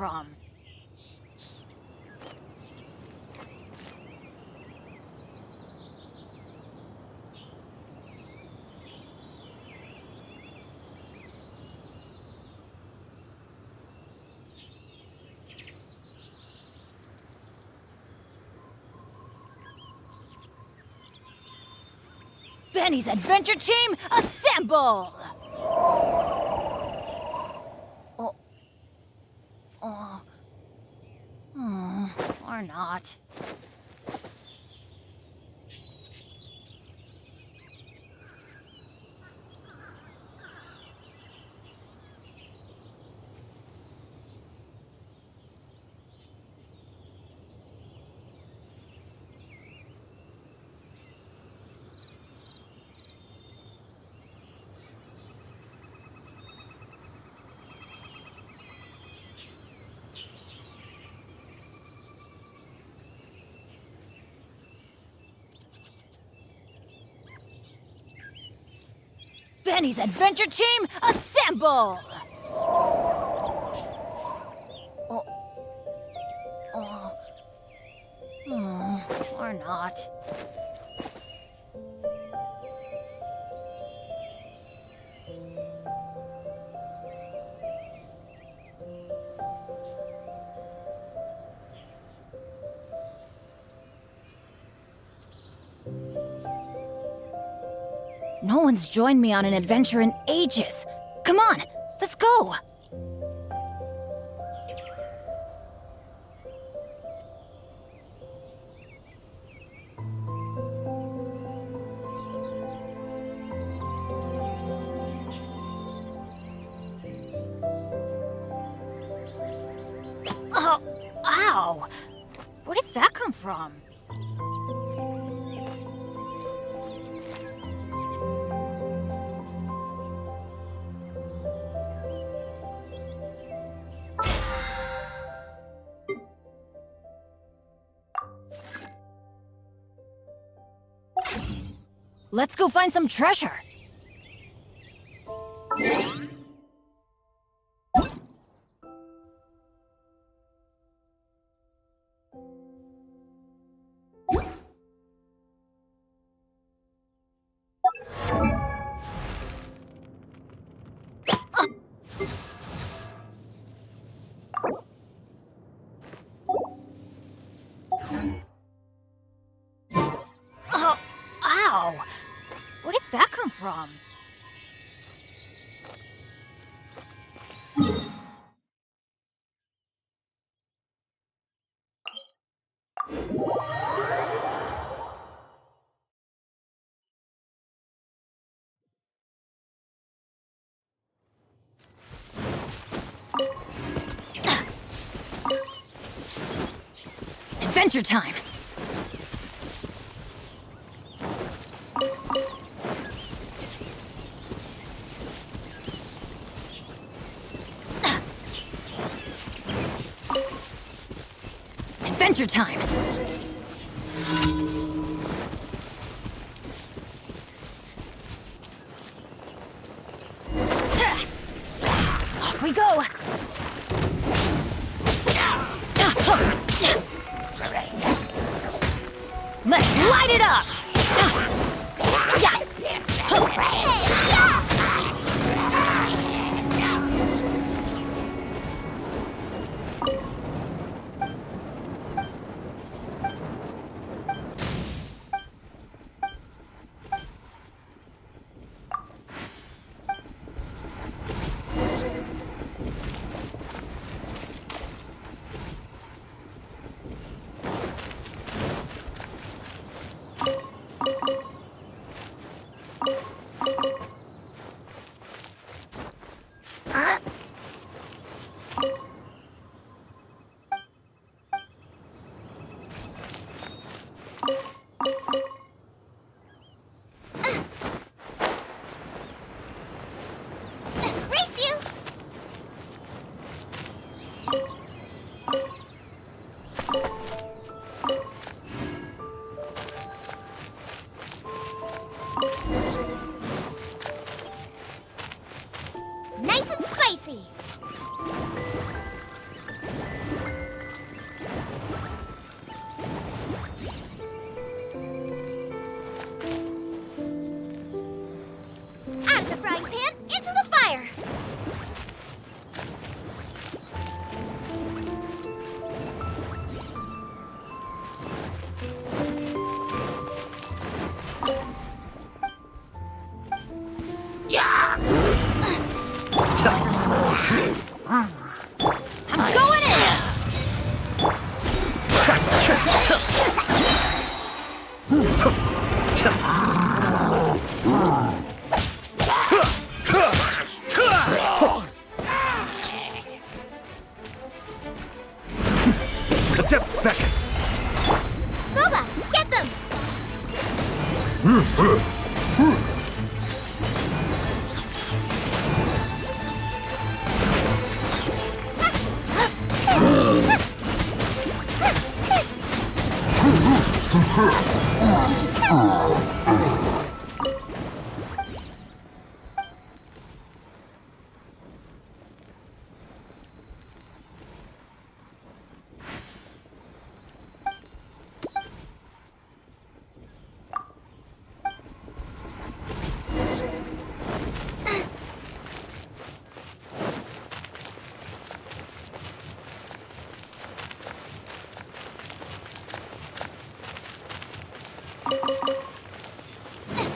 from? Benny's Adventure Team, assemble! Or not. Benny's Adventure Team, assemble! Or not. No one's joined me on an adventure in ages. Come on, let's go! Oh, ow! Where did that come from? Let's go find some treasure. Ow! Where did that come from? Adventure time! Adventure time! Off we go! Let's light it up!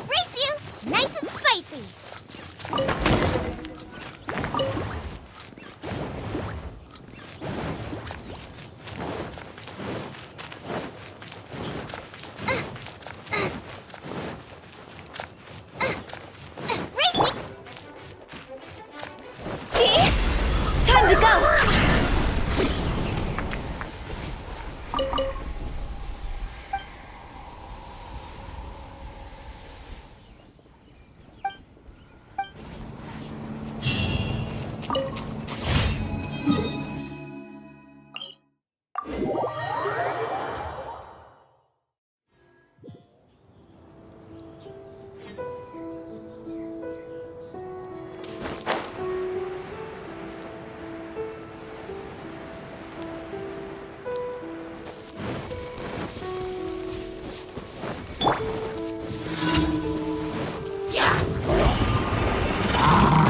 Race you! Nice and spicy! Racing! See? Time to go!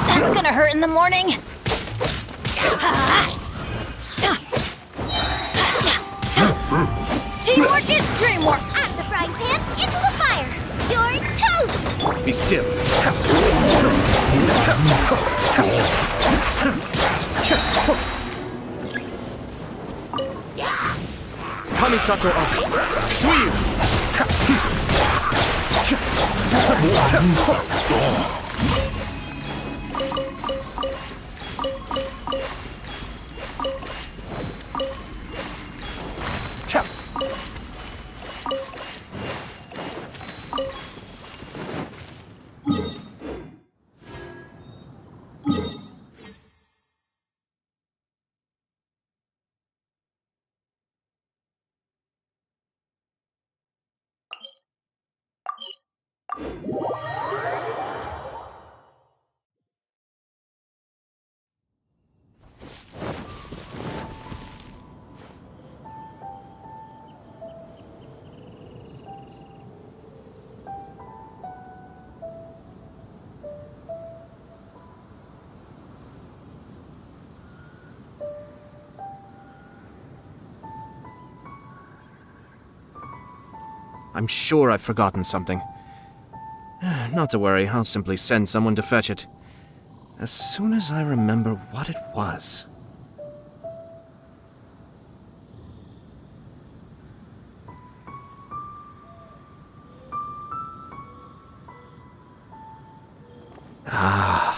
That's gonna hurt in the morning. Teamwork is dreamwork. Out of the frying pan, into the fire! You're toast! Be still. Kamisato up. Sweep. I'm sure I've forgotten something. Not to worry, I'll simply send someone to fetch it. As soon as I remember what it was. Ah.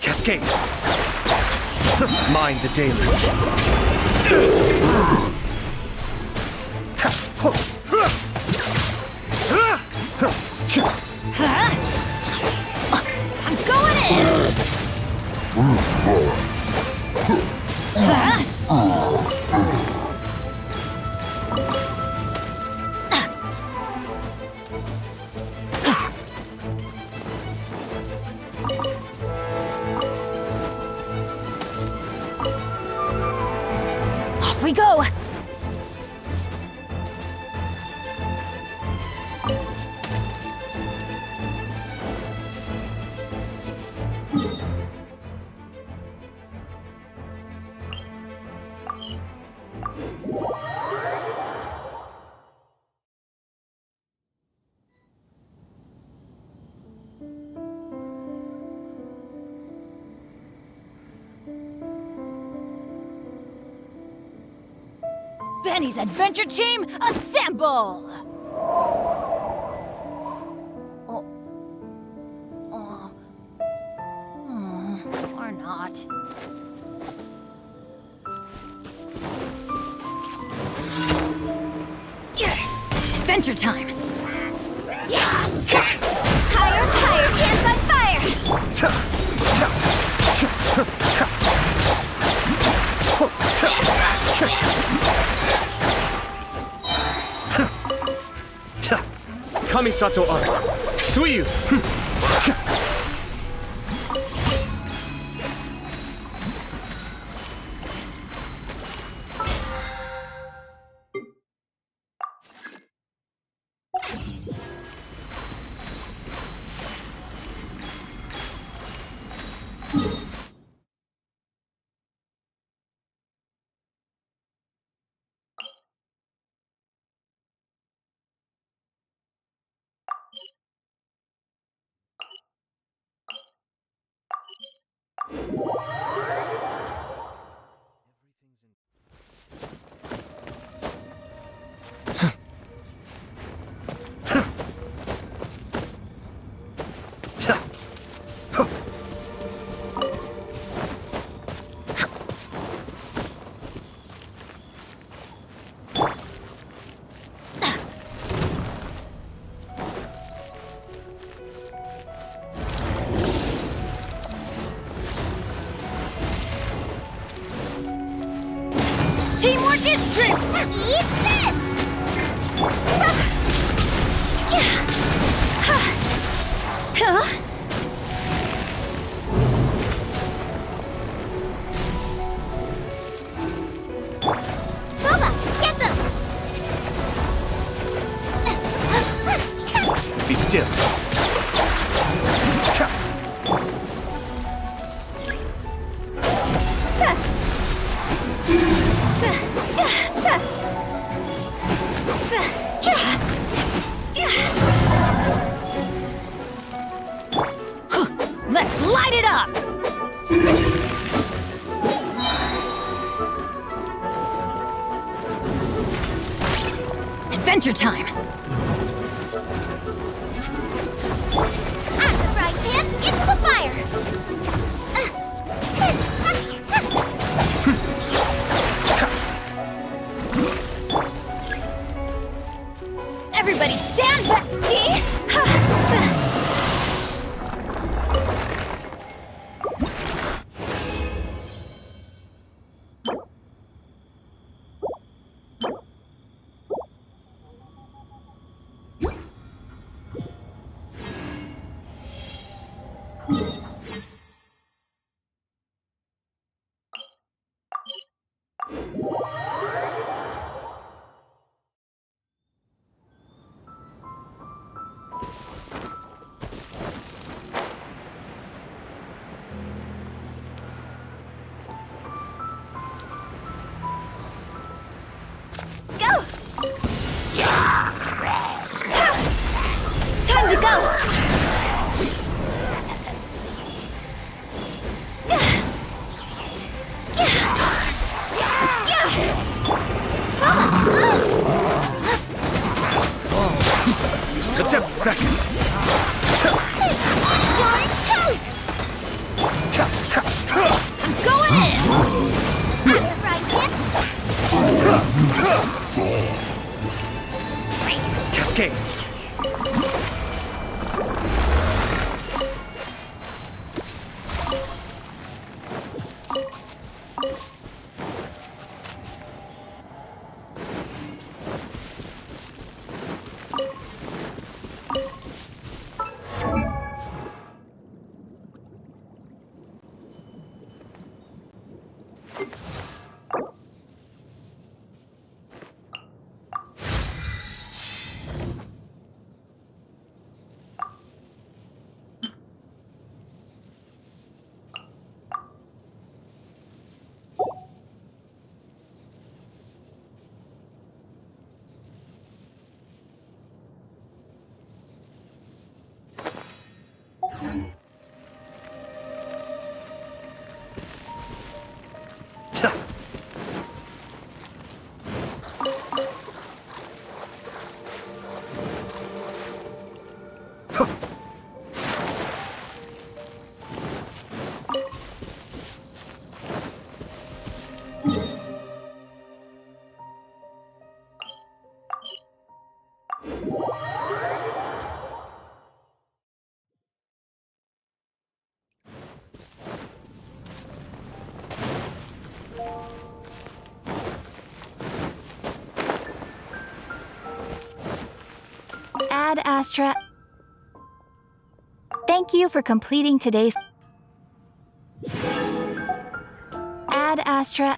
Cascade! Mind the deluge. I'm going in! Off we go! Benny's adventure team, assemble! Or not. Adventure time! Higher, higher, hands on fire! Kamisato Art. Suiyu! Teamwork is strength! Eat this! Huh? Boba, get them! Be still. Let's light it up! Adventure time! At the right pan, into the fire! Everybody stand back! The depth's back! You're toast! I'm going in! I'm your fried kid. Cascade! Ad Astra. Thank you for completing today's Ad Astra.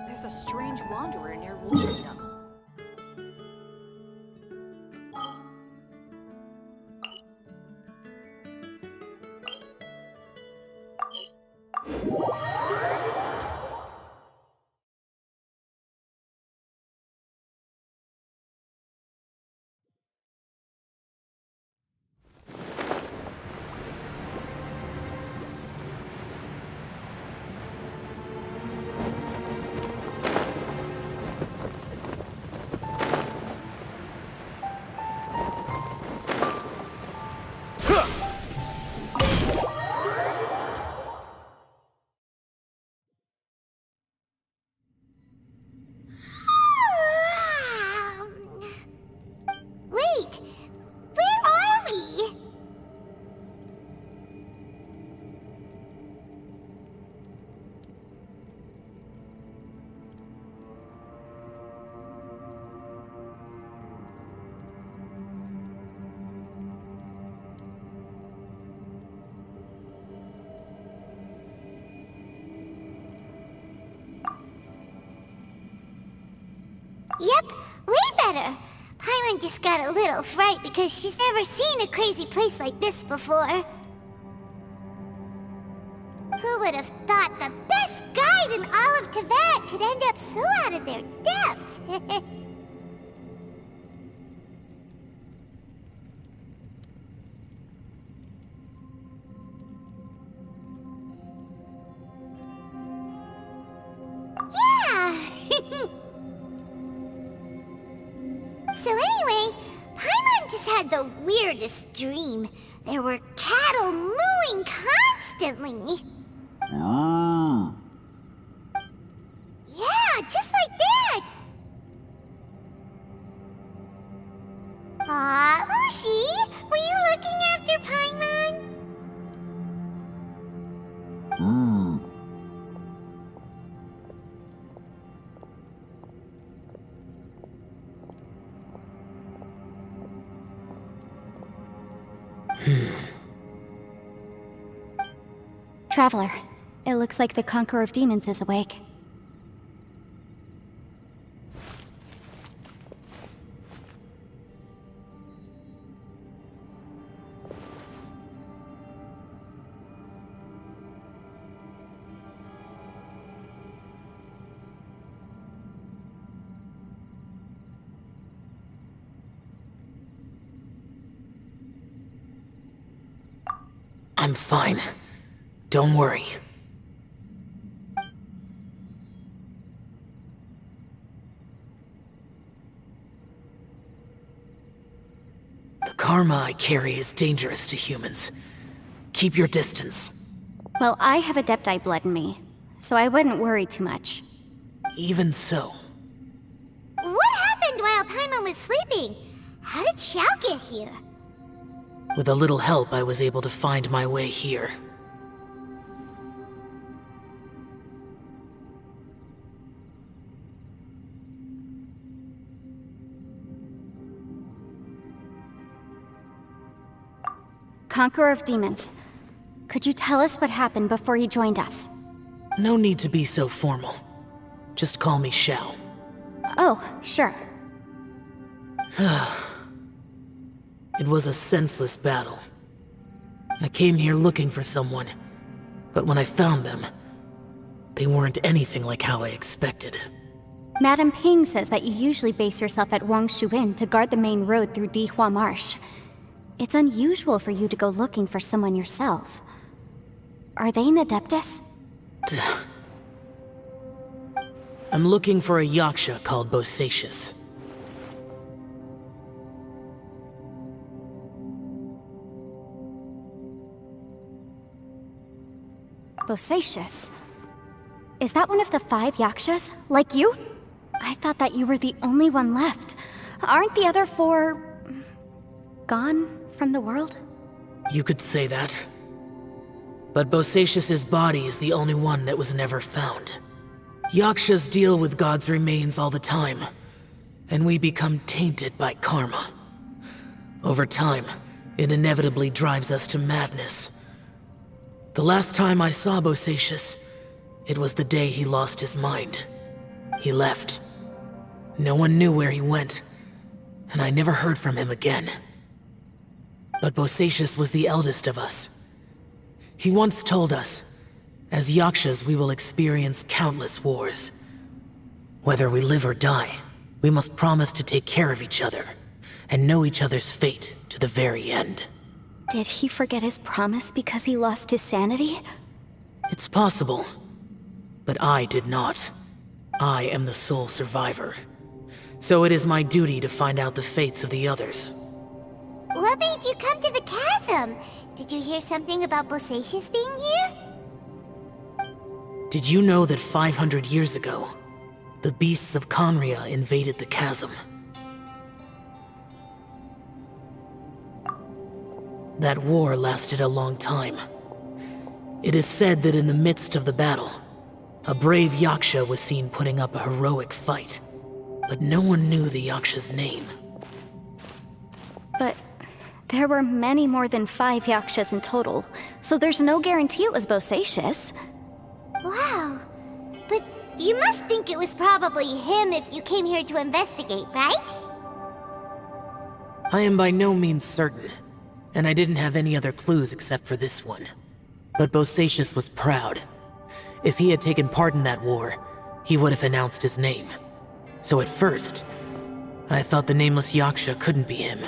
There's a strange wanderer near Wolverhampton. Wait, where are we? Yep, way better. Paimon just got a little fright because she's never seen a crazy place like this before. Who would have thought the best guide in all of Tibet could end up so out of their depth? So anyway, Paimon just had the weirdest dream. There were cattle mooing constantly. Yeah, just like that! Aw, Ushi, were you looking after Paimon? Traveler, it looks like the Conqueror of Demons is awake. I'm fine. Don't worry. The karma I carry is dangerous to humans. Keep your distance. Well, I have Adepti blood in me, so I wouldn't worry too much. Even so, What happened while Paimon was sleeping? How did Xiao get here? with a little help, I was able to find my way here. Conqueror of Demons, could you tell us what happened before you joined us? No need to be so formal. Just call me Xiao. Oh, sure. It was a senseless battle. I came here looking for someone, but when I found them, they weren't anything like how I expected. Madam Ping says that you usually base yourself at Wangshu Inn to guard the main road through Dihua Marsh. It's unusual for you to go looking for someone yourself. Are they an Adeptus? I'm looking for a yaksha called Bosacius. Bosacius? Is that one of the 5 yakshas, like you? I thought that you were the only one left. Aren't the other 4... gone from the world? You could say that. But Bosacius's body is the only one that was never found. Yakshas deal with God's remains all the time, and we become tainted by karma. Over time, it inevitably drives us to madness. The last time I saw Bosacius, it was the day he lost his mind. He left. No one knew where he went, and I never heard from him again. But Bosacius was the eldest of us. He once told us, as Yakshas we will experience countless wars. Whether we live or die, we must promise to take care of each other, and know each other's fate to the very end. Did he forget his promise because he lost his sanity? It's possible, but I did not. I am the sole survivor. So it is my duty to find out the fates of the others. What made you come to the chasm? Did you hear something about Bosacius being here? Did you know that 500 years ago, the beasts of Conria invaded the chasm? That war lasted a long time. It is said that in the midst of the battle, a brave Yaksha was seen putting up a heroic fight. But no one knew the Yaksha's name. But there were many more than 5 yakshas in total, so there's no guarantee it was Bosacius. Wow. But you must think it was probably him if you came here to investigate, right? I am by no means certain, and I didn't have any other clues except for this one. But Bosacius was proud. If he had taken part in that war, he would have announced his name. So at first, I thought the nameless Yaksha couldn't be him.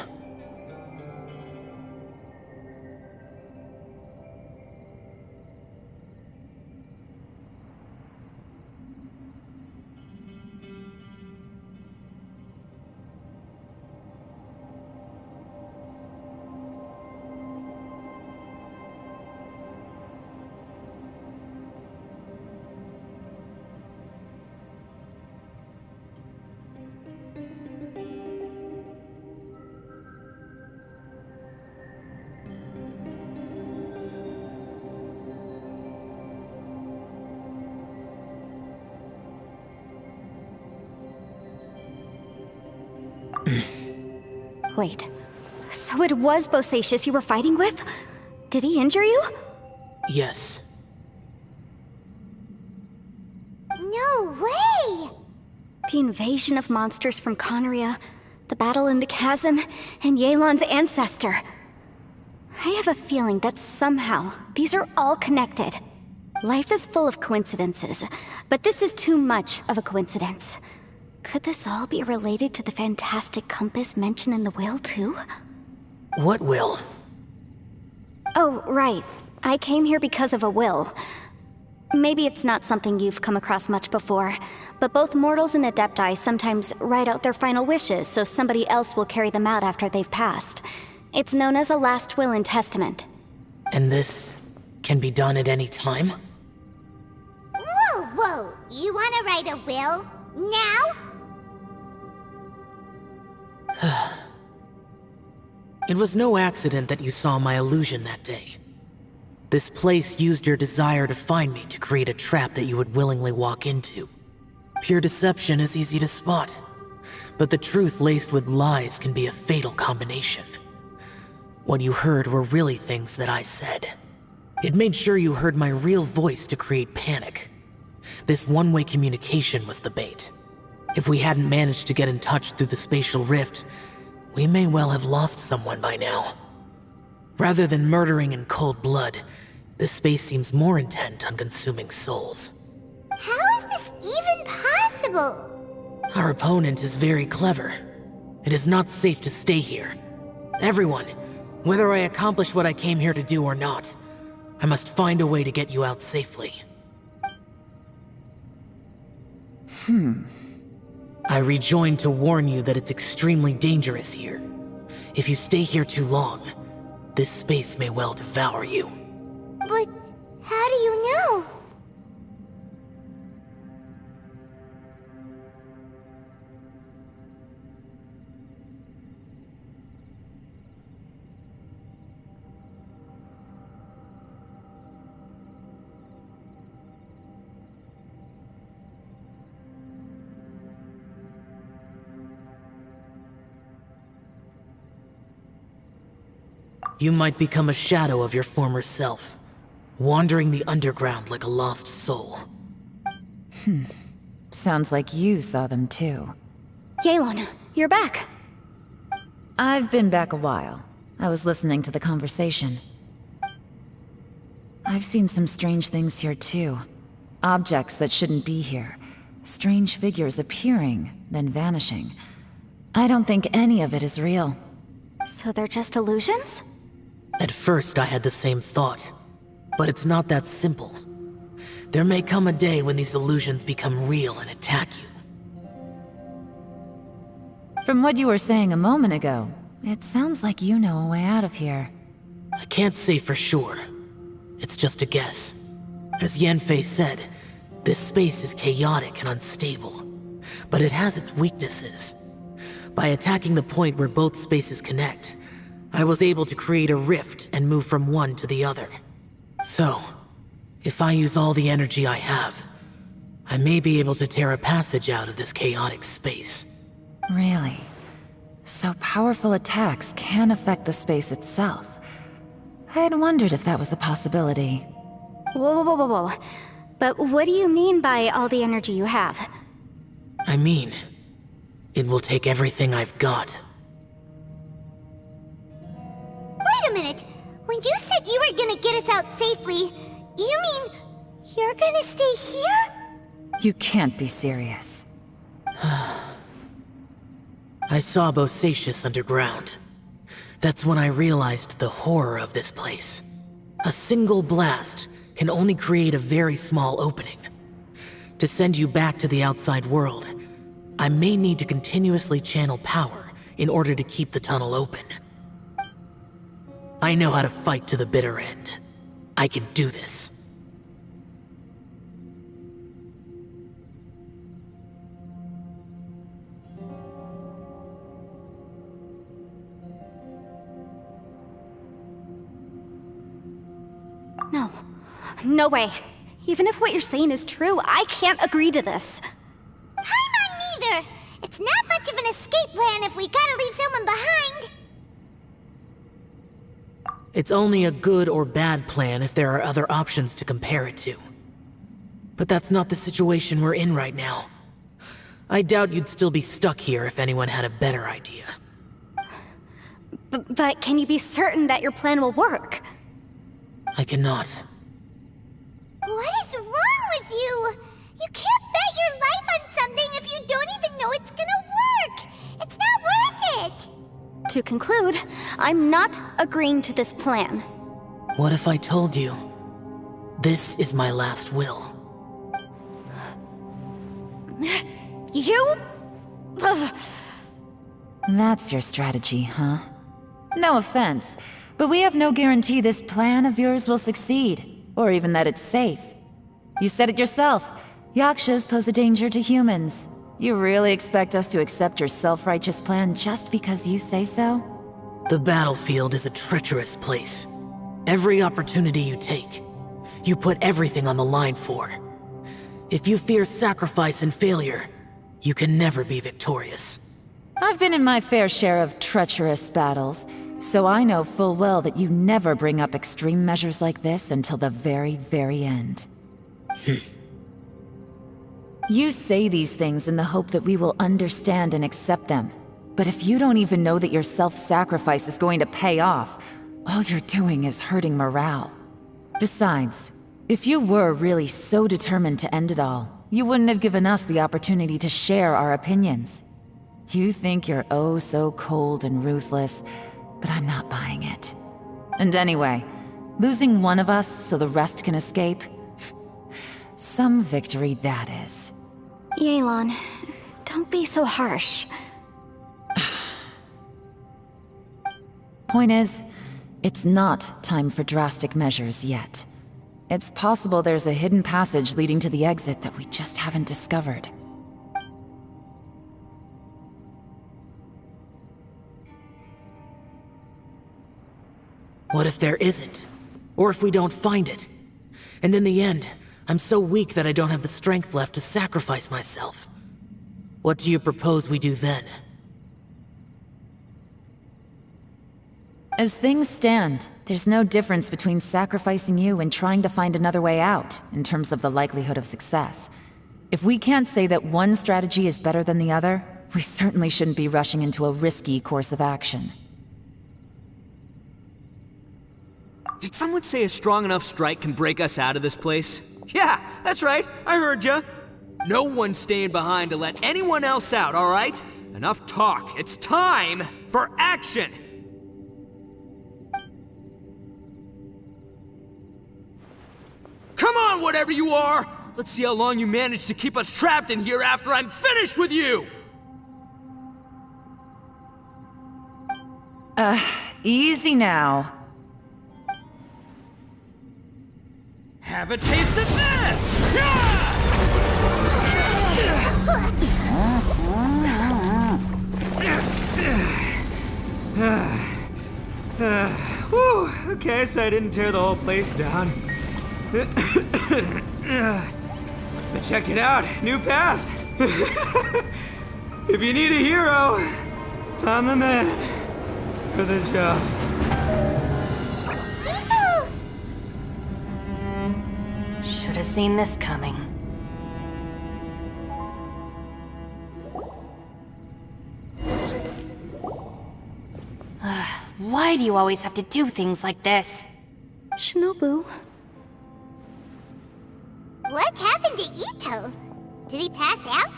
Wait, so it was Bosacius you were fighting with? Did he injure you? Yes. No way! The invasion of monsters from Conria, the battle in the chasm, and Yelan's ancestor. I have a feeling that somehow these are all connected. Life is full of coincidences, but this is too much of a coincidence. Could this all be related to the fantastic compass mentioned in the will, too? What will? Oh, right. I came here because of a will. Maybe it's not something you've come across much before, but both mortals and adepti sometimes write out their final wishes so somebody else will carry them out after they've passed. It's known as a last will and testament. And this can be done at any time? Whoa, whoa! You wanna write a will? Now? It was no accident that you saw my illusion that day. This place used your desire to find me to create a trap that you would willingly walk into. Pure deception is easy to spot, but the truth laced with lies can be a fatal combination. What you heard were really things that I said. It made sure you heard my real voice to create panic. This one-way communication was the bait. If we hadn't managed to get in touch through the spatial rift, we may well have lost someone by now. Rather than murdering in cold blood, this space seems more intent on consuming souls. How is this even possible? Our opponent is very clever. It is not safe to stay here. Everyone, whether I accomplish what I came here to do or not, I must find a way to get you out safely. I rejoined to warn you that it's extremely dangerous here. If you stay here too long, this space may well devour you. But how do you know? You might become a shadow of your former self, wandering the underground like a lost soul. Sounds like you saw them too. Yelan, you're back. I've been back a while. I was listening to the conversation. I've seen some strange things here too. Objects that shouldn't be here. Strange figures appearing, then vanishing. I don't think any of it is real. So they're just illusions? At first I had the same thought, but it's not that simple. There may come a day when these illusions become real and attack you. From what you were saying a moment ago, it sounds like you know a way out of here. I can't say for sure. It's just a guess. As Yanfei said, this space is chaotic and unstable, but it has its weaknesses. By attacking the point where both spaces connect, I was able to create a rift and move from one to the other. So, if I use all the energy I have, I may be able to tear a passage out of this chaotic space. Really? So powerful attacks can affect the space itself. I had wondered if that was a possibility. Whoa, whoa, whoa, whoa. But what do you mean by all the energy you have? I mean, it will take everything I've got. Wait a minute! When you said you were gonna get us out safely, you mean you're gonna stay here? You can't be serious. I saw Bosacius underground. That's when I realized the horror of this place. A single blast can only create a very small opening. To send you back to the outside world, I may need to continuously channel power in order to keep the tunnel open. I know how to fight to the bitter end. I can do this. No. No way. Even if what you're saying is true, I can't agree to this. I'm not neither! It's not much of an an escape plan if we gotta leave someone behind. It's only a good or bad plan if there are other options to compare it to. But that's not the situation we're in right now. I doubt you'd still be stuck here if anyone had a better idea. But can you be certain that your plan will work? I cannot. What is wrong with you? You can't bet your life on something if you don't even know it's gonna work. It's not worth it. To conclude, I'm not agreeing to this plan. What if I told you, this is my last will? You? Ugh. That's your strategy, huh? No offense, but we have no guarantee this plan of yours will succeed, or even that it's safe. You said it yourself. Yakshas pose a danger to humans. You really expect us to accept your self-righteous plan just because you say so? The battlefield is a treacherous place. Every opportunity you take, you put everything on the line for. If you fear sacrifice and failure, you can never be victorious. I've been in my fair share of treacherous battles, so I know full well that you never bring up extreme measures like this until the very, very end. You say these things in the hope that we will understand and accept them. But if you don't even know that your self-sacrifice is going to pay off, all you're doing is hurting morale. Besides, if you were really so determined to end it all, you wouldn't have given us the opportunity to share our opinions. You think you're oh so cold and ruthless, but I'm not buying it. And anyway, losing one of us so the rest can escape? Some victory that is. Yelan, don't be so harsh. Point is, it's not time for drastic measures yet. It's possible there's a hidden passage leading to the exit that we just haven't discovered. What if there isn't? Or if we don't find it? And in the end, I'm so weak that I don't have the strength left to sacrifice myself. What do you propose we do then? As things stand, there's no difference between sacrificing you and trying to find another way out, in terms of the likelihood of success. If we can't say that one strategy is better than the other, we certainly shouldn't be rushing into a risky course of action. Did someone say a strong enough strike can break us out of this place? Yeah, that's right, I heard ya. No one's staying behind to let anyone else out, alright? Enough talk, it's time for action! Come on, whatever you are! Let's see how long you manage to keep us trapped in here after I'm finished with you! Easy now. Have a taste of this! Yeah! Whew, okay, so I didn't tear the whole place down. But check it out, new path. If you need a hero, I'm the man for the job. Should have seen this coming. Why do you always have to do things like this? Shinobu. What happened to Ito? Did he pass out?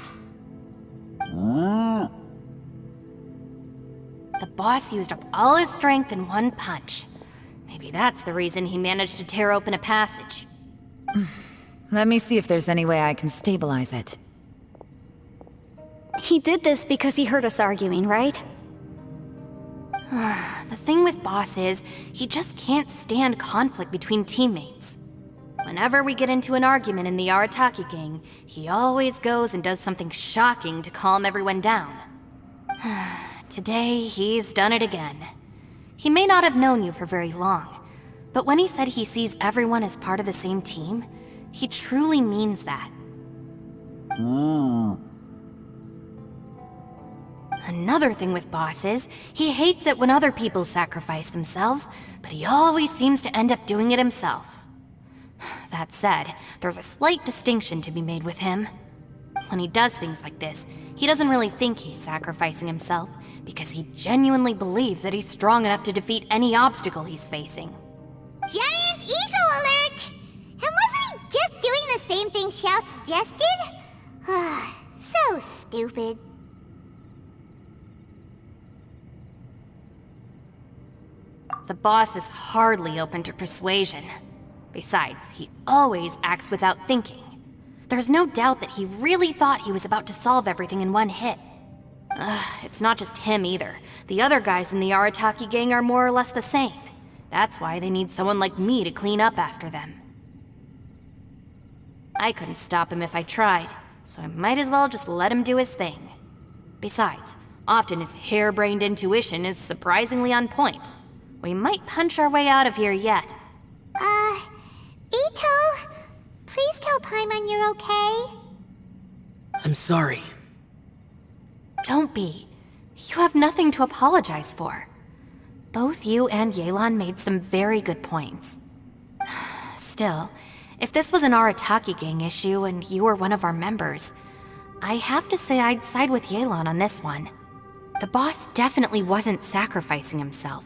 The boss used up all his strength in one punch. Maybe that's the reason he managed to tear open a passage. Let me see if there's any way I can stabilize it. He did this because he heard us arguing, right? The thing with Boss is, he just can't stand conflict between teammates. Whenever we get into an argument in the Arataki gang, he always goes and does something shocking to calm everyone down. Today, he's done it again. He may not have known you for very long, but when he said he sees everyone as part of the same team, he truly means that. Another thing with Boss is, he hates it when other people sacrifice themselves, but he always seems to end up doing it himself. That said, there's a slight distinction to be made with him. When he does things like this, he doesn't really think he's sacrificing himself, because he genuinely believes that he's strong enough to defeat any obstacle he's facing. Giant ego alert! And wasn't he just doing the same thing Xiao suggested? So stupid. The boss is hardly open to persuasion. Besides, he always acts without thinking. There's no doubt that he really thought he was about to solve everything in one hit. It's not just him either. The other guys in the Arataki gang are more or less the same. That's why they need someone like me to clean up after them. I couldn't stop him if I tried, so I might as well just let him do his thing. Besides, often his harebrained intuition is surprisingly on point. We might punch our way out of here yet. Ito, please tell Paimon you're okay. I'm sorry. Don't be. You have nothing to apologize for. Both you and Yelan made some very good points. Still, if this was an Arataki gang issue and you were one of our members, I have to say I'd side with Yelan on this one. The boss definitely wasn't sacrificing himself.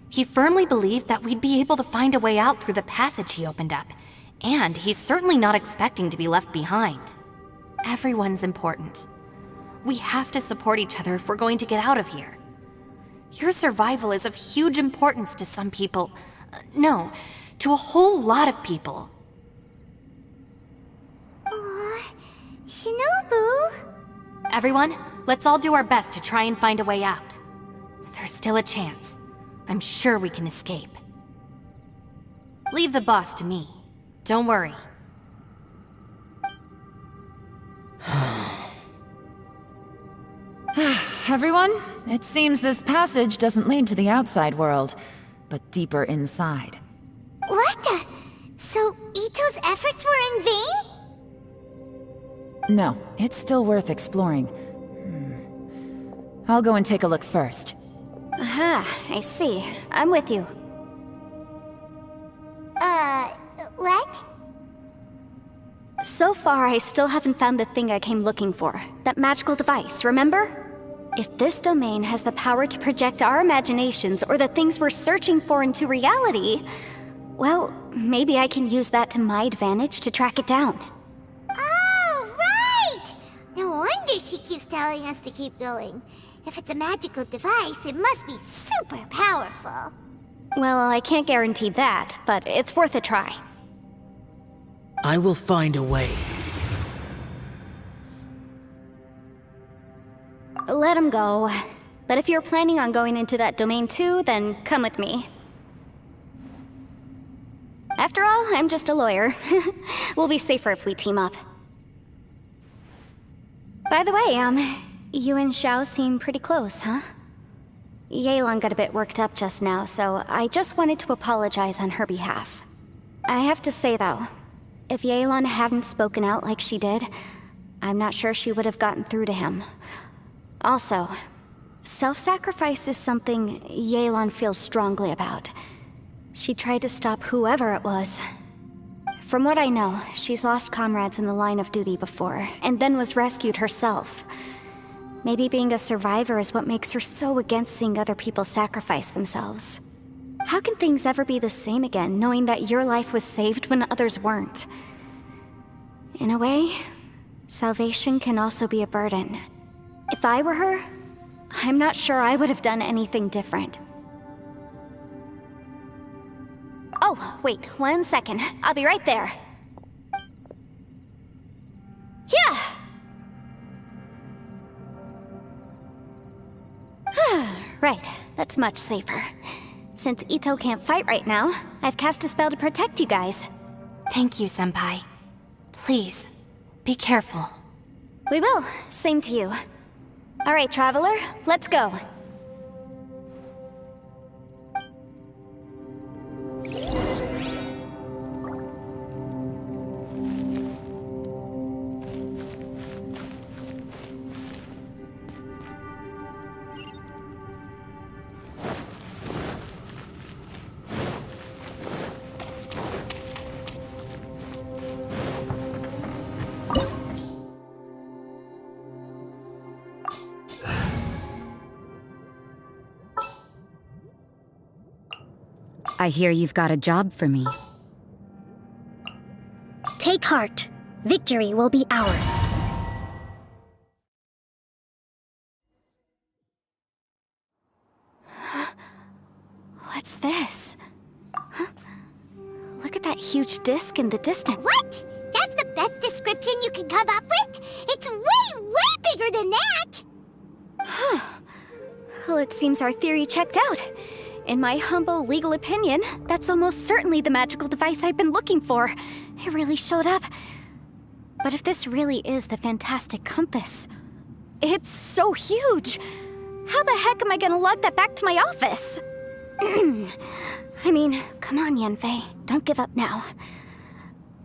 He firmly believed that we'd be able to find a way out through the passage he opened up, and he's certainly not expecting to be left behind. Everyone's important. We have to support each other if we're going to get out of here. Your survival is of huge importance to some people. No, to a whole lot of people. Aw, Shinobu. Everyone, let's all do our best to try and find a way out. There's still a chance. I'm sure we can escape. Leave the boss to me. Don't worry. Everyone, it seems this passage doesn't lead to the outside world, but deeper inside. What the? So Ito's efforts were in vain? No, it's still worth exploring. I'll go and take a look first. Aha, I see. I'm with you. What? So far, I still haven't found the thing I came looking for. That magical device, remember? If this domain has the power to project our imaginations or the things we're searching for into reality, well, maybe I can use that to my advantage to track it down. Oh, right! No wonder she keeps telling us to keep going. If it's a magical device, it must be super powerful. Well, I can't guarantee that, but it's worth a try. I will find a way. Let him go. But if you're planning on going into that domain too, then come with me. After all, I'm just a lawyer. We'll be safer if we team up. By the way, you and Xiao seem pretty close, huh? Yelan got a bit worked up just now, so I just wanted to apologize on her behalf. I have to say though, if Yelan hadn't spoken out like she did, I'm not sure she would have gotten through to him. Also, self-sacrifice is something Yelan feels strongly about. She tried to stop whoever it was. From what I know, she's lost comrades in the line of duty before, and then was rescued herself. Maybe being a survivor is what makes her so against seeing other people sacrifice themselves. How can things ever be the same again, knowing that your life was saved when others weren't? In a way, salvation can also be a burden. If I were her, I'm not sure I would have done anything different. Oh, wait, 1 second. I'll be right there. Yeah! Right, that's much safer. Since Ito can't fight right now, I've cast a spell to protect you guys. Thank you, Senpai. Please, be careful. We will. Same to you. All right, Traveler, let's go. I hear you've got a job for me. Take heart. Victory will be ours. What's this? Huh? Look at that huge disc in the distance. What? That's the best description you can come up with? It's way, way bigger than that! Well, it seems our theory checked out. In my humble legal opinion, that's almost certainly the magical device I've been looking for. It really showed up. But if this really is the fantastic compass, it's so huge. How the heck am I gonna lug that back to my office? I mean, come on, Yanfei. Don't give up now.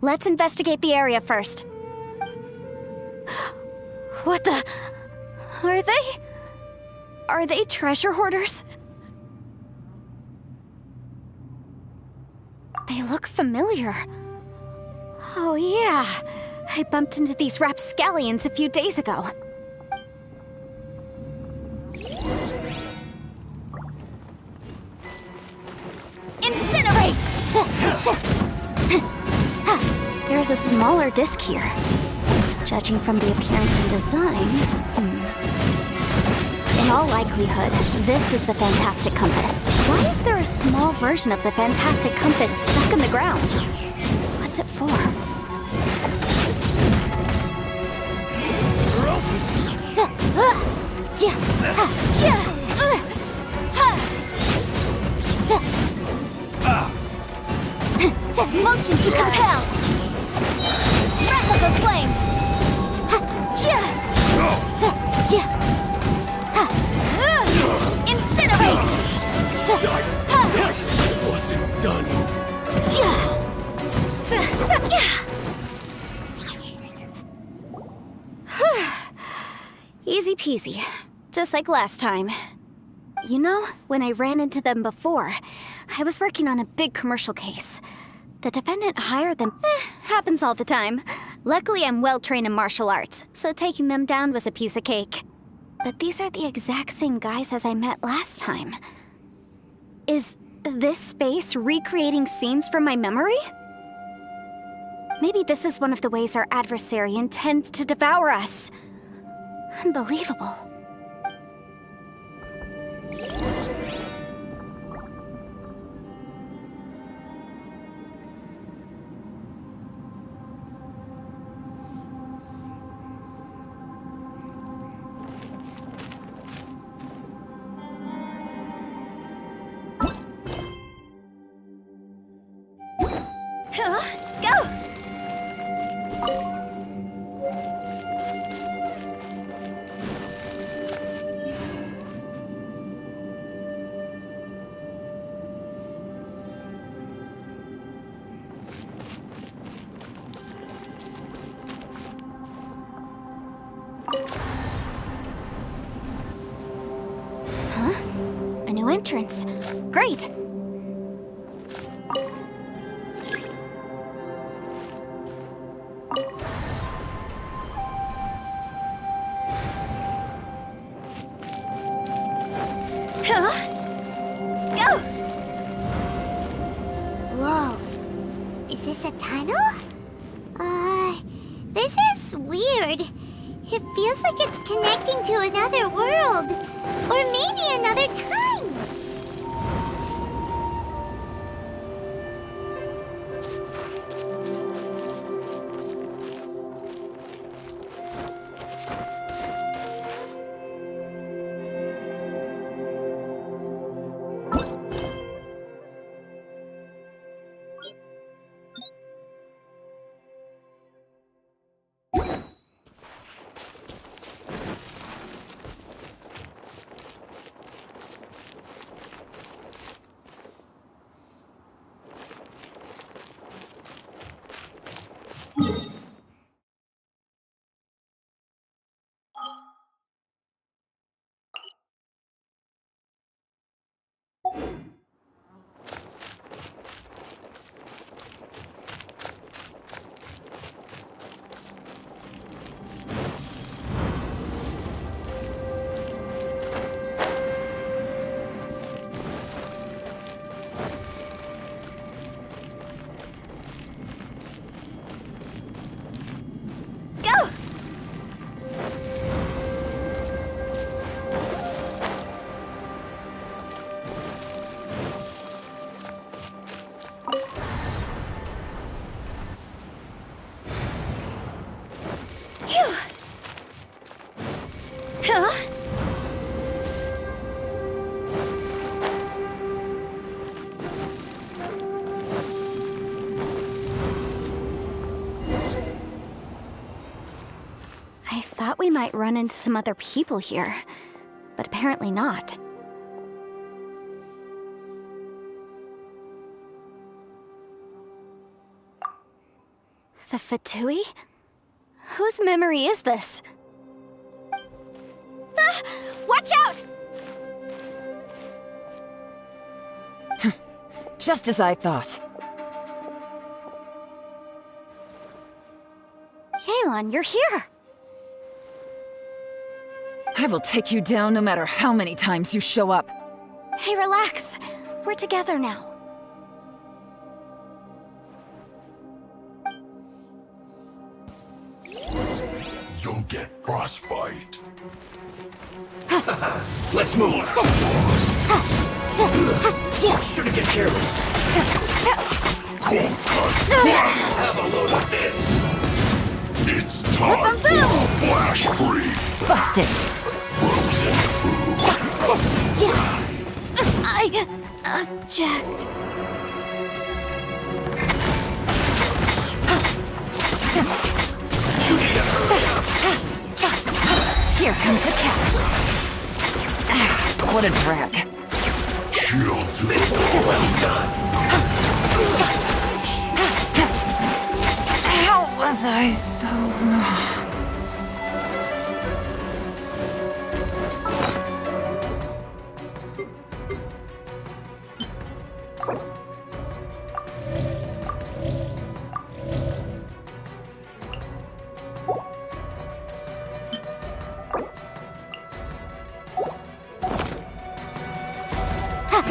Let's investigate the area first. What the... Are they treasure hoarders? They look familiar. Oh yeah, I bumped into these rapscallions a few days ago. Incinerate! There's a smaller disc here. Judging from the appearance and design... In all likelihood, this is the Fantastic Compass. Why is there a small version of the Fantastic Compass stuck in the ground? What's it for? Motion to compel! Breath of the flame! Incinerate! Wasn't done. Easy peasy. Just like last time. You know, when I ran into them before, I was working on a big commercial case. The defendant hired them. Happens all the time. Luckily, I'm well-trained in martial arts, so taking them down was a piece of cake. But these are the exact same guys as I met last time. Is this space recreating scenes from my memory? Maybe this is one of the ways our adversary intends to devour us. Unbelievable. Go! Huh? A new entrance. Great! Go! Whoa. Is this a tunnel? This is weird. It feels like it's connecting to another world. Or maybe another time. might run into some other people here, but apparently not. The Fatui? Whose memory is this? Ah! Watch out! Just as I thought. Yelan, you're here! I will take you down no matter how many times you show up. Hey, relax. We're together now. You'll get frostbite. Let's move! Shouldn't get careless. Cold cut. Have a load of this! It's time for a flash freeze. Busted. Frozen food. I object. Here comes the catch. What a drag. Chill to the How was I so...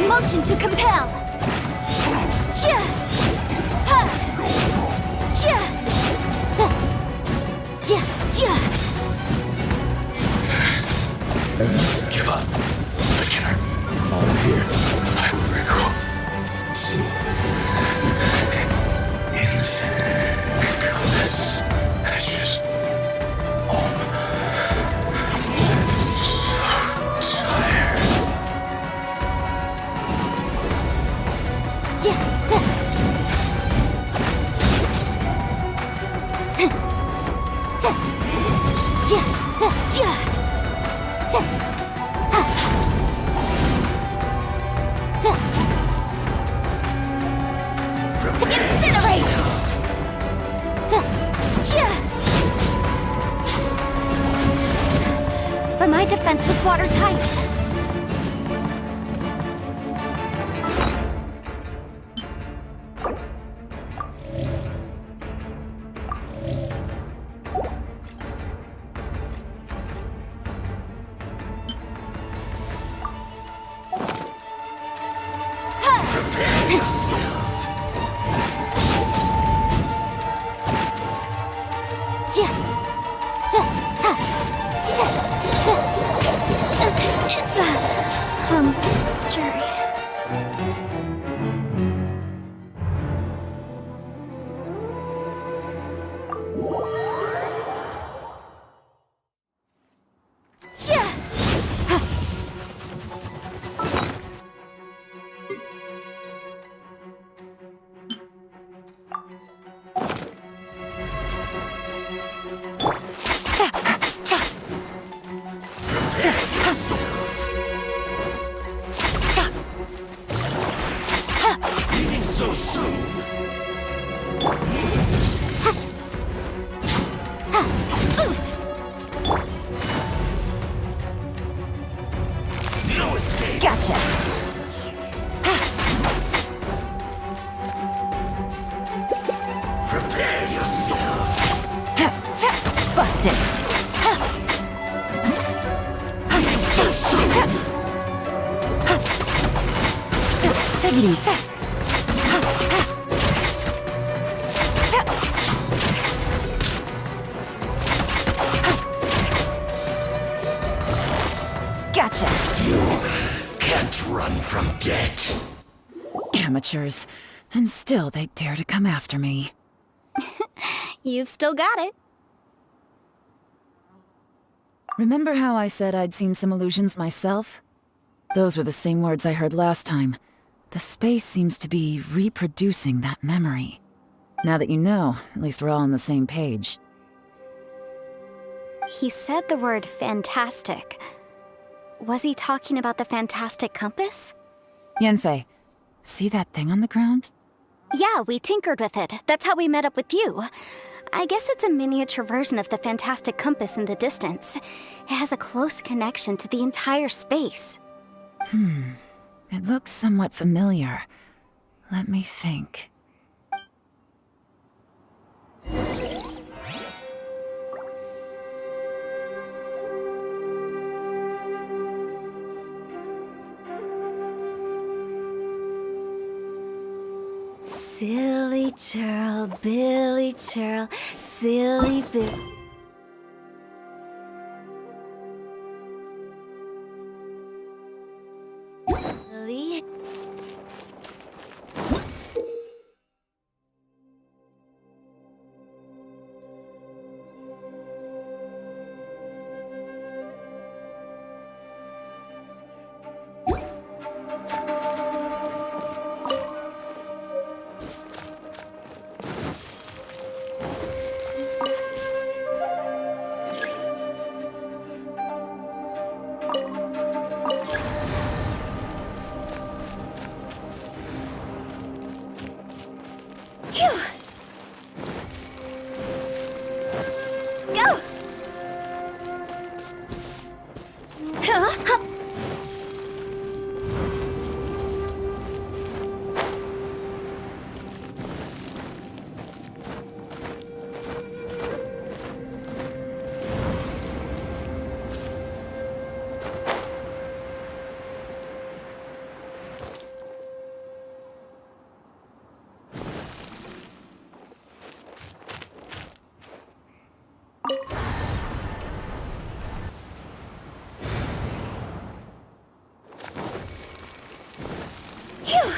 Motion to compel. Give up. But can I? While I'm here, I will recall. See. In the compass. I just. So tired. But my defense was watertight. It's a jury. Leaving so soon. No escape. Gotcha. Prepare yourself. Busted. Leaving so soon. Take it easy. Gotcha. You can't run from death. Amateurs. And still they dare to come after me. You've still got it. Remember how I said I'd seen some illusions myself? Those were the same words I heard last time. The space seems to be reproducing that memory. Now that you know, at least we're all on the same page. He said the word fantastic. Was he talking about the fantastic compass? Yanfei, see that thing on the ground? Yeah, we tinkered with it. That's how we met up with you. I guess it's a miniature version of the fantastic compass in the distance. It has a close connection to the entire space. It looks somewhat familiar. Let me think. Silly churl, Billy churl, silly Bill. Billy. Phew! Go! Huh? Phew!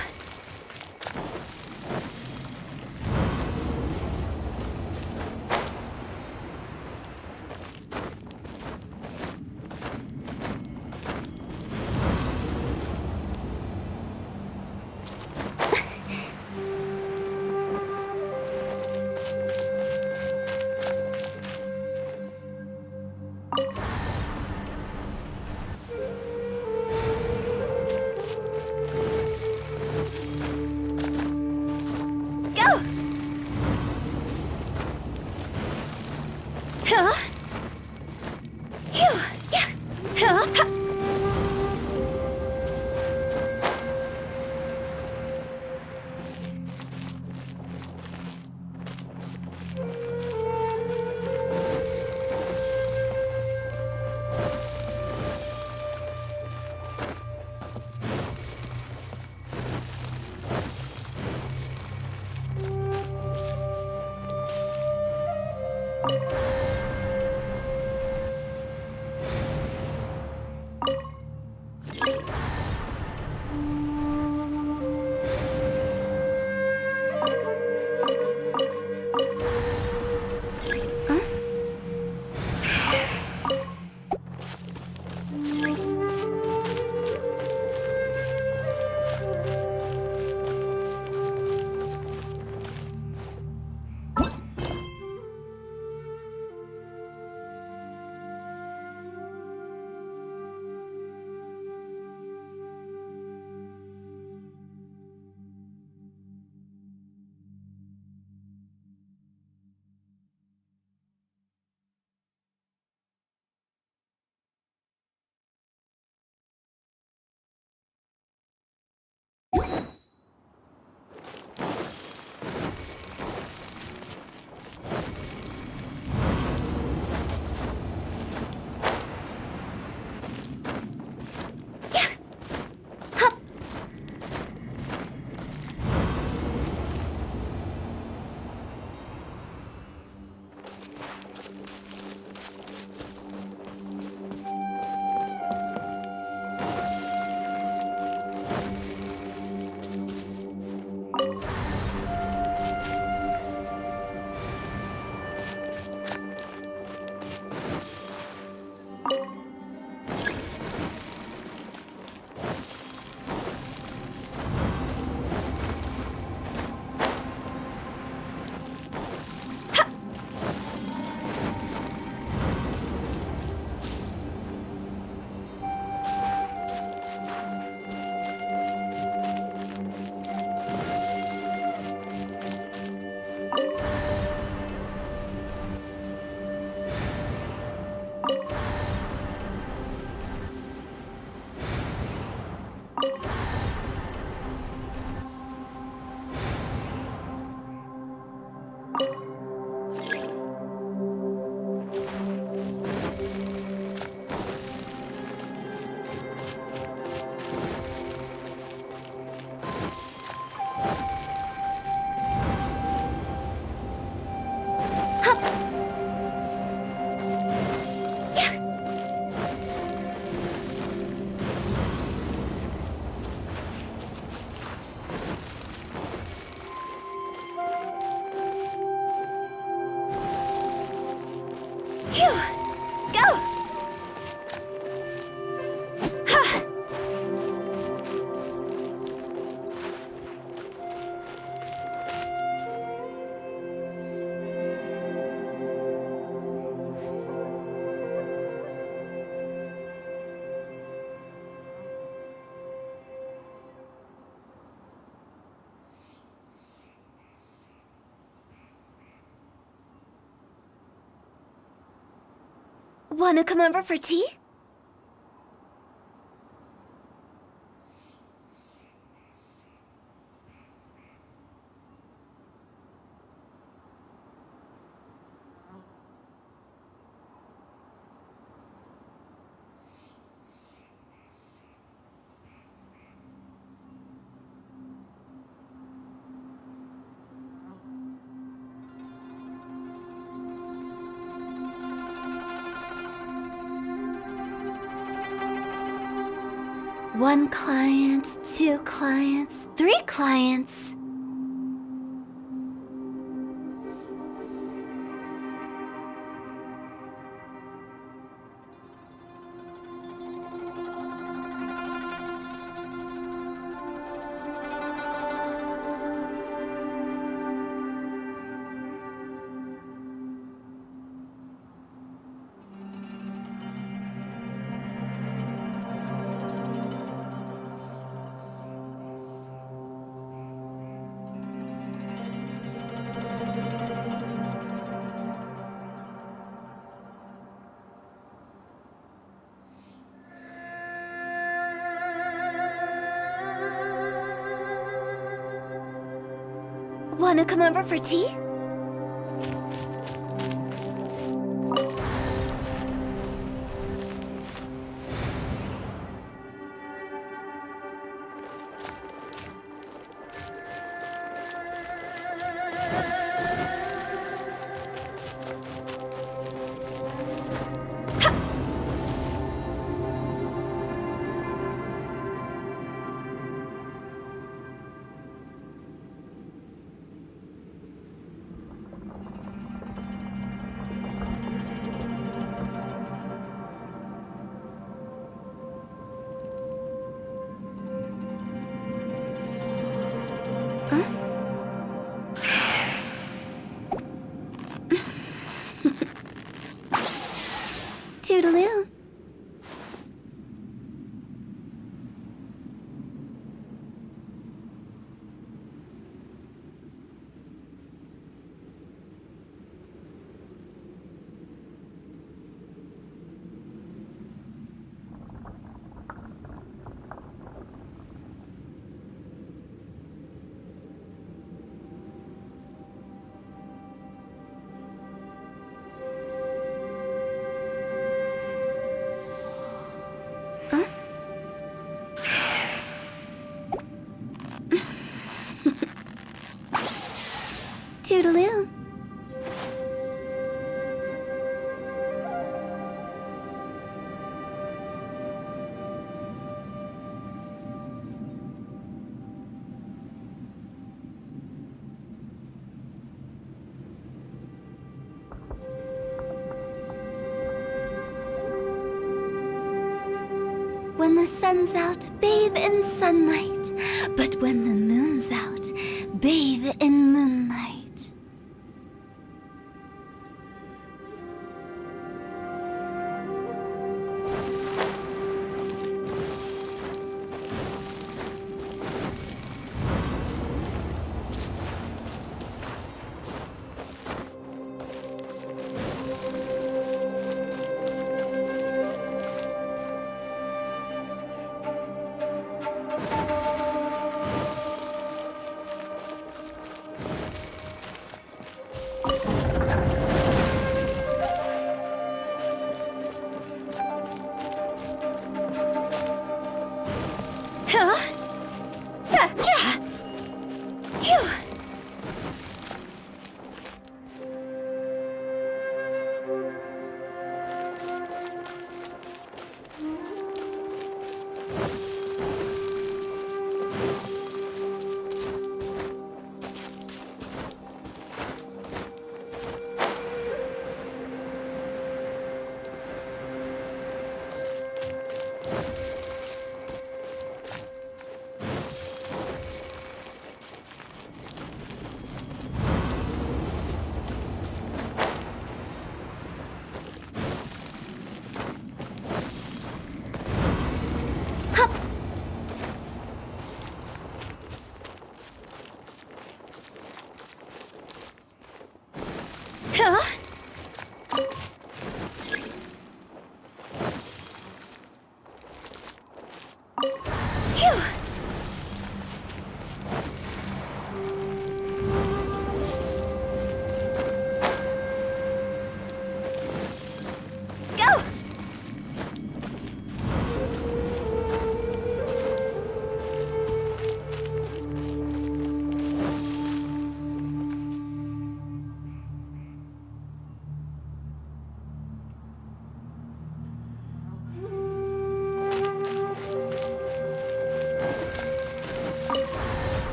Phew! Go! Ha! Wanna come over for tea? One client, two clients, three clients. Wanna come over for tea? Toodaloo. Toodaloo. When the sun's out, bathe in sunlight. But when the moon's out, bathe in moonlight.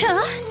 Huh?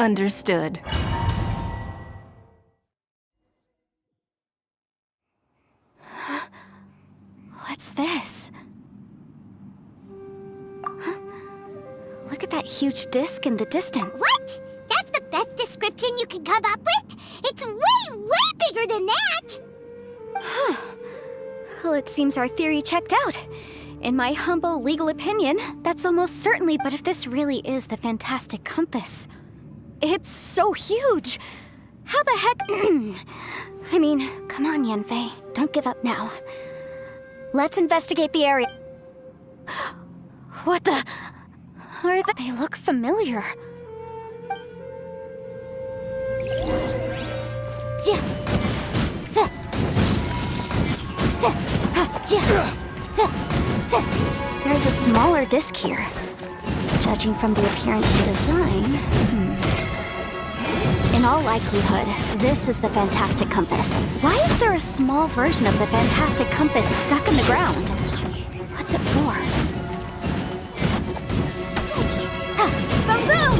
Understood. What's this? Huh? Look at that huge disc in the distance. What? That's the best description you can come up with? It's way, way bigger than that! Huh. Well, it seems our theory checked out. In my humble legal opinion, that's almost certainly, but if this really is the fantastic compass, it's so huge! How the heck... I mean, come on, Yanfei. Don't give up now. Let's investigate the area. What the... They look familiar. There's a smaller disc here. Judging from the appearance and design... In all likelihood, this is the Fantastic Compass. Why is there a small version of the Fantastic Compass stuck in the ground? What's it for? Boom boom!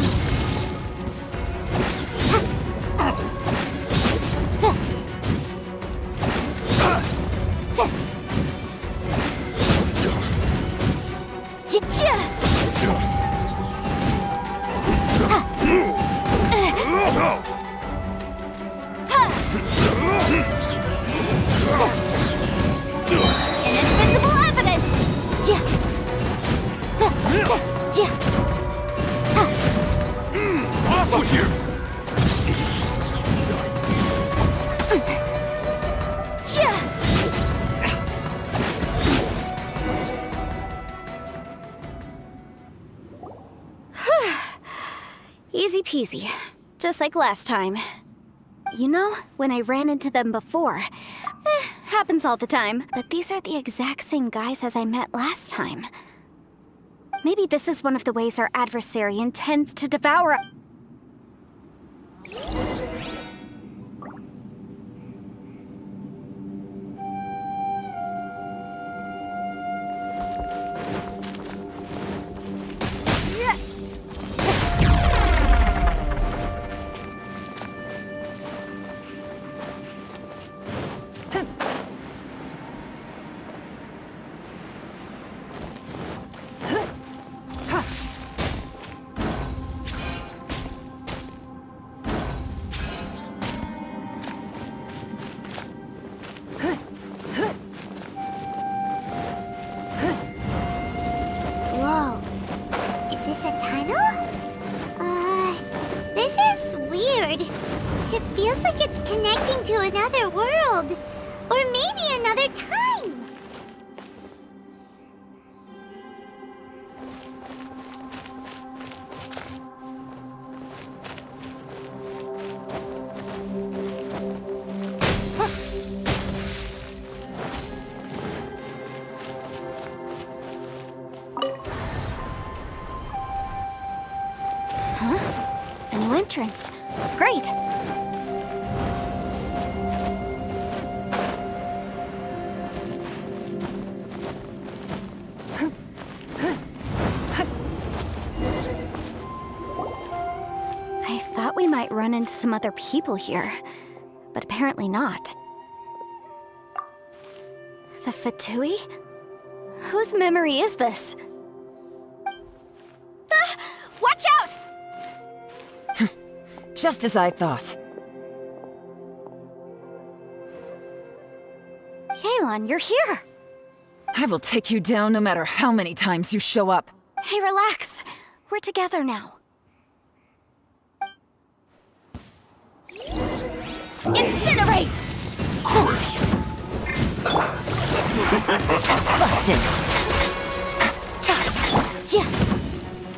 Invisible evidence! Off with you! Easy peasy. Just like last time. You know, when I ran into them before, happens all the time, but these are the exact same guys as I met last time. Maybe this is one of the ways our adversary intends to devour... Whoa. Is this a tunnel? This is weird. It feels like it's connecting to another world. Or maybe another time. A new entrance. Great! I thought we might run into some other people here, but apparently not. The Fatui? Whose memory is this? Ah! Watch out! Just as I thought. Yelan, you're here! I will take you down no matter how many times you show up. Hey, relax. We're together now. Incinerate! Busted!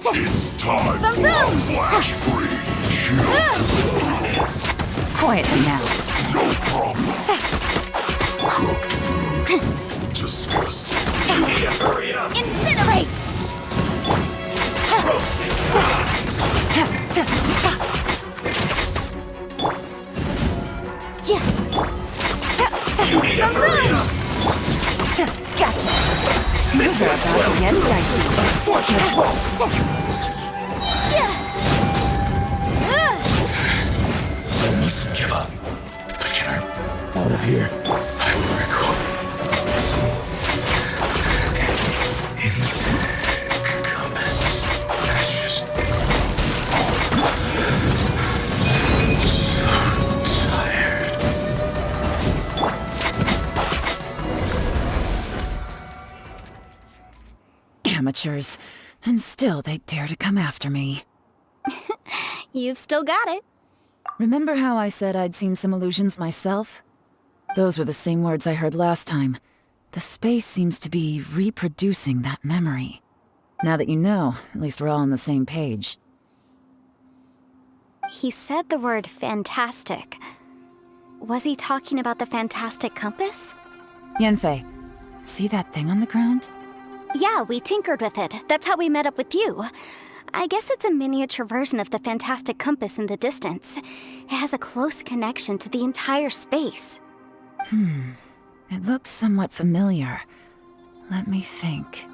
It's time Boom, for boom! flash free. Chill to the bone. Quietly now. No problem. Cooked food. Disgusting. Hurry up. Incinerate! Gotcha. Things are about to get dicey. Watch your fault. of here, I will recall. See? In the compass. That's just... tired. Amateurs. And still they dare to come after me. You've still got it. Remember how I said I'd seen some illusions myself? Those were the same words I heard last time. The space seems to be reproducing that memory. Now that you know, at least we're all on the same page. He said the word fantastic. Was he talking about the fantastic compass? Yanfei, see that thing on the ground? Yeah, we tinkered with it. That's how we met up with you. I guess it's a miniature version of the fantastic compass in the distance. It has a close connection to the entire space. It looks somewhat familiar. Let me think.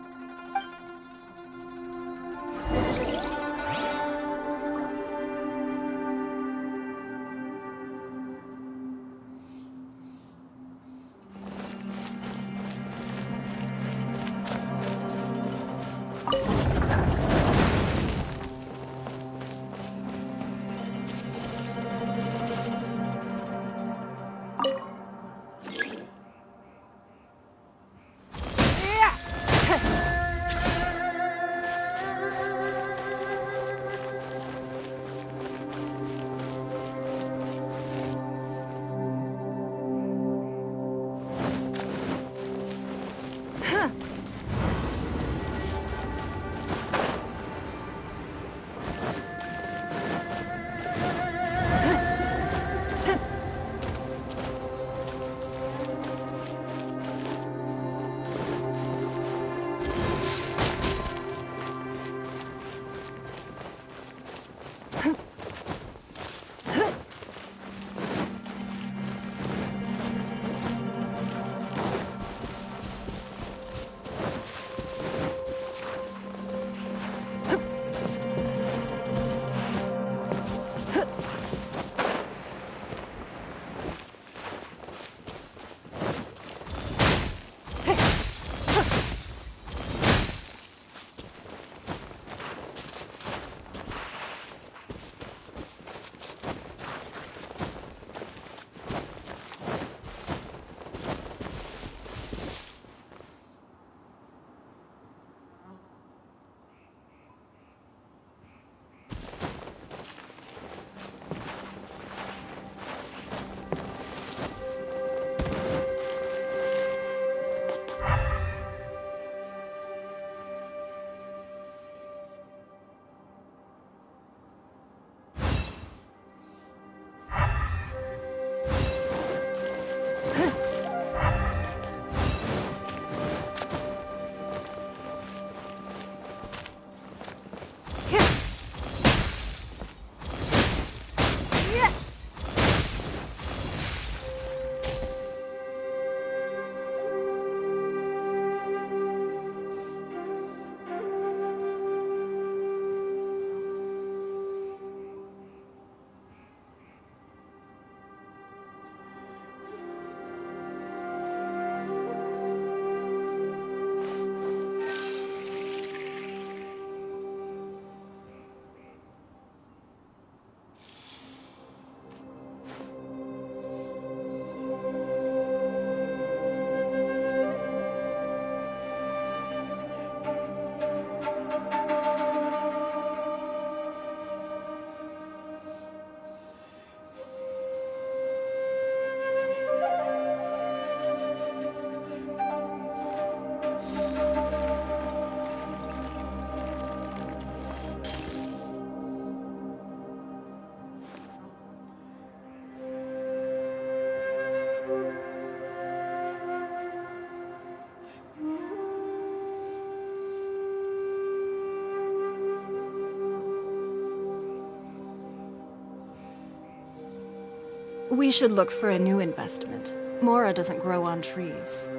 We should look for a new investment. Mora doesn't grow on trees.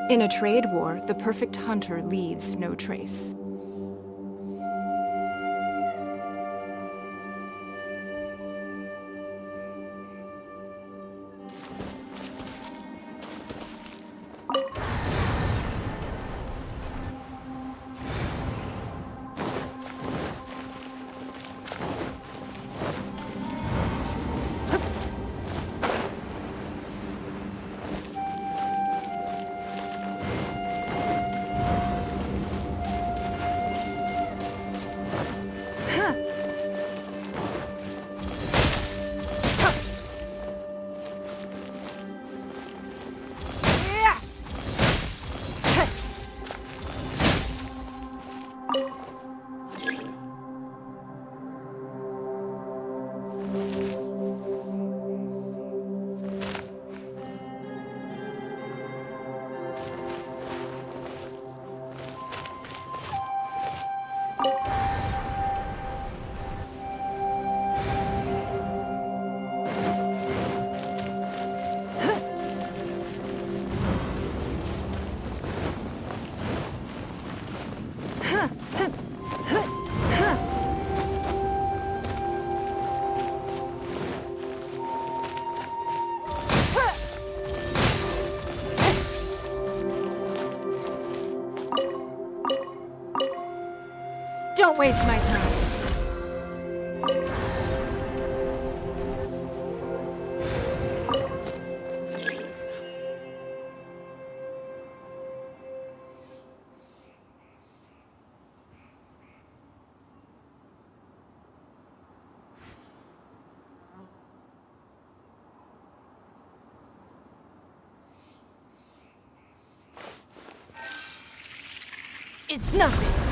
In a trade war, the perfect hunter leaves no trace. Don't waste my time. It's nothing.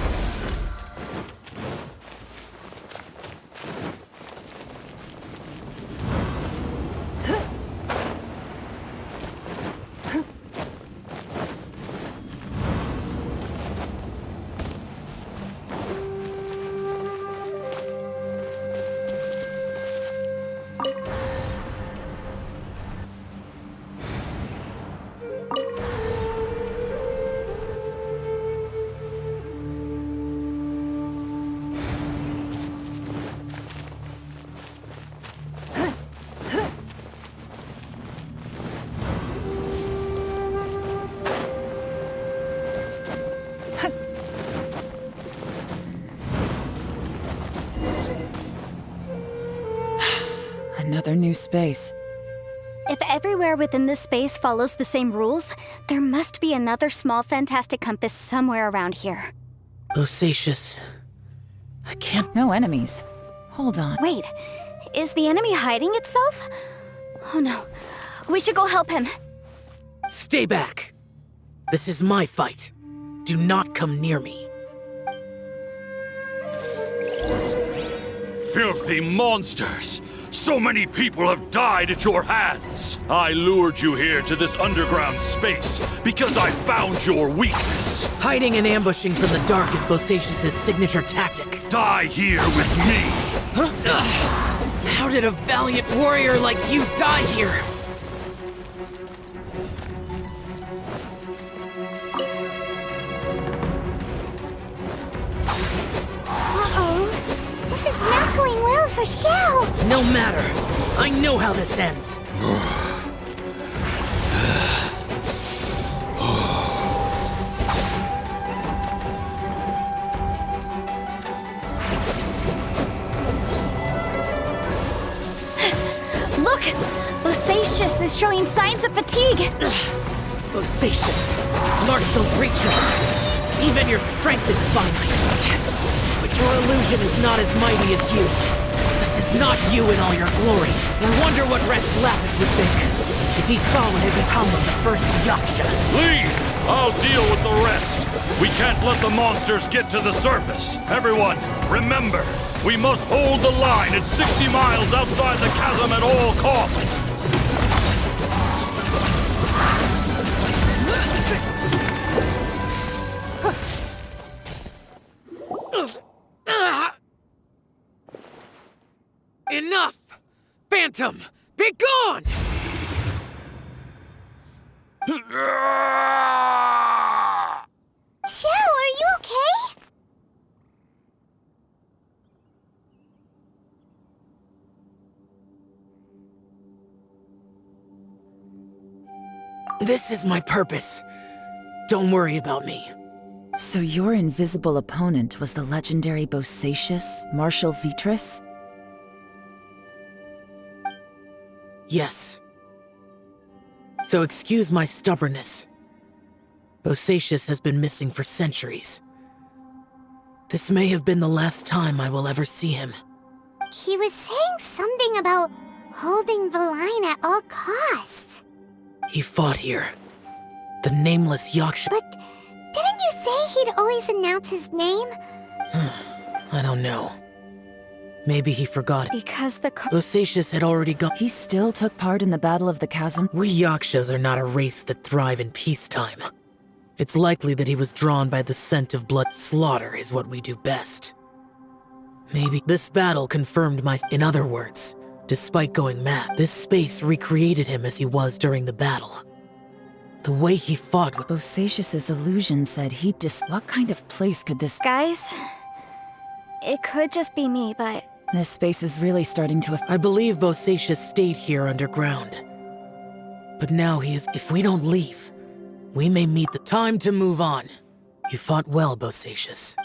Another new space. If everywhere within this space follows the same rules, there must be another small fantastic compass somewhere around here. Bosacius. I can't... No enemies. Hold on. Wait, is the enemy hiding itself? Oh no, we should go help him. Stay back! This is my fight. Do not come near me. Filthy monsters! So many people have died at your hands! I lured you here to this underground space because I found your weakness! Hiding and ambushing from the dark is Bosacius' signature tactic. Die here with me! Huh? How did a valiant warrior like you die here? Uh-oh. This is not going well for Xiao. No matter. I know how this ends. Look! Bosacius is showing signs of fatigue. Bosacius, martial creatures. Even your strength is finite. But your illusion is not as mighty as you. This is not you in all your glory. I wonder what Rex Lapis would think if he saw what had become of the first Yaksha. Leave! I'll deal with the rest. We can't let the monsters get to the surface. Everyone, remember, we must hold the line at 60 miles outside the chasm at all costs. Enough! Phantom, be gone! This is my purpose. Don't worry about me. So your invisible opponent was the legendary Bosacius, Marshal Vitris? Yes. So excuse my stubbornness. Bosacius has been missing for centuries. This may have been the last time I will ever see him. He was saying something about holding the line at all costs. He fought here. The nameless Yaksha. But didn't you say he'd always announce his name? I don't know. Maybe he forgot. Because the Bosacius had already gone. He still took part in the Battle of the Chasm? We Yakshas are not a race that thrive in peacetime. It's likely that he was drawn by the scent of blood. Slaughter is what we do best. Maybe this battle confirmed my... In other words, despite going mad, this space recreated him as he was during the battle. The way he fought with... Bosacius's illusion said he'd What kind of place could this... Guys, it could just be me, but... This space is really starting to... I believe Bosacius stayed here underground. But now he is... If we don't leave, we may meet the time to move on. You fought well, Bosacius.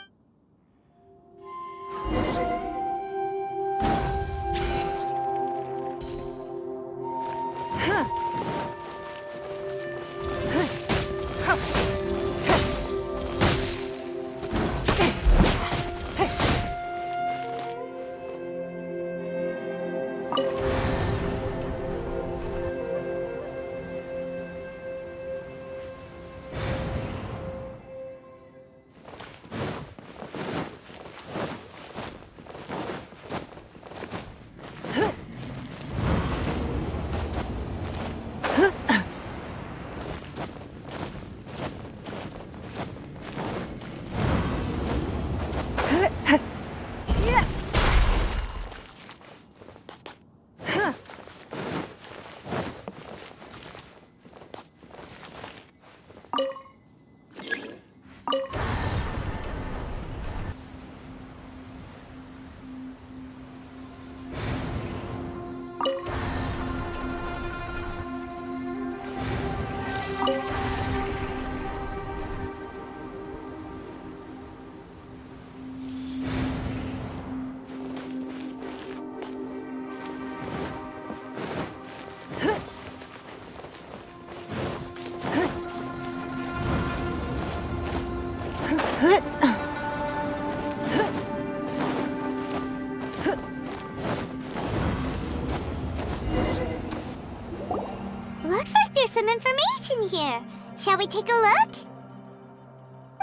Looks like there's some information here. Shall we take a look?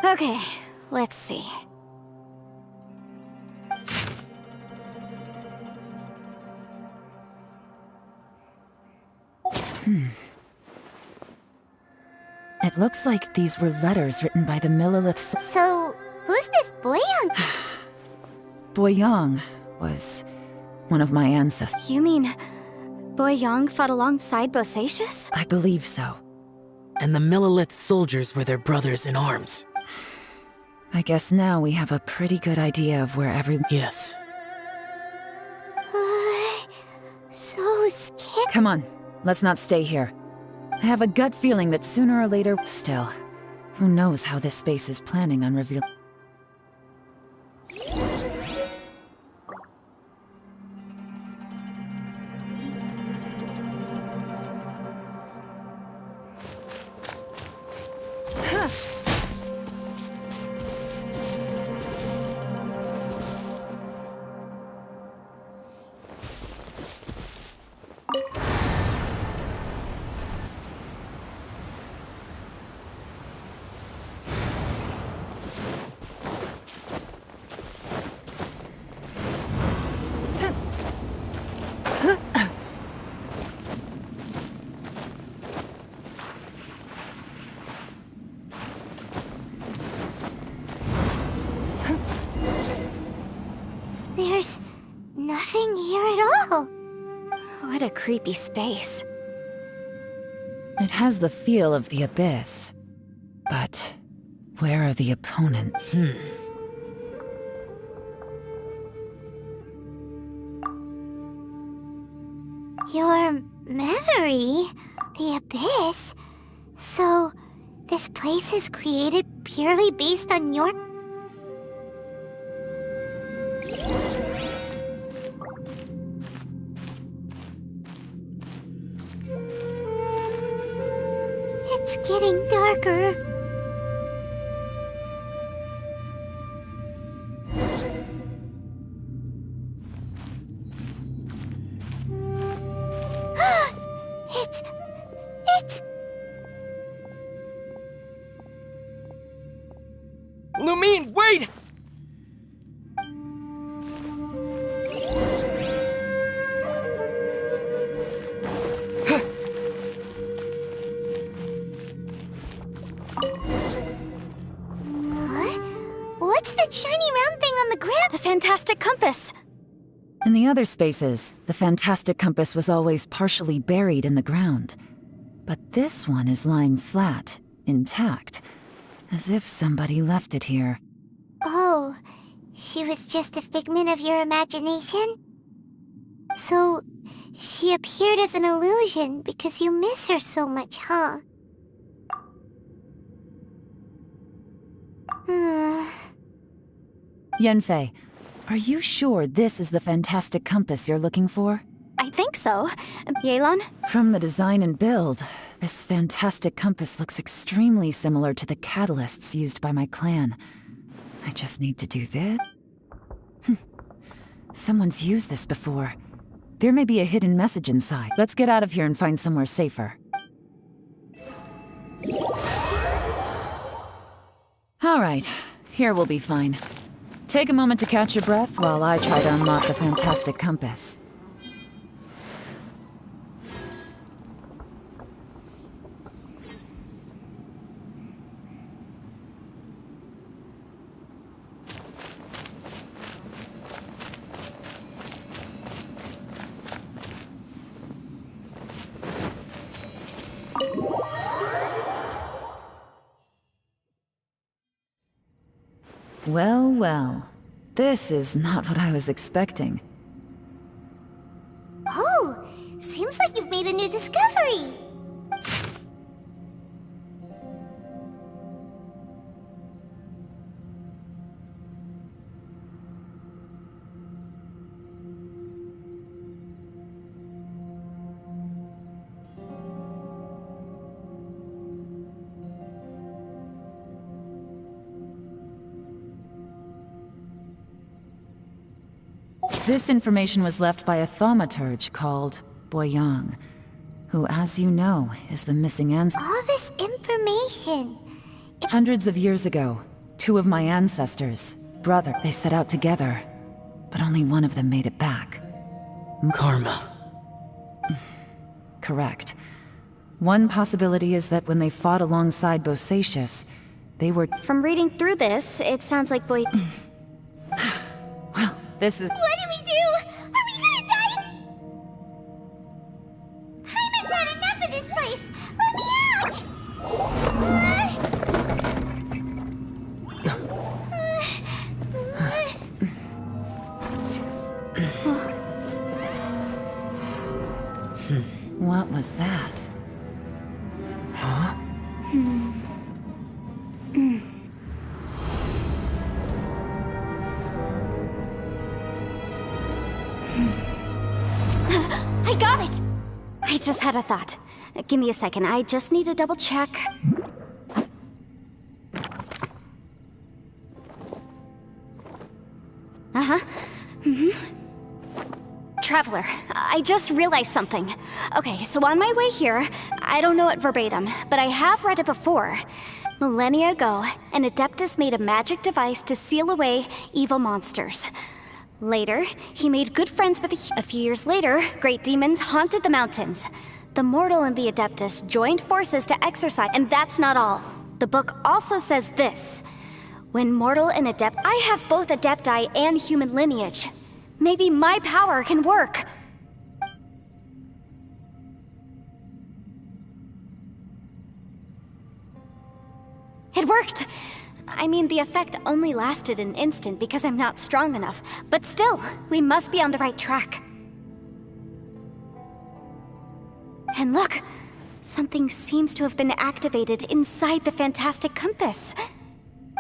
Okay, let's see. It looks like these were letters written by the Millilith... So, who's this Boyang? Boyang was one of my ancestors. You mean... Boyang fought alongside Bosacius? I believe so. And the Millilith soldiers were their brothers in arms. I guess now we have a pretty good idea of where every... Yes. So scary. Come on, let's not stay here. I have a gut feeling that sooner or later... Still, who knows how this space is planning on revealing... There's nothing here at all. What a creepy space. It has the feel of the abyss. But where are the opponents? Your memory? The abyss? So, this place is created purely based on your... It's getting darker. It's... Lumine, wait! What? What's that shiny round thing on the ground? The fantastic compass! In the other spaces, the fantastic compass was always partially buried in the ground. But this one is lying flat, intact, as if somebody left it here. Oh, she was just a figment of your imagination? So, she appeared as an illusion because you miss her so much, huh? Yanfei, are you sure this is the fantastic compass you're looking for? I think so. Yelan? From the design and build, this fantastic compass looks extremely similar to the catalysts used by my clan. I just need to do this. Someone's used this before. There may be a hidden message inside. Let's get out of here and find somewhere safer. All right, here we'll be fine. Take a moment to catch your breath while I try to unlock the fantastic compass. Well, well. This is not what I was expecting. Oh, seems like you've made a new discovery. This information was left by a thaumaturge called Boyang, who, as you know, is the missing ancestor. All this information. Hundreds of years ago, two of my ancestors, brother, they set out together, but only one of them made it back. Karma. Correct. One possibility is that when they fought alongside Bosacius, they were... From reading through this, it sounds like Boy... Well, this is... What do we do? Are we gonna die? Hyman's had enough of this place. Let me out! What was that? Huh? I got it! I just had a thought. Give me a second, I just need to double check. Uh-huh. Traveler, I just realized something. Okay, so on my way here, I don't know it verbatim, but I have read it before. Millennia ago, an Adeptus made a magic device to seal away evil monsters. Later, he made good friends with a few years later, great demons haunted the mountains. The mortal and the Adeptus joined forces to exorcise, and that's not all. The book also says this. When mortal and adept, I have both Adepti and human lineage. Maybe my power can work. It worked! I mean, the effect only lasted an instant because I'm not strong enough, but still, we must be on the right track. And look, Something seems to have been activated inside the Fantastic Compass.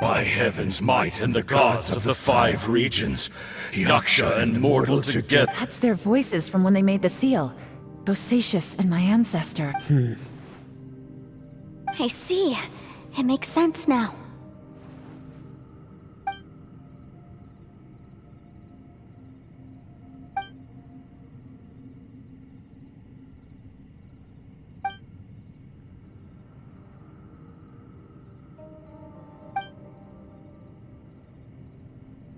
By heaven's might and the gods of the 5 regions, Yaksha and mortal together. That's their voices from when they made the seal. Bosacius and my ancestor. I see. It makes sense now.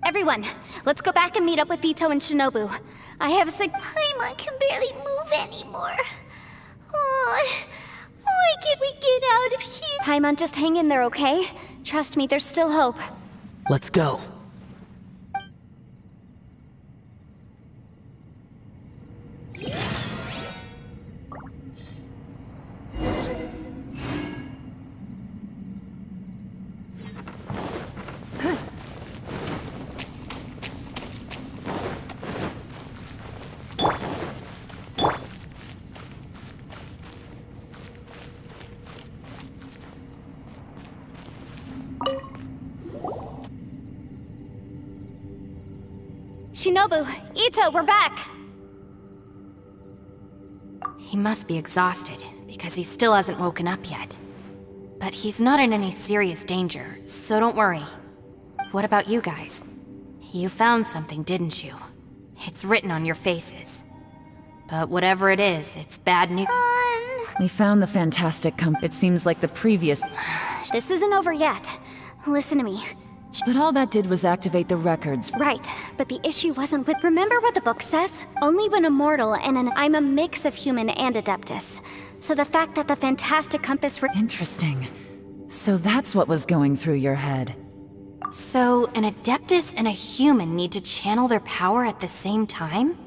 Everyone, let's go back and meet up with Ito and Shinobu. I have a Paimon can barely move anymore. Oh, why can't we get out of here? Paimon, just hang in there, okay? Trust me, there's still hope. Let's go. Shinobu, Ito, we're back! He must be exhausted, because he still hasn't woken up yet. But he's not in any serious danger, so don't worry. What about you guys? You found something, didn't you? It's written on your faces. But whatever it is, it's bad news. We found the Fantastic Compass. It seems like the previous... This isn't over yet. Listen to me. But all that did was activate the records. Right, but the issue wasn't with... Remember what the book says? Only when a mortal and I'm a mix of human and Adeptus. So the fact that the Fantastic Compass... Interesting. So that's what was going through your head. So, an Adeptus and a human need to channel their power at the same time?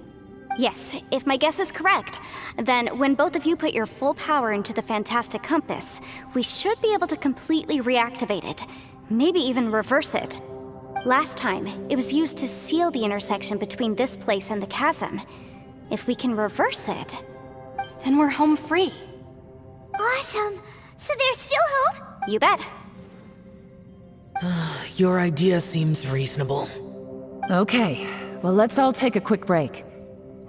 Yes, if my guess is correct, then when both of you put your full power into the Fantastic Compass, we should be able to completely reactivate it. Maybe even reverse it. Last time, it was used to seal the intersection between this place and the chasm. If we can reverse it... Then we're home free. Awesome! So there's still hope? You bet. Your idea seems reasonable. Okay, well let's all take a quick break.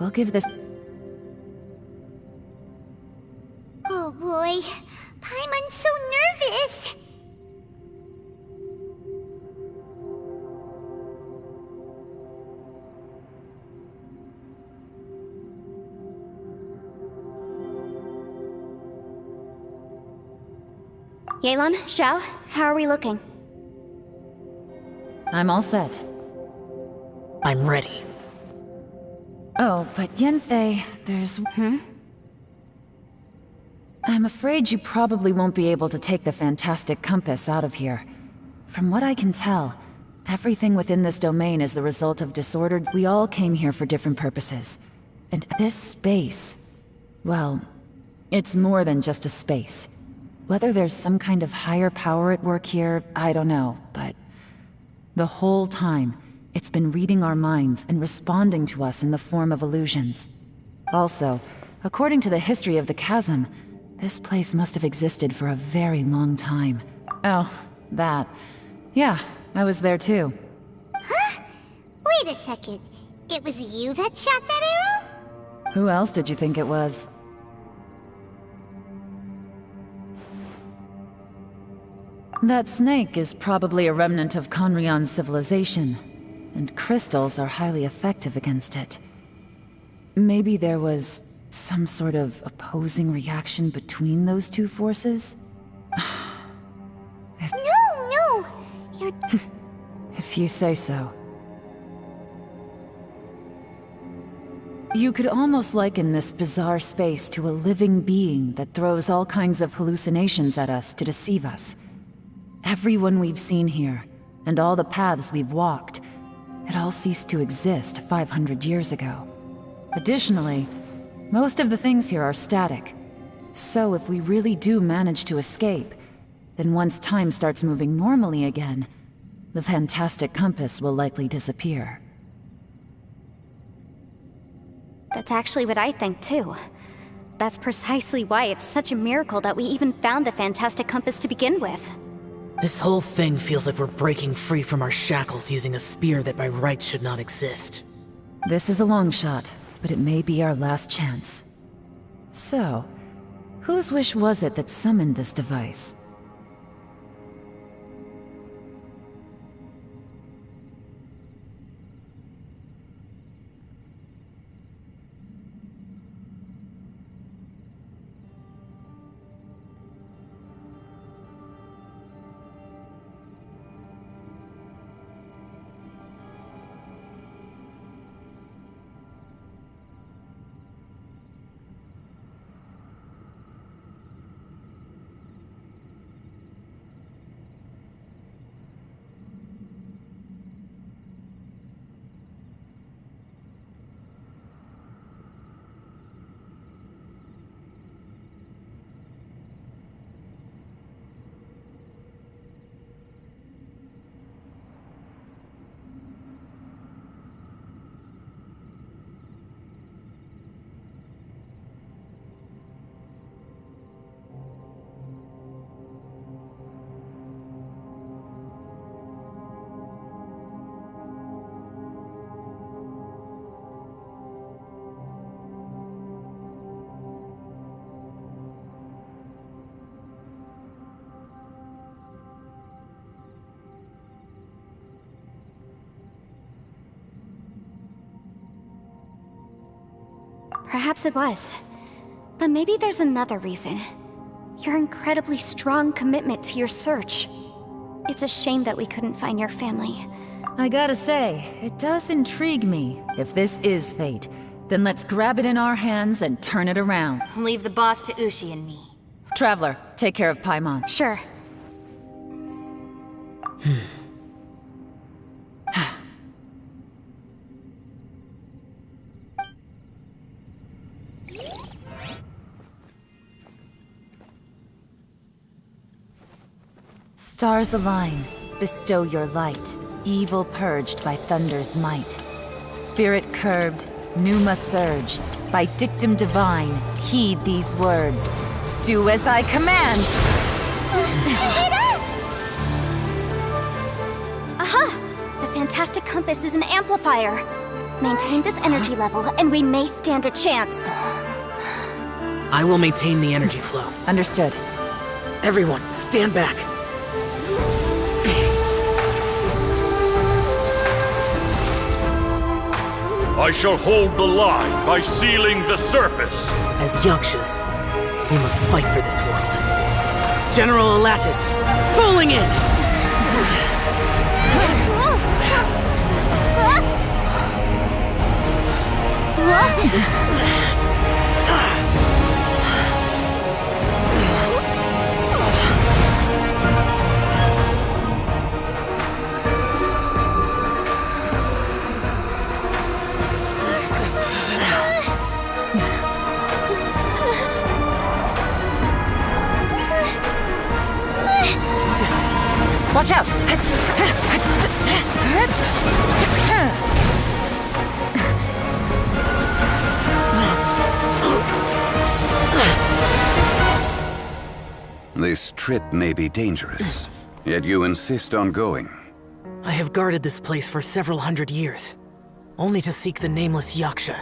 We'll give this... Oh boy, Paimon's so nervous! Yelan, Xiao, how are we looking? I'm all set. I'm ready. Oh, but Yanfei, there's... I'm afraid you probably won't be able to take the Fantastic Compass out of here. From what I can tell, everything within this domain is the result of disordered... We all came here for different purposes. And this space... well, it's more than just a space. Whether there's some kind of higher power at work here, I don't know, but... the whole time, it's been reading our minds and responding to us in the form of illusions. Also, according to the history of the chasm, this place must have existed for a very long time. Oh, that. Yeah, I was there too. Huh? Wait a second. It was you that shot that arrow? Who else did you think it was? That snake is probably a remnant of Conrion's civilization, and crystals are highly effective against it. Maybe there was some sort of opposing reaction between those two forces? No, you're... If you say so. You could almost liken this bizarre space to a living being that throws all kinds of hallucinations at us to deceive us. Everyone we've seen here, and all the paths we've walked, it all ceased to exist 500 years ago. Additionally, most of the things here are static. So if we really do manage to escape, then once time starts moving normally again, the Fantastic Compass will likely disappear. That's actually what I think too. That's precisely why it's such a miracle that we even found the fantastic compass to begin with. This whole thing feels like we're breaking free from our shackles using a spear that by rights should not exist. This is a long shot, but it may be our last chance. So, whose wish was it that summoned this device? Perhaps it was. But maybe there's another reason. Your incredibly strong commitment to your search. It's a shame that we couldn't find your family. I gotta say, it does intrigue me. If this is fate, then let's grab it in our hands and turn it around. Leave the boss to Ushi and me. Traveler, take care of Paimon. Sure. Stars align, bestow your light. Evil purged by thunder's might. Spirit curbed, pneuma surge. By dictum divine, heed these words. Do as I command! Aha! The fantastic compass is an amplifier. Maintain this energy level, and we may stand a chance. I will maintain the energy flow. Understood. Everyone, stand back. I shall hold the line by sealing the surface. As Yakshas, we must fight for this world. General Alatus, falling in! Watch out! This trip may be dangerous, yet you insist on going. I have guarded this place for several hundred years. Only to seek the nameless Yaksha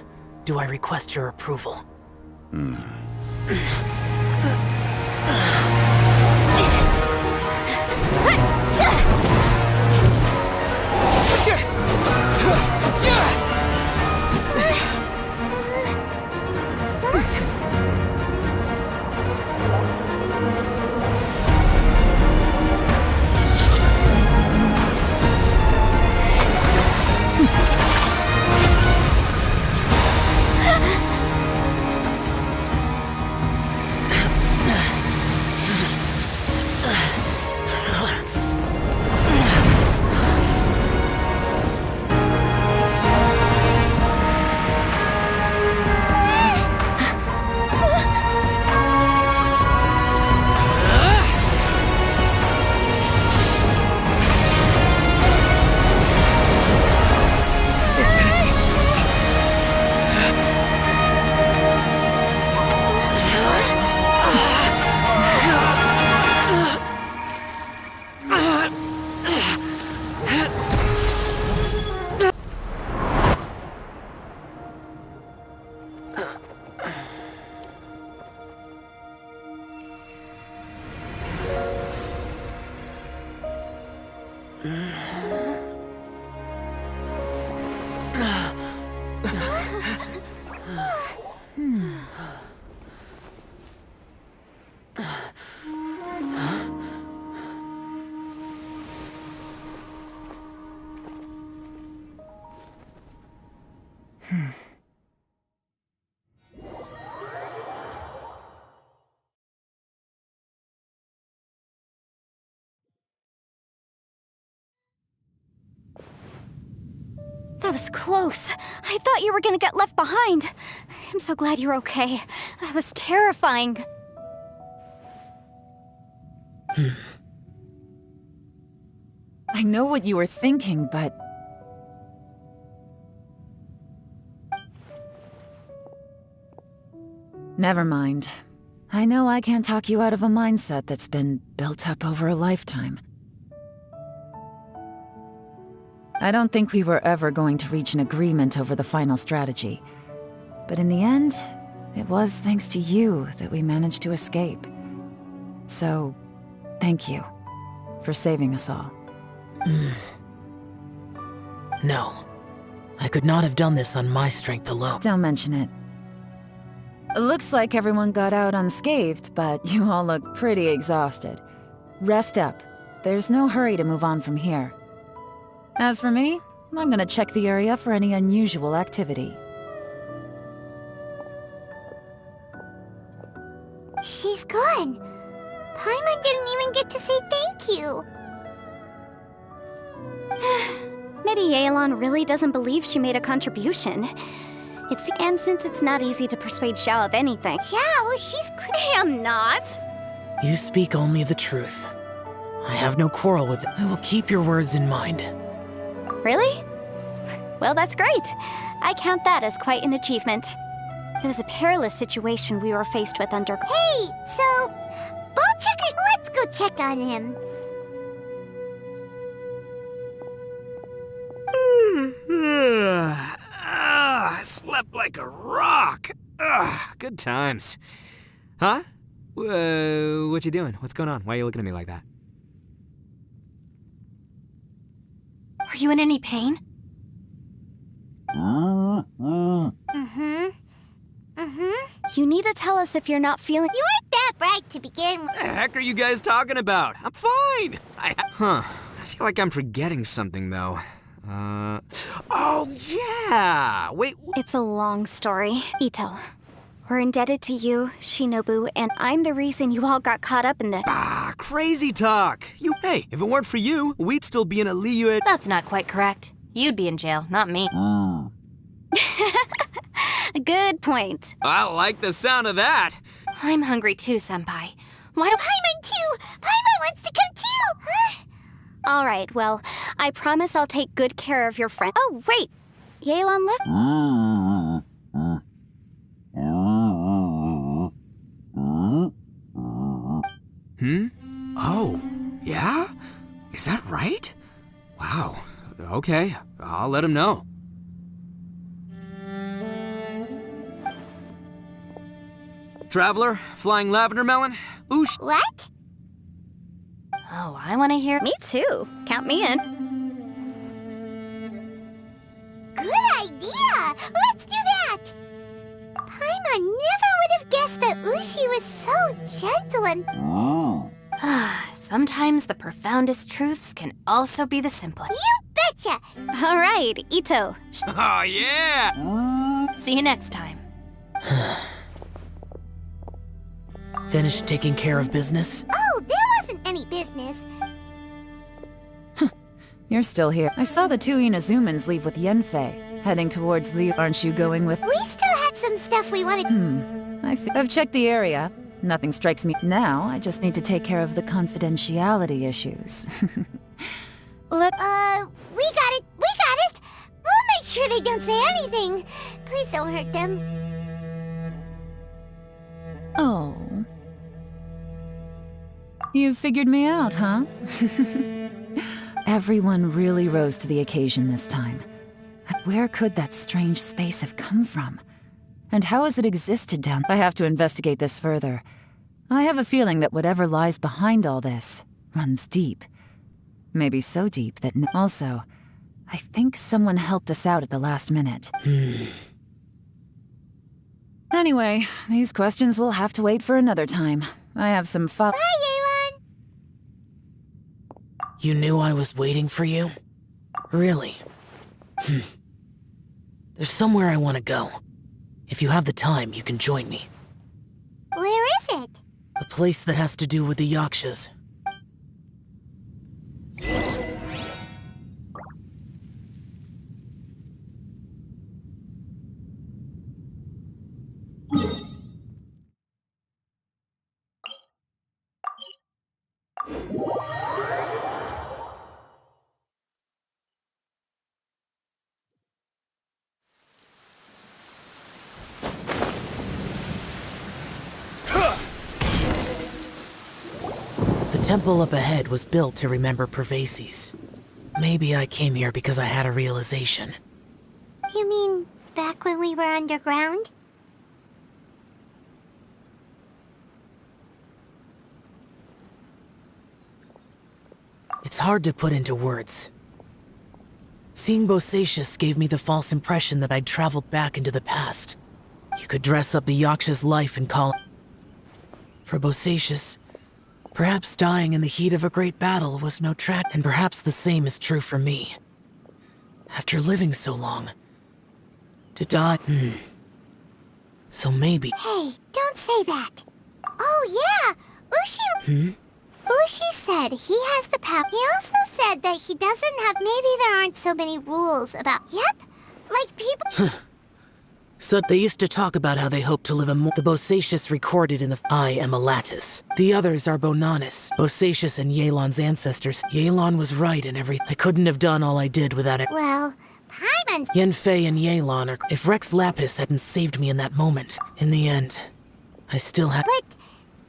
do I request your approval. was close. I thought you were gonna get left behind. I'm so glad you're okay. That was terrifying. I know what you were thinking, but... Never mind. I know I can't talk you out of a mindset that's been built up over a lifetime. I don't think we were ever going to reach an agreement over the final strategy. But in the end, it was thanks to you that we managed to escape. So, thank you for saving us all. No. I could not have done this on my strength alone. Don't mention it. Looks like everyone got out unscathed, but you all look pretty exhausted. Rest up. There's no hurry to move on from here. As for me, I'm gonna check the area for any unusual activity. She's gone. Paimon didn't even get to say thank you. Maybe Yelan really doesn't believe she made a contribution. And since it's not easy to persuade Xiao of anything... Xiao, she's I'm not! You speak only the truth. I have no quarrel with it. I will keep your words in mind. Really? Well, that's great. I count that as quite an achievement. It was a perilous situation we were faced with under... Hey, so... Ball checkers, let's go check on him. I slept like a rock. Good times. Huh? What you doing? What's going on? Why are you looking at me like that? Are you in any pain? You need to tell us if you're not feeling... You weren't that bright to begin with. What the heck are you guys talking about? I'm fine. I feel like I'm forgetting something, though. Oh, yeah! Wait. It's a long story. Ito, we're indebted to you, Shinobu, and I'm the reason you all got caught up in the... Crazy talk. Hey, if it weren't for you, we'd still be in a Liyue... That's not quite correct. You'd be in jail, not me. Good point. I like the sound of that. I'm hungry too, Senpai. Why do Paimon too! Paimon wants to come too! All right, well, I promise I'll take good care of your friend. Oh, wait! Yelan left? Oh, yeah? Is that right? Wow. Okay, I'll let him know. Traveler, flying lavender melon, oosh. What? Oh, I want to hear... Me too. Count me in. Good idea! Let's do that! Paimon never would have guessed that Ushi was so gentle and... Sometimes the profoundest truths can also be the simplest. You betcha! All right, Ito. Oh, yeah! See you next time. Finished taking care of business? Oh, there wasn't any business. You're still here. I saw the two Inazumans leave with Yenfei, heading towards Li. Aren't you going with... We still had some stuff we wanted... I've checked the area. Nothing strikes me. Now, I just need to take care of the confidentiality issues. we got it! We'll make sure they don't say anything. Please don't hurt them. Oh. You figured me out, huh? Everyone really rose to the occasion this time. Where could that strange space have come from? And how has it existed down? I have to investigate this further. I have a feeling that whatever lies behind all this runs deep. Maybe so deep that... Also, I think someone helped us out at the last minute. Anyway, these questions will have to wait for another time. I have some Bye, Yelan! You knew I was waiting for you? Really? There's somewhere I want to go. If you have the time, you can join me. Where is it? A place that has to do with the Yakshas. The temple up ahead was built to remember Pervases. Maybe I came here because I had a realization. You mean back when we were underground? It's hard to put into words. Seeing Bosacius gave me the false impression that I'd traveled back into the past. You could dress up the Yaksha's life and call it. For Bosacius, perhaps dying in the heat of a great battle was no tragedy, and perhaps the same is true for me. After living so long, to die. So maybe. Hey, don't say that. Oh yeah, Ushi. Ushi said he has the power. He also said that he doesn't have. Maybe there aren't so many rules about. Yep, like people. So they used to talk about how they hope to live a more. The Bosacius recorded in the. I am a lattice. The others are Bonanis, Bosacius and Yelan's ancestors. Yelan was right in everything. I couldn't have done all I did without it. Well, Paimon's. Yenfei and Yelan are. If Rex Lapis hadn't saved me in that moment, in the end, I still have. But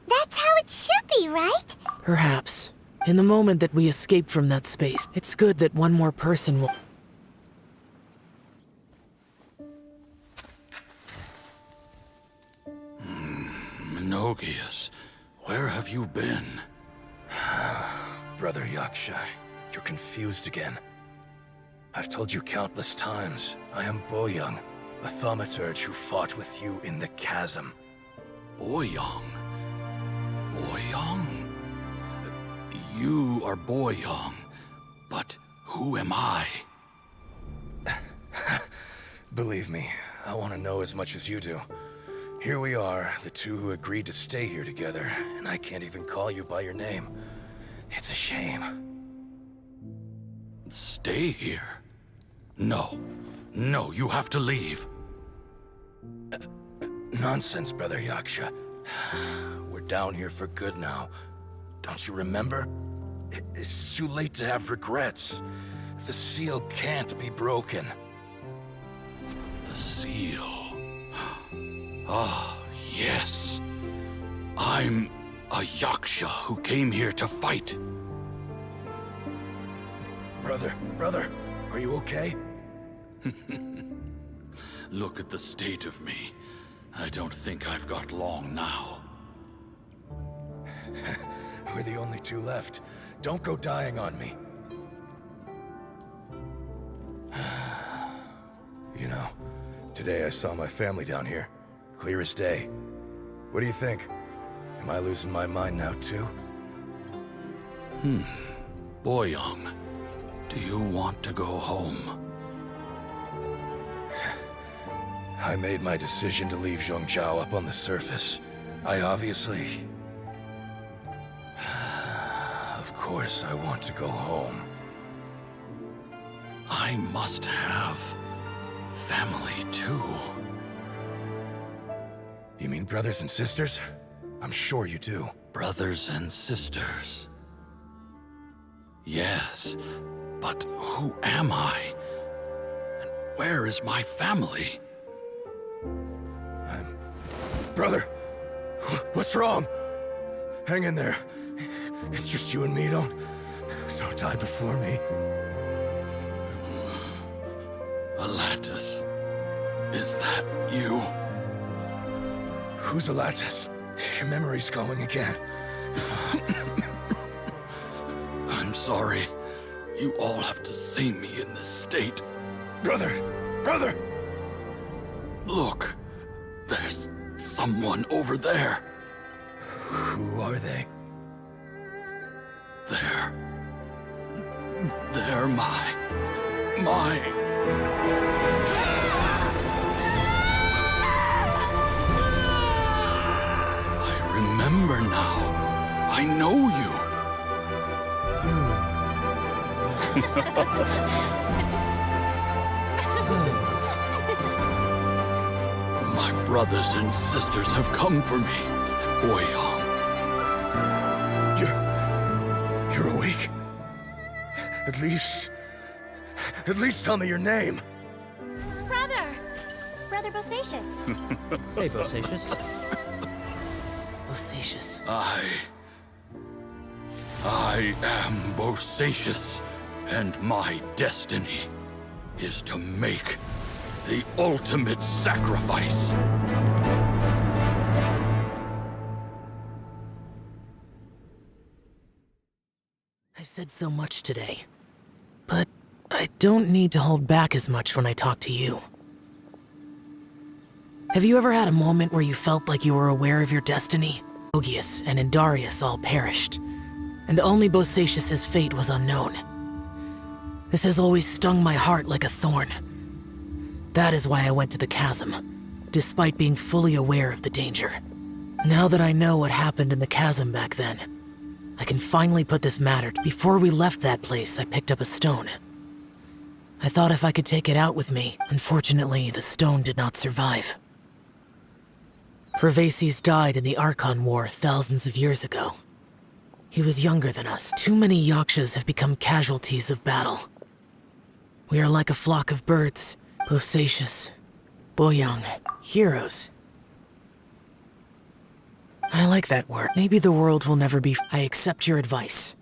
that's how it should be, right? Perhaps. In the moment that we escape from that space, it's good that one more person will. Menogias, where have you been? Brother Yaksha, you're confused again. I've told you countless times, I am Boyoung, a thaumaturge who fought with you in the chasm. Boyoung? Boyoung? You are Boyoung, but who am I? Believe me, I want to know as much as you do. Here we are, the two who agreed to stay here together, and I can't even call you by your name. It's a shame. Stay here? No. No, you have to leave. Nonsense, Brother Yaksha. We're down here for good now. Don't you remember? It's too late to have regrets. The seal can't be broken. The seal. Ah, yes. I'm a Yaksha who came here to fight. Brother, are you okay? Look at the state of me. I don't think I've got long now. We're the only two left. Don't go dying on me. You know, today I saw my family down here. Clear as day. What do you think? Am I losing my mind now too? Boyoung, do you want to go home? I made my decision to leave Zhongzhou up on the surface. I obviously... Of course I want to go home. I must have family too. You mean brothers and sisters? I'm sure you do. Brothers and sisters. Yes, but who am I? And where is my family? Brother! What's wrong? Hang in there. It's just you and me, don't die before me. Alatus, is that you? Who's Alatus? Your memory's going again. I'm sorry. You all have to see me in this state. Brother! Look, there's someone over there. Who are they? They're my... I remember now. I know you. My brothers and sisters have come for me, Boyoung. At least tell me your name. Brother Bosacious. Hey, Bosacious. Bosacious. I am Bosacious, and my destiny is to make the ultimate sacrifice. I've said so much today, but I don't need to hold back as much when I talk to you. Have you ever had a moment where you felt like you were aware of your destiny? Ogius and Indarius all perished, and only Bosacious's fate was unknown. This has always stung my heart like a thorn. That is why I went to the chasm, despite being fully aware of the danger. Now that I know what happened in the chasm back then, I can finally put this matter. Before we left that place, I picked up a stone. I thought if I could take it out with me. Unfortunately, the stone did not survive. Pervases died in the Archon War thousands of years ago. He was younger than us. Too many Yakshas have become casualties of battle. We are like a flock of birds. Bosacious, Boyoung, heroes. I like that word. Maybe the world will never be. I accept your advice.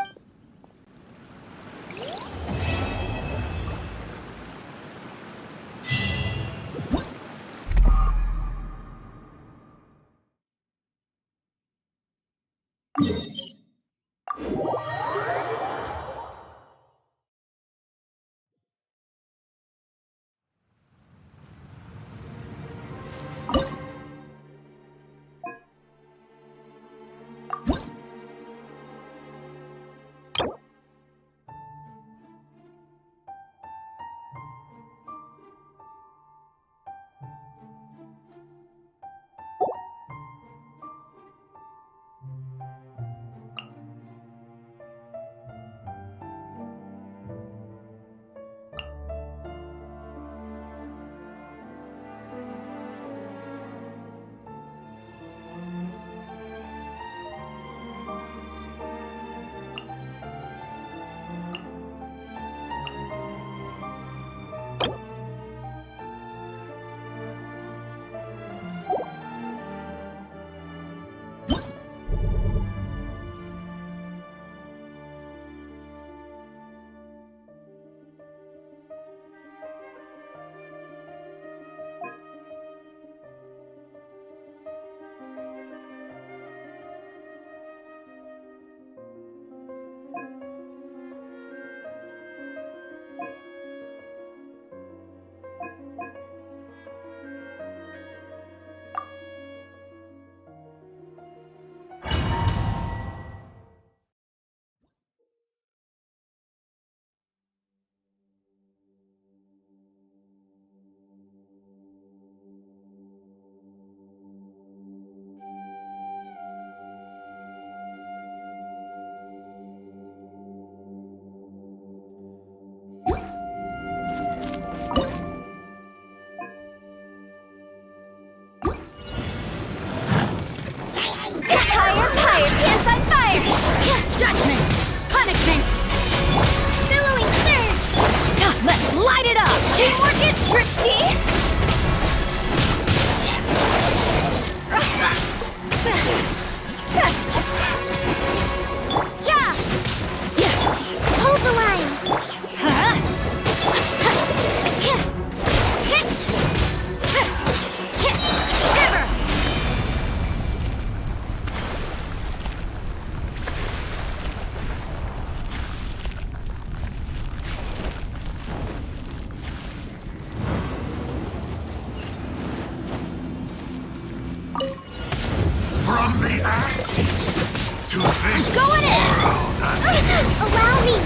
Judgment! Punishment! Billowing surge! Let's light it up! Teamwork is tricky! Yeah! Hold the line! Shiver! From the act to the Going in! Allow me!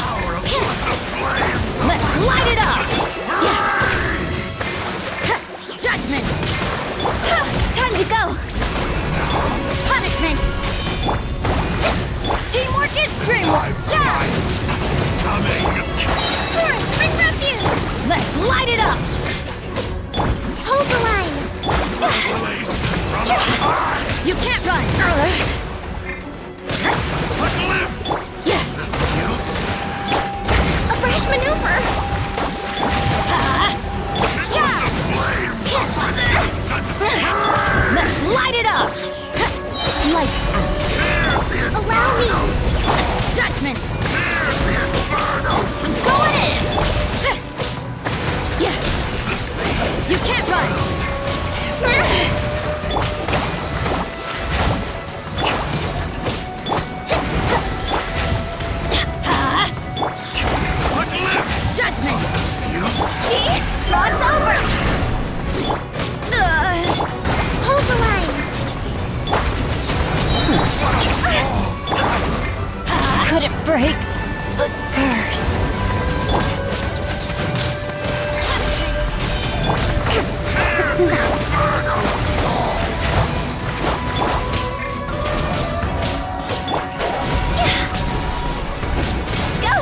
power of the flame! Let's light it up! Judgment! Time to go! Punishment! Teamwork is dreamwork! Coming! Torrent, bring refuge! Let's light it up! Hold the line! You can't run! Let's live! Judgment! I'm going in! Yeah! You can't run! Judgment! See? It's over! Hold the line. Couldn't break the curse. Let's move out. Go!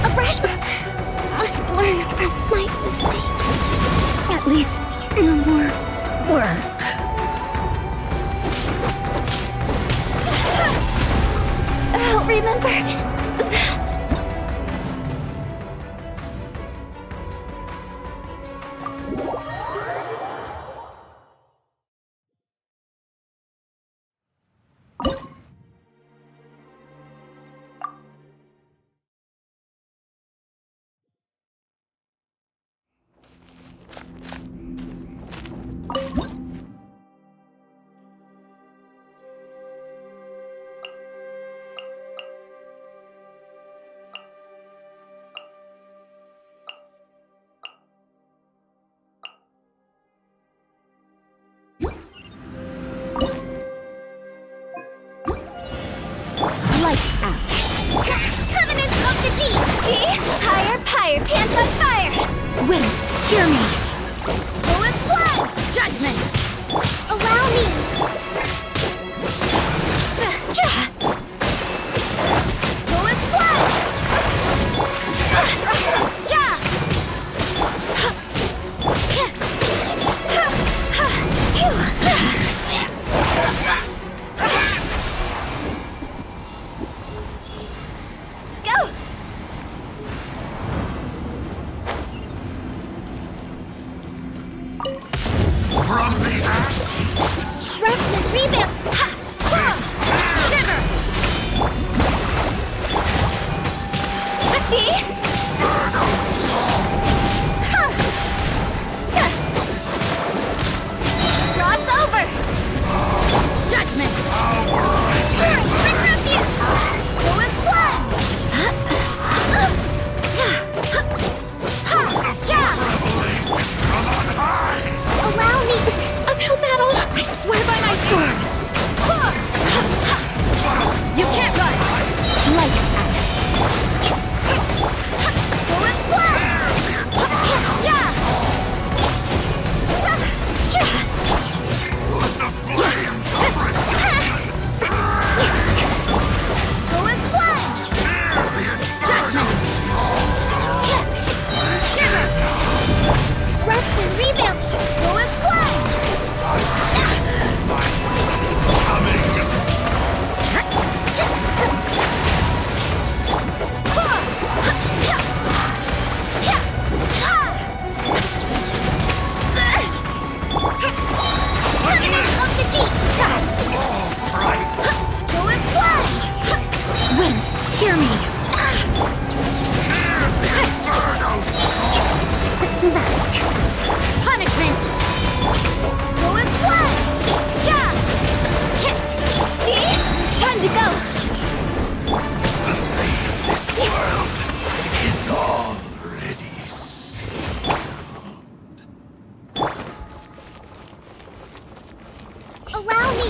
A brush must learn from my mistakes. At least no more work. I'll remember that. Lights out. Covenants of the deep. See? Higher, higher, pants on fire! Wind, hear me. Go and fly! Judgment! Allow me. Go and fly! Yeah! Go! From the ash! Rest and rebuild. Ha! Boom! Shiver! See? Huh. Cross over! Judgment! Turn! Bring refuge! Go and fly! Yeah! Allow me. Uphill battle! I swear by my sword! You can't run! Lights out. Go and fly! Yeah! Go and fly! Judgment! Shiver! Rest and rebuild. Go and fly! Covenants of the deep. Go and fly! Wind, hear me. Let's move out. Punishment! Go and fly! Yeah! See? Time to go! Allow me.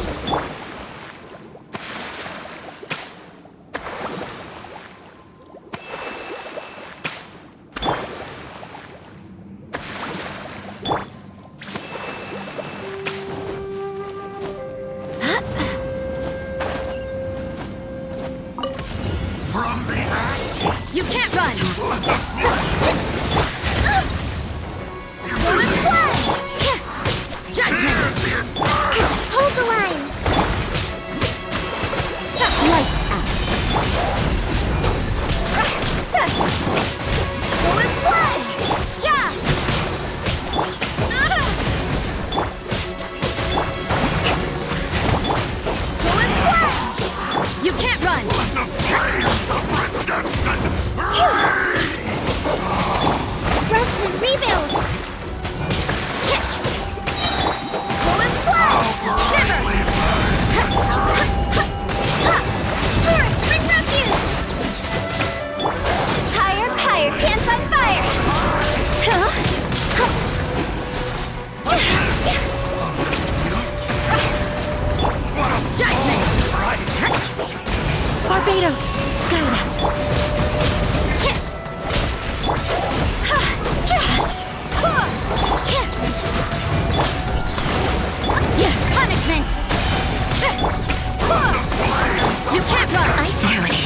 From the ash! You can't run! Go and fly. Judgment! Hold the line. Lights out. Go and fly! Yeah! Go and fly! Barbados, guide us. Punishment! You can't run! I see how it is.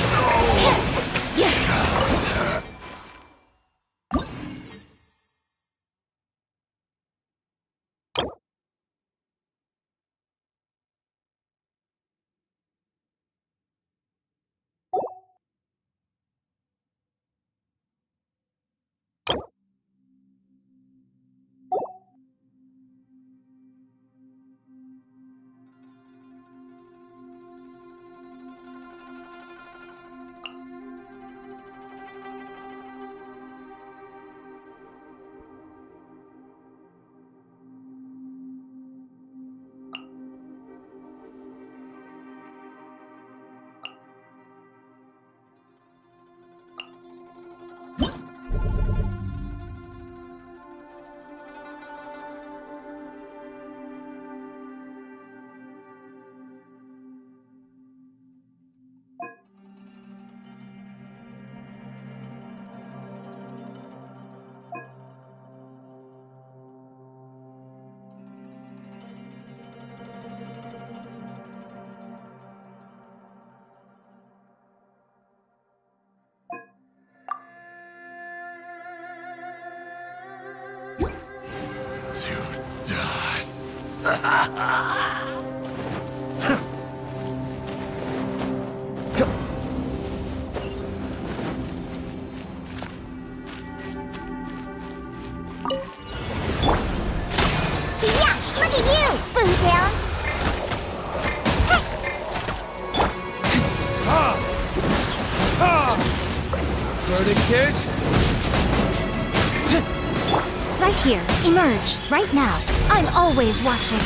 Right here, emerge, right now. I'm always watching.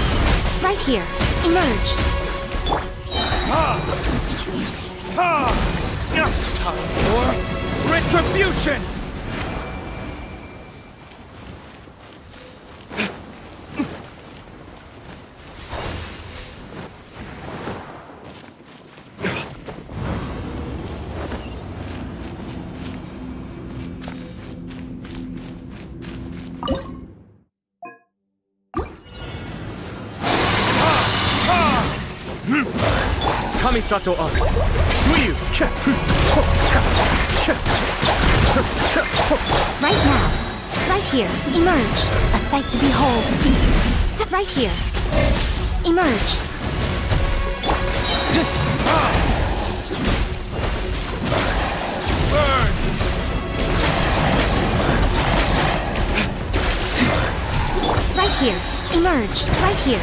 Right here, emerge. Time for retribution! Kamisato up. Suiyu. Right now. Right here. Emerge. A sight to behold. Right here. Emerge. Burn! Right here. Emerge. Right here.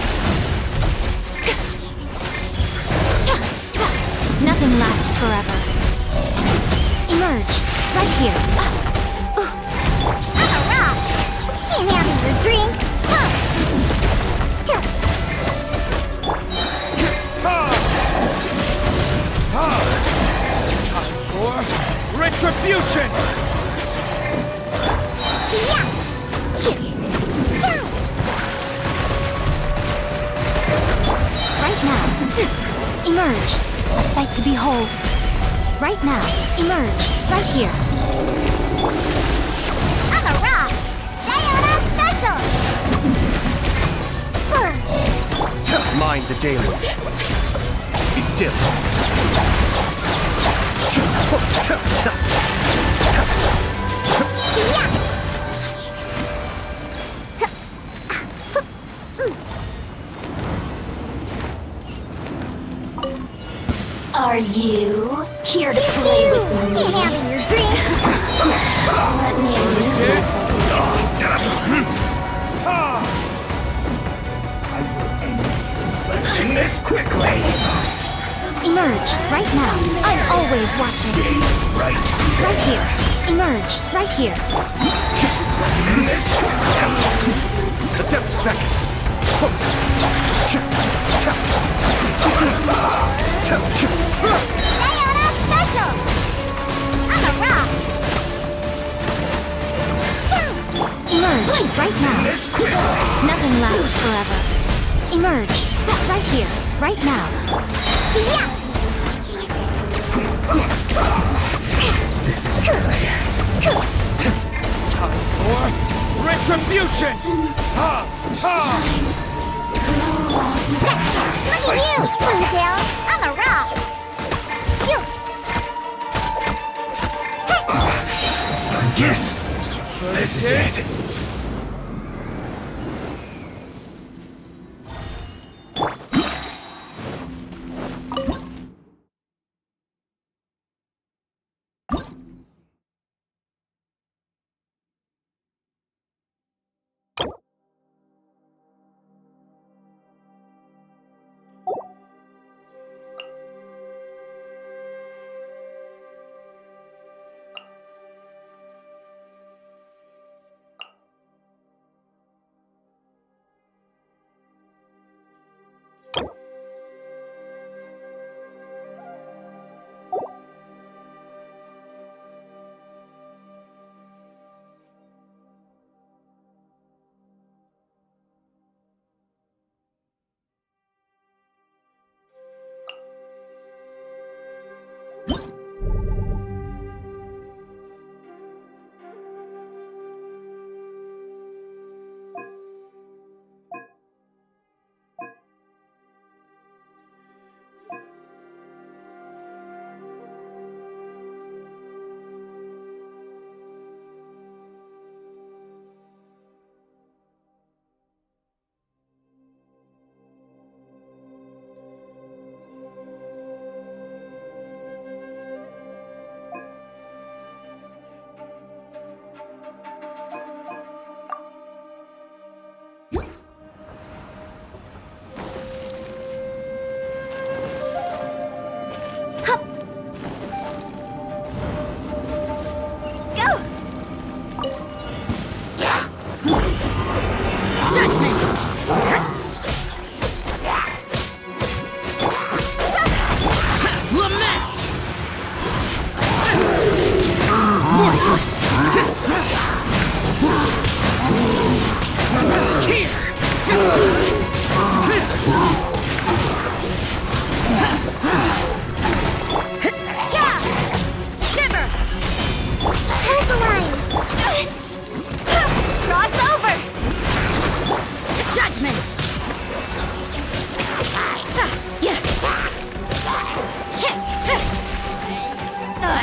Nothing lasts forever. Emerge. Right here. I'm a rock! Can't have your drink! Time for retribution! Right now. Emerge. A sight to behold. Right now. Emerge. Right here. I'm a rock! Diana special! Mind the deluge. Be still. Are you here to play with me? Can't have your drink! Let me amuse myself. I will end this quickly! Emerge. Right now. I'm always watching. Right. Right here. Emerge. Right here. Attempts back. Diana special! I'm a rock! Emerge. Right now. Nothing lasts forever. Emerge. Right here. Right now. Yeah! This is good. Time for retribution! Look at you, Twintail! I'm a rock! You! Yes, this is it.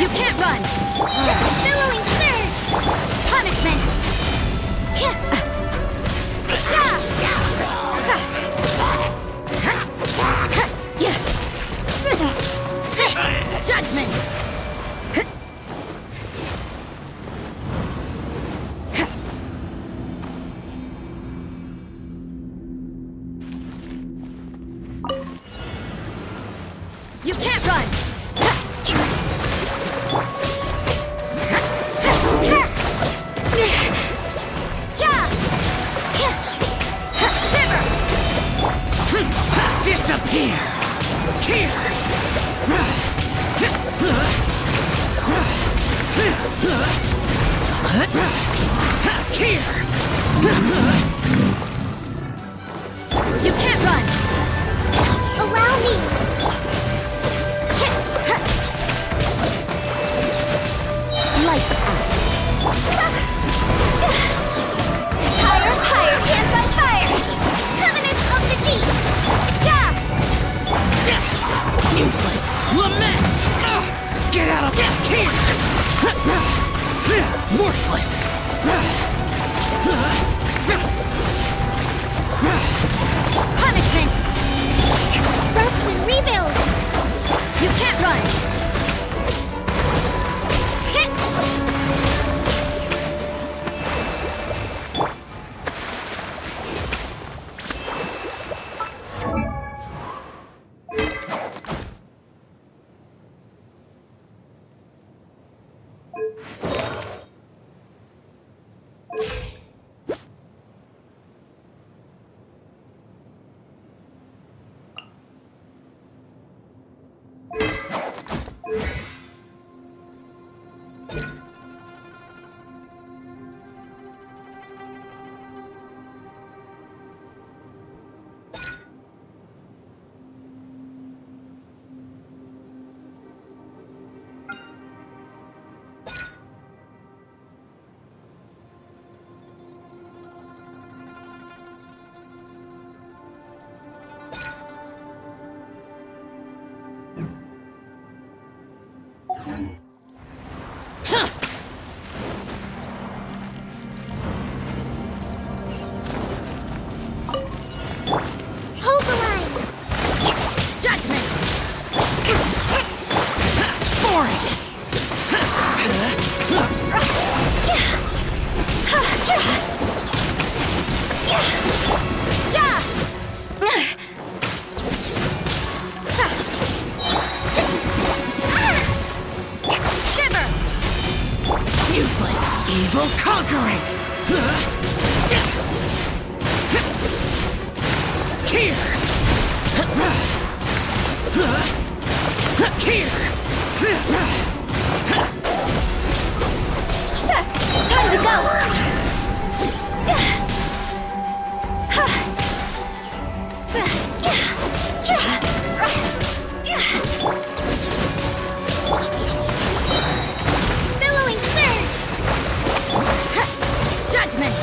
You can't run! Billowing surge! Punishment! Judgment! You can't run! Disappear! You can't run! Allow me! Lights out! Higher, higher, hands on fire! Covenants of the deep! Useless! Lament! Get out of here! Worthless! Punishment! Rest and rebuild! You can't run! conquering! Here! Here! Time to go! Billowing surge! Judgment!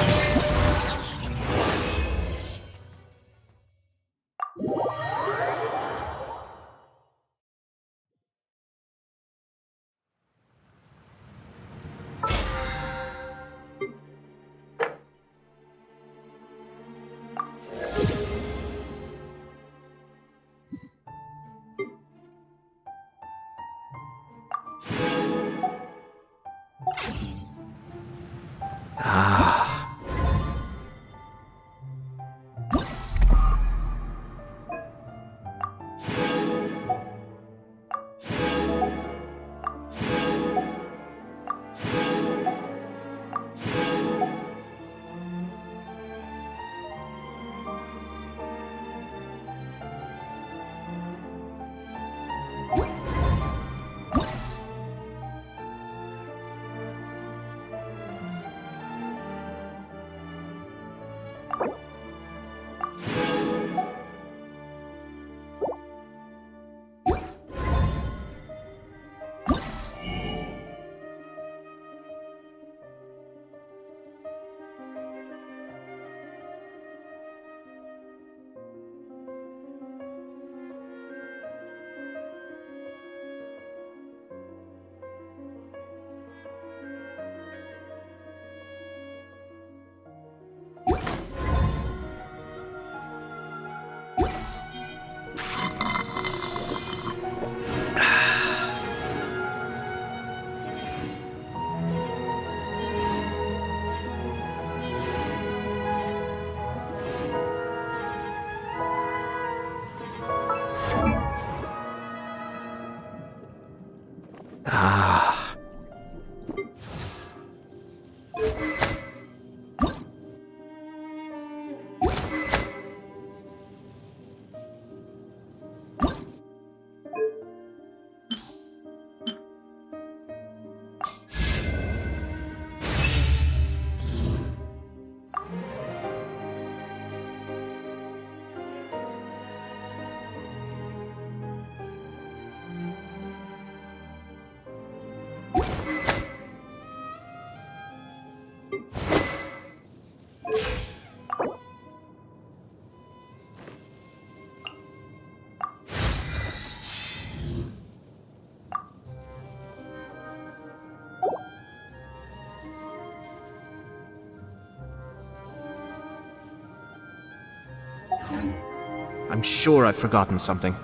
I'm sure I've forgotten something.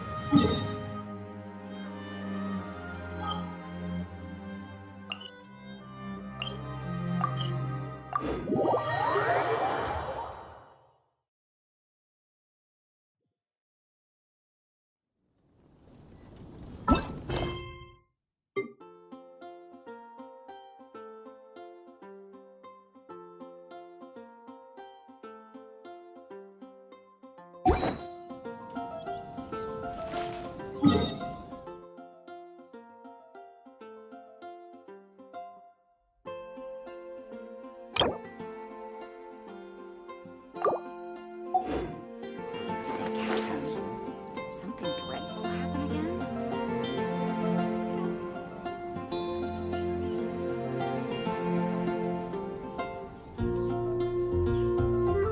Something dreadful happen again?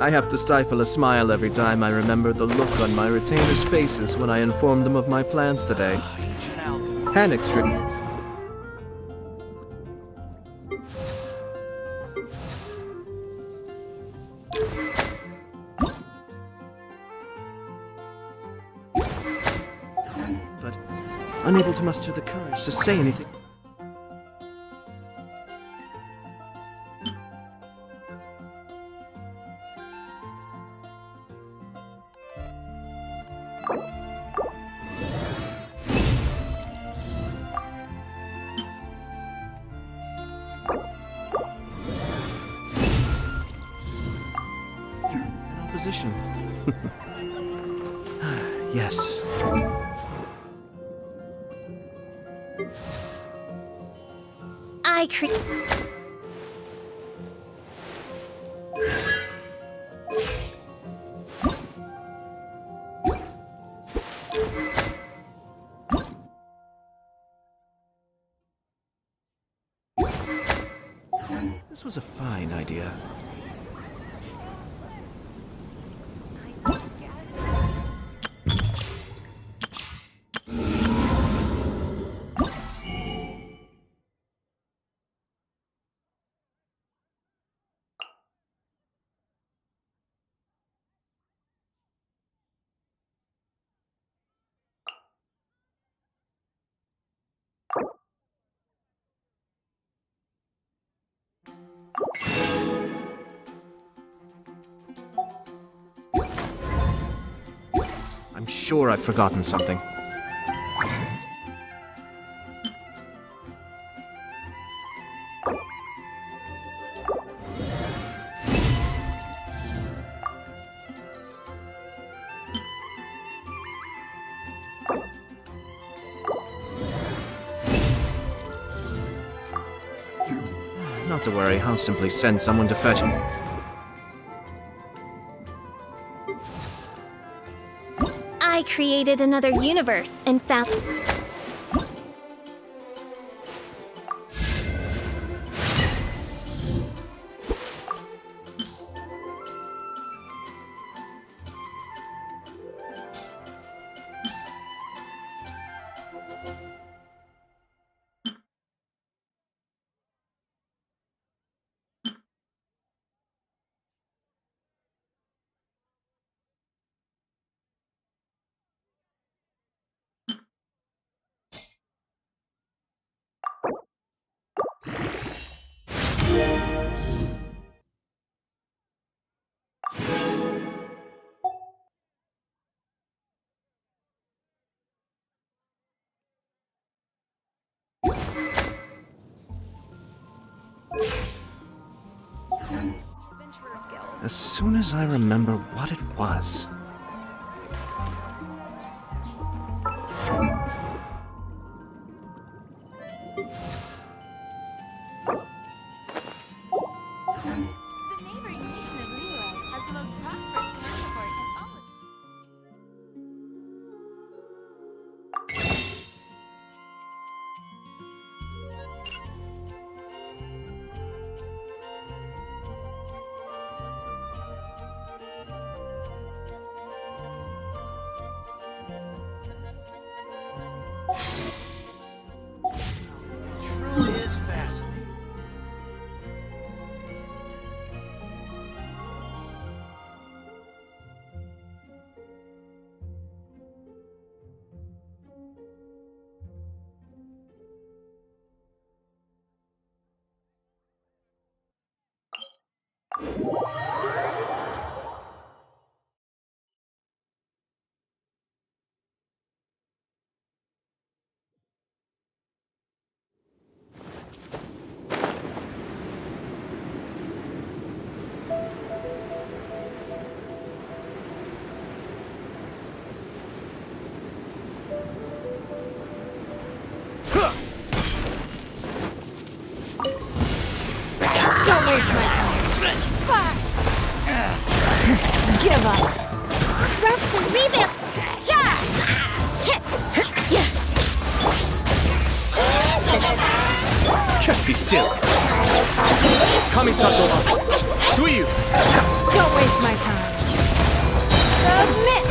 I have to stifle a smile every time I remember the look on my retainers' faces when I informed them of my plans today. Panic-stricken. But unable to muster the courage to say anything. position. Yes. I create. This was a fine idea. I'm sure I've forgotten something. Not to worry, I'll simply send someone to fetch him. I created another universe and found. As soon as I remember what it was. The neighboring nation of Liyue has the most prosperous commercial port in all of. Truly is fascinating. Don't waste my time. Give up. Rest and rebuild! Be still. Kamisato wa Suiyu. Don't waste my time. Submit!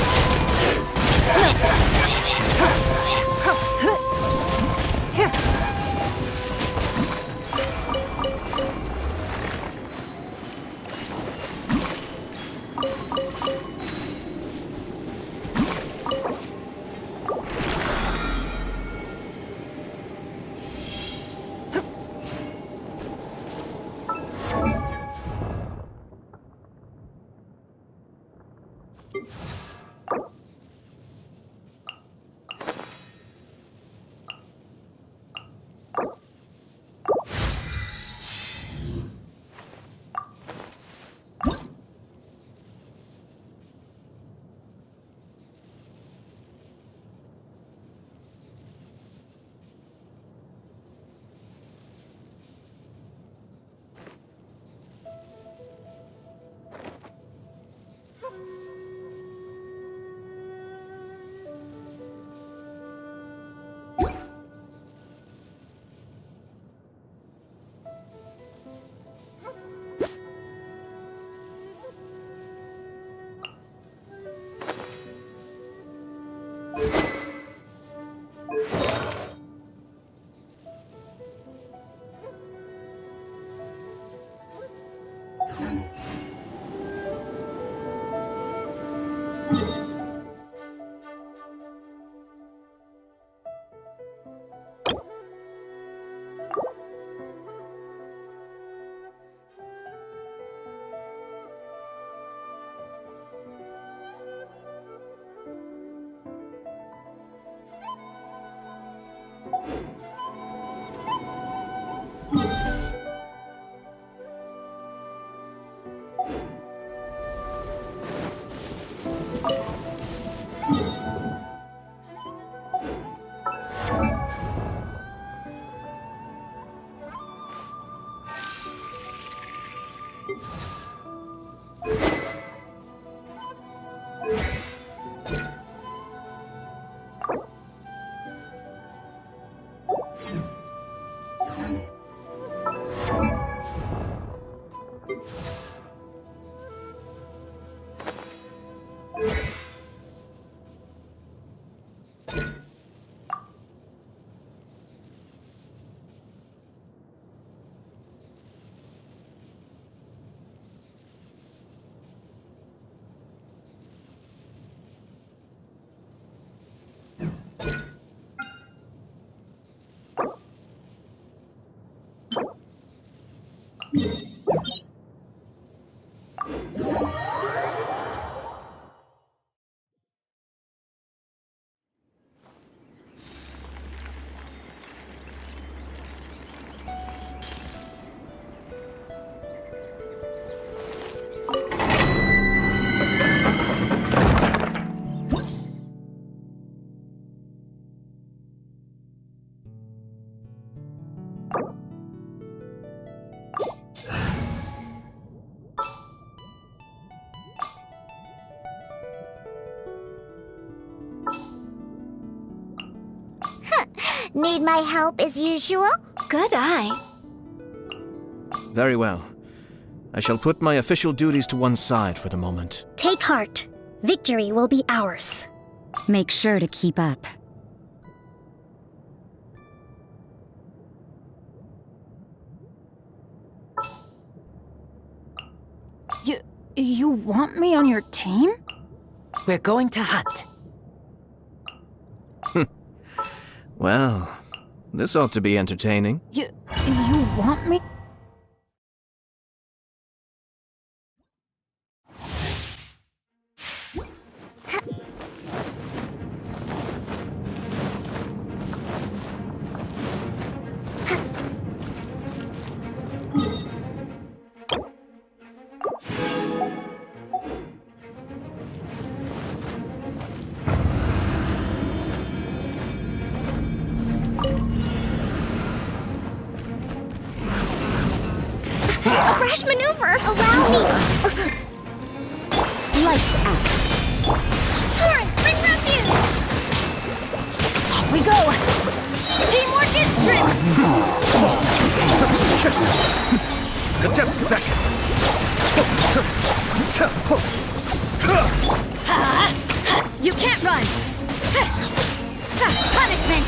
Need my help as usual? Good eye. Very well. I shall put my official duties to one side for the moment. Take heart. Victory will be ours. Make sure to keep up. You want me on your team? We're going to hunt. Well, this ought to be entertaining. You want me? A brash maneuver! Allow me! Lights out. Torrance, bring refuge! Off we go! Teamwork is strength! The depth's back! You can't run! Punishment!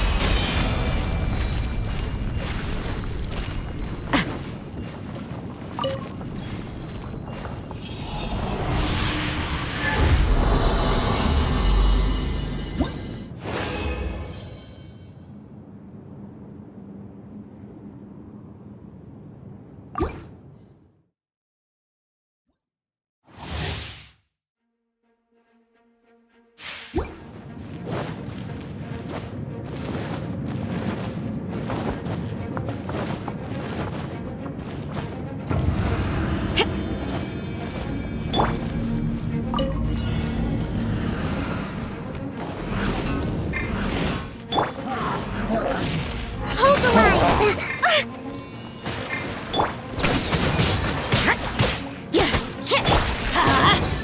Hold the line!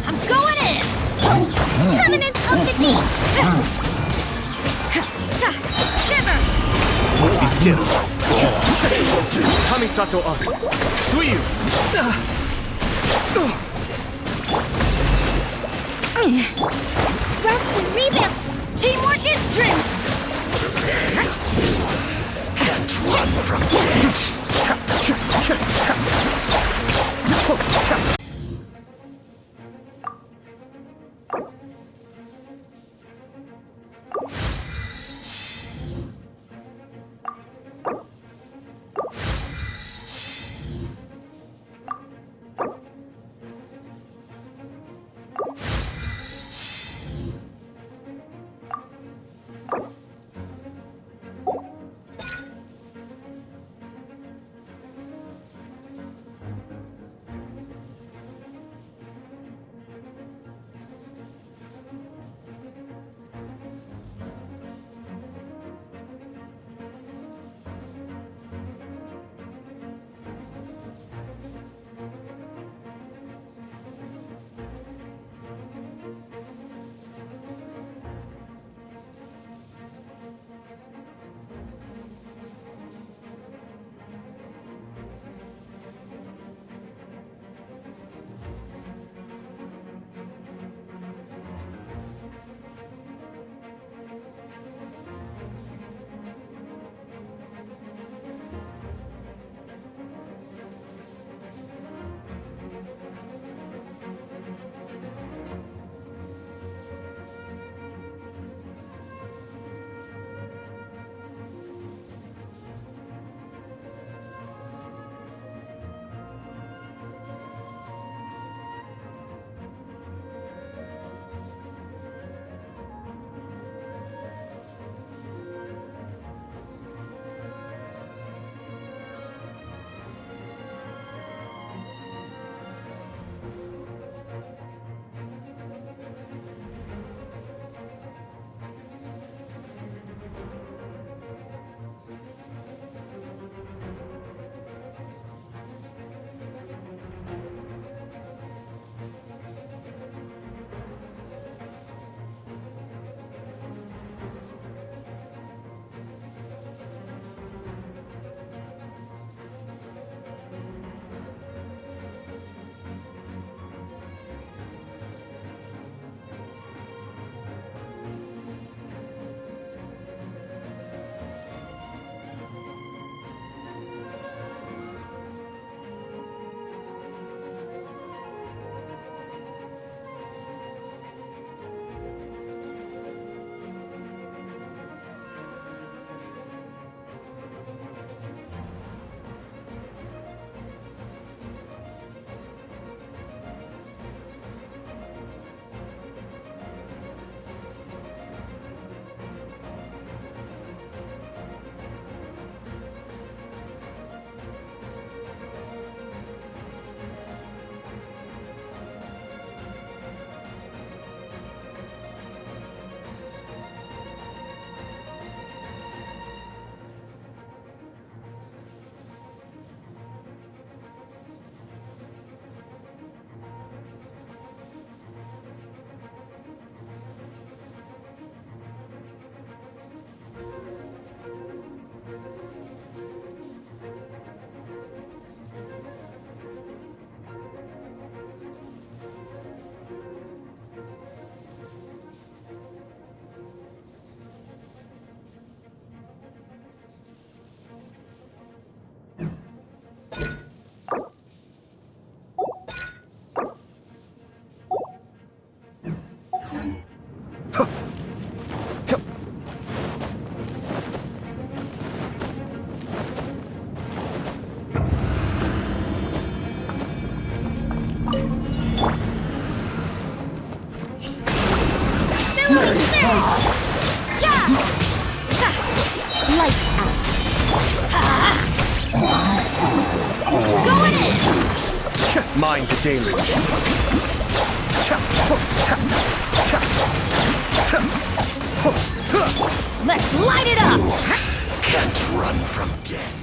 I'm going in! Covenants of the Deep! Shiver! Be still! Kamisato Ari! Suiyu! Rest and rebuild! Teamwork is strength! Can't run from death. Billowing surge! Yeah! Lights out. Going in! Mind the deluge. Let's light it up! Can't run from death.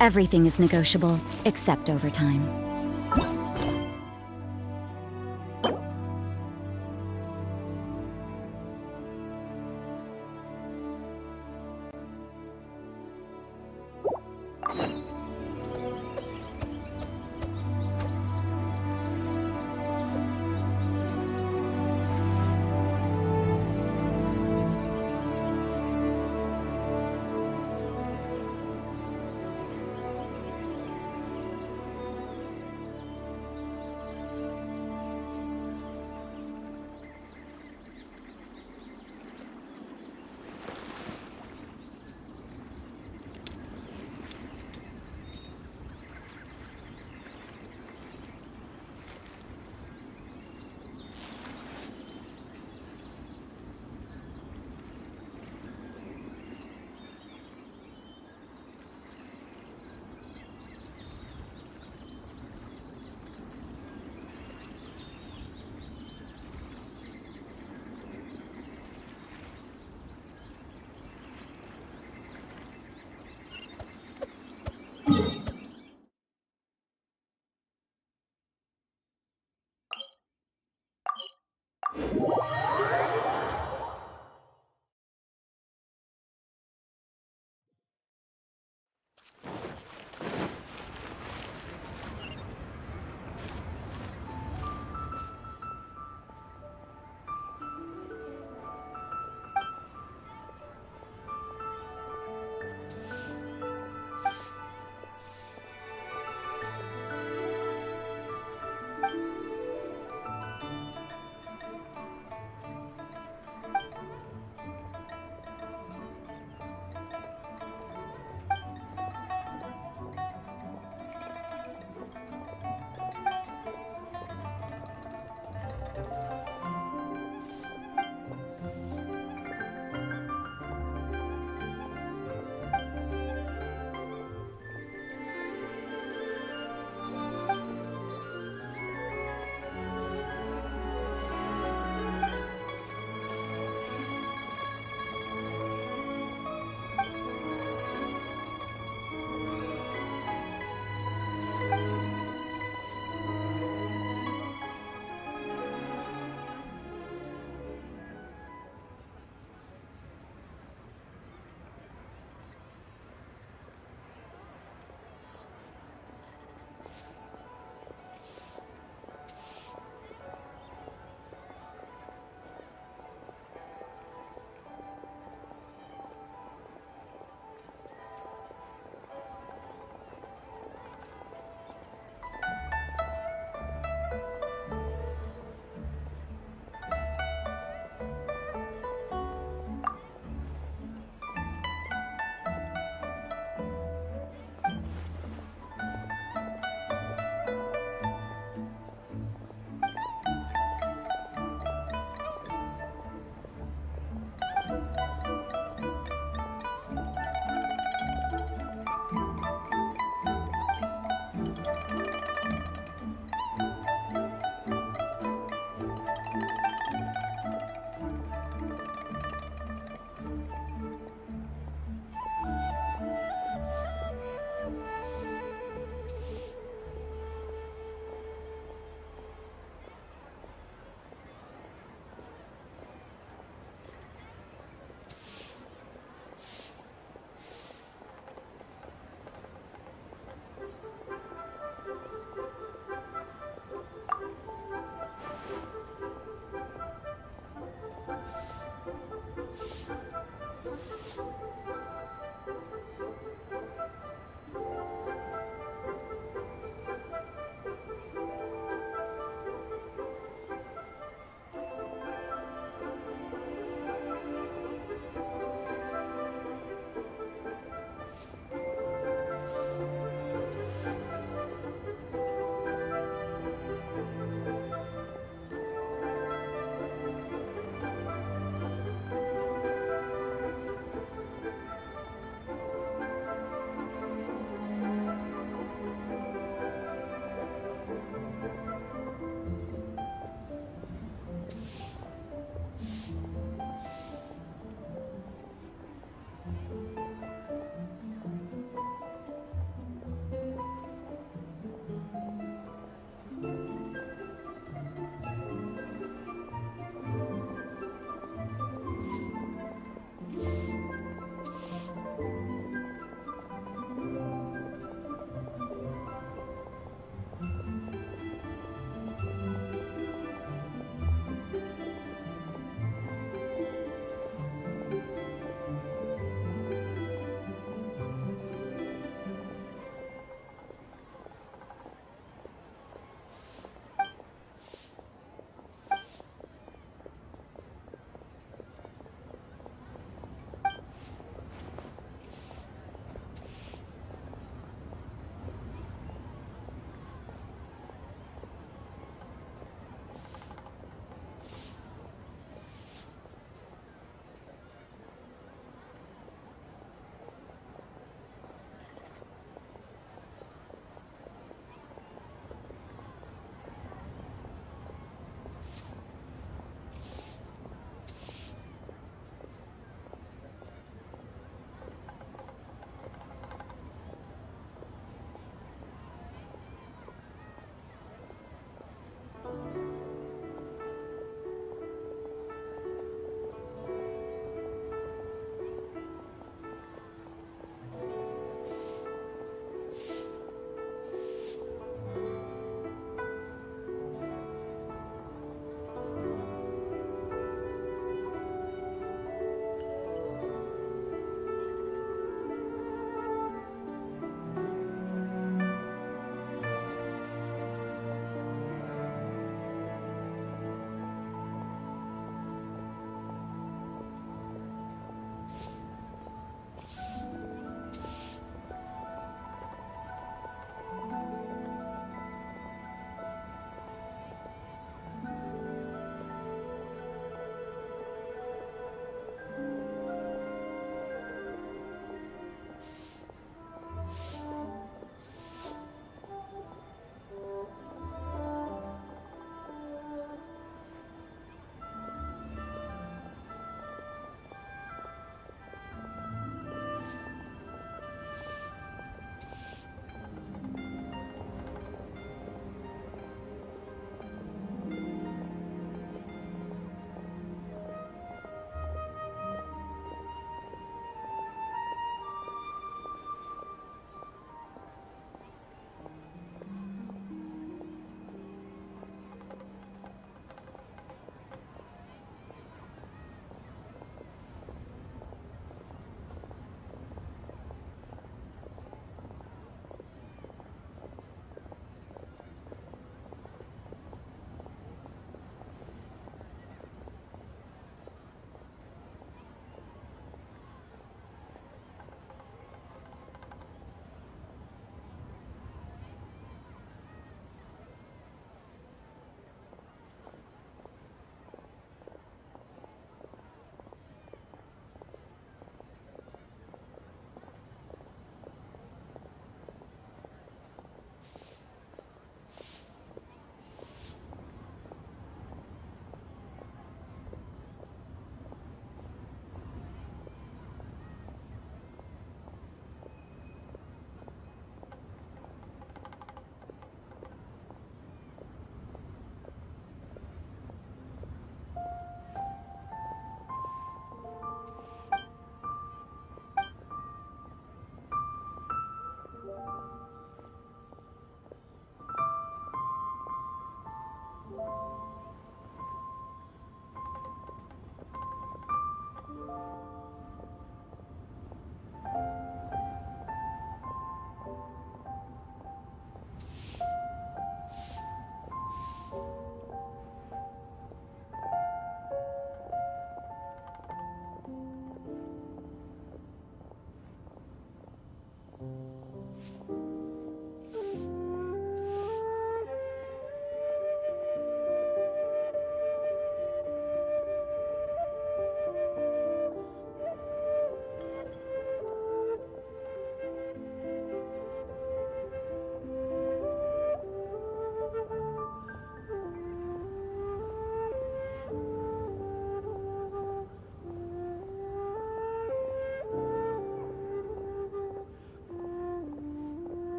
Everything is negotiable, except overtime.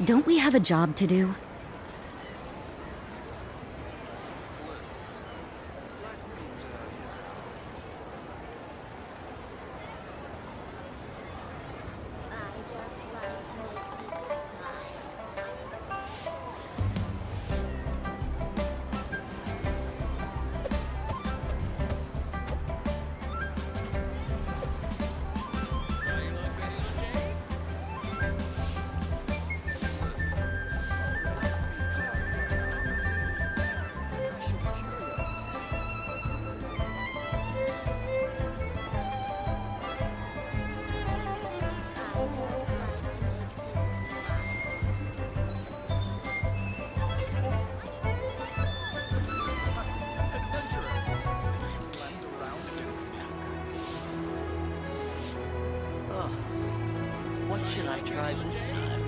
Don't we have a job to do? What should I try this time?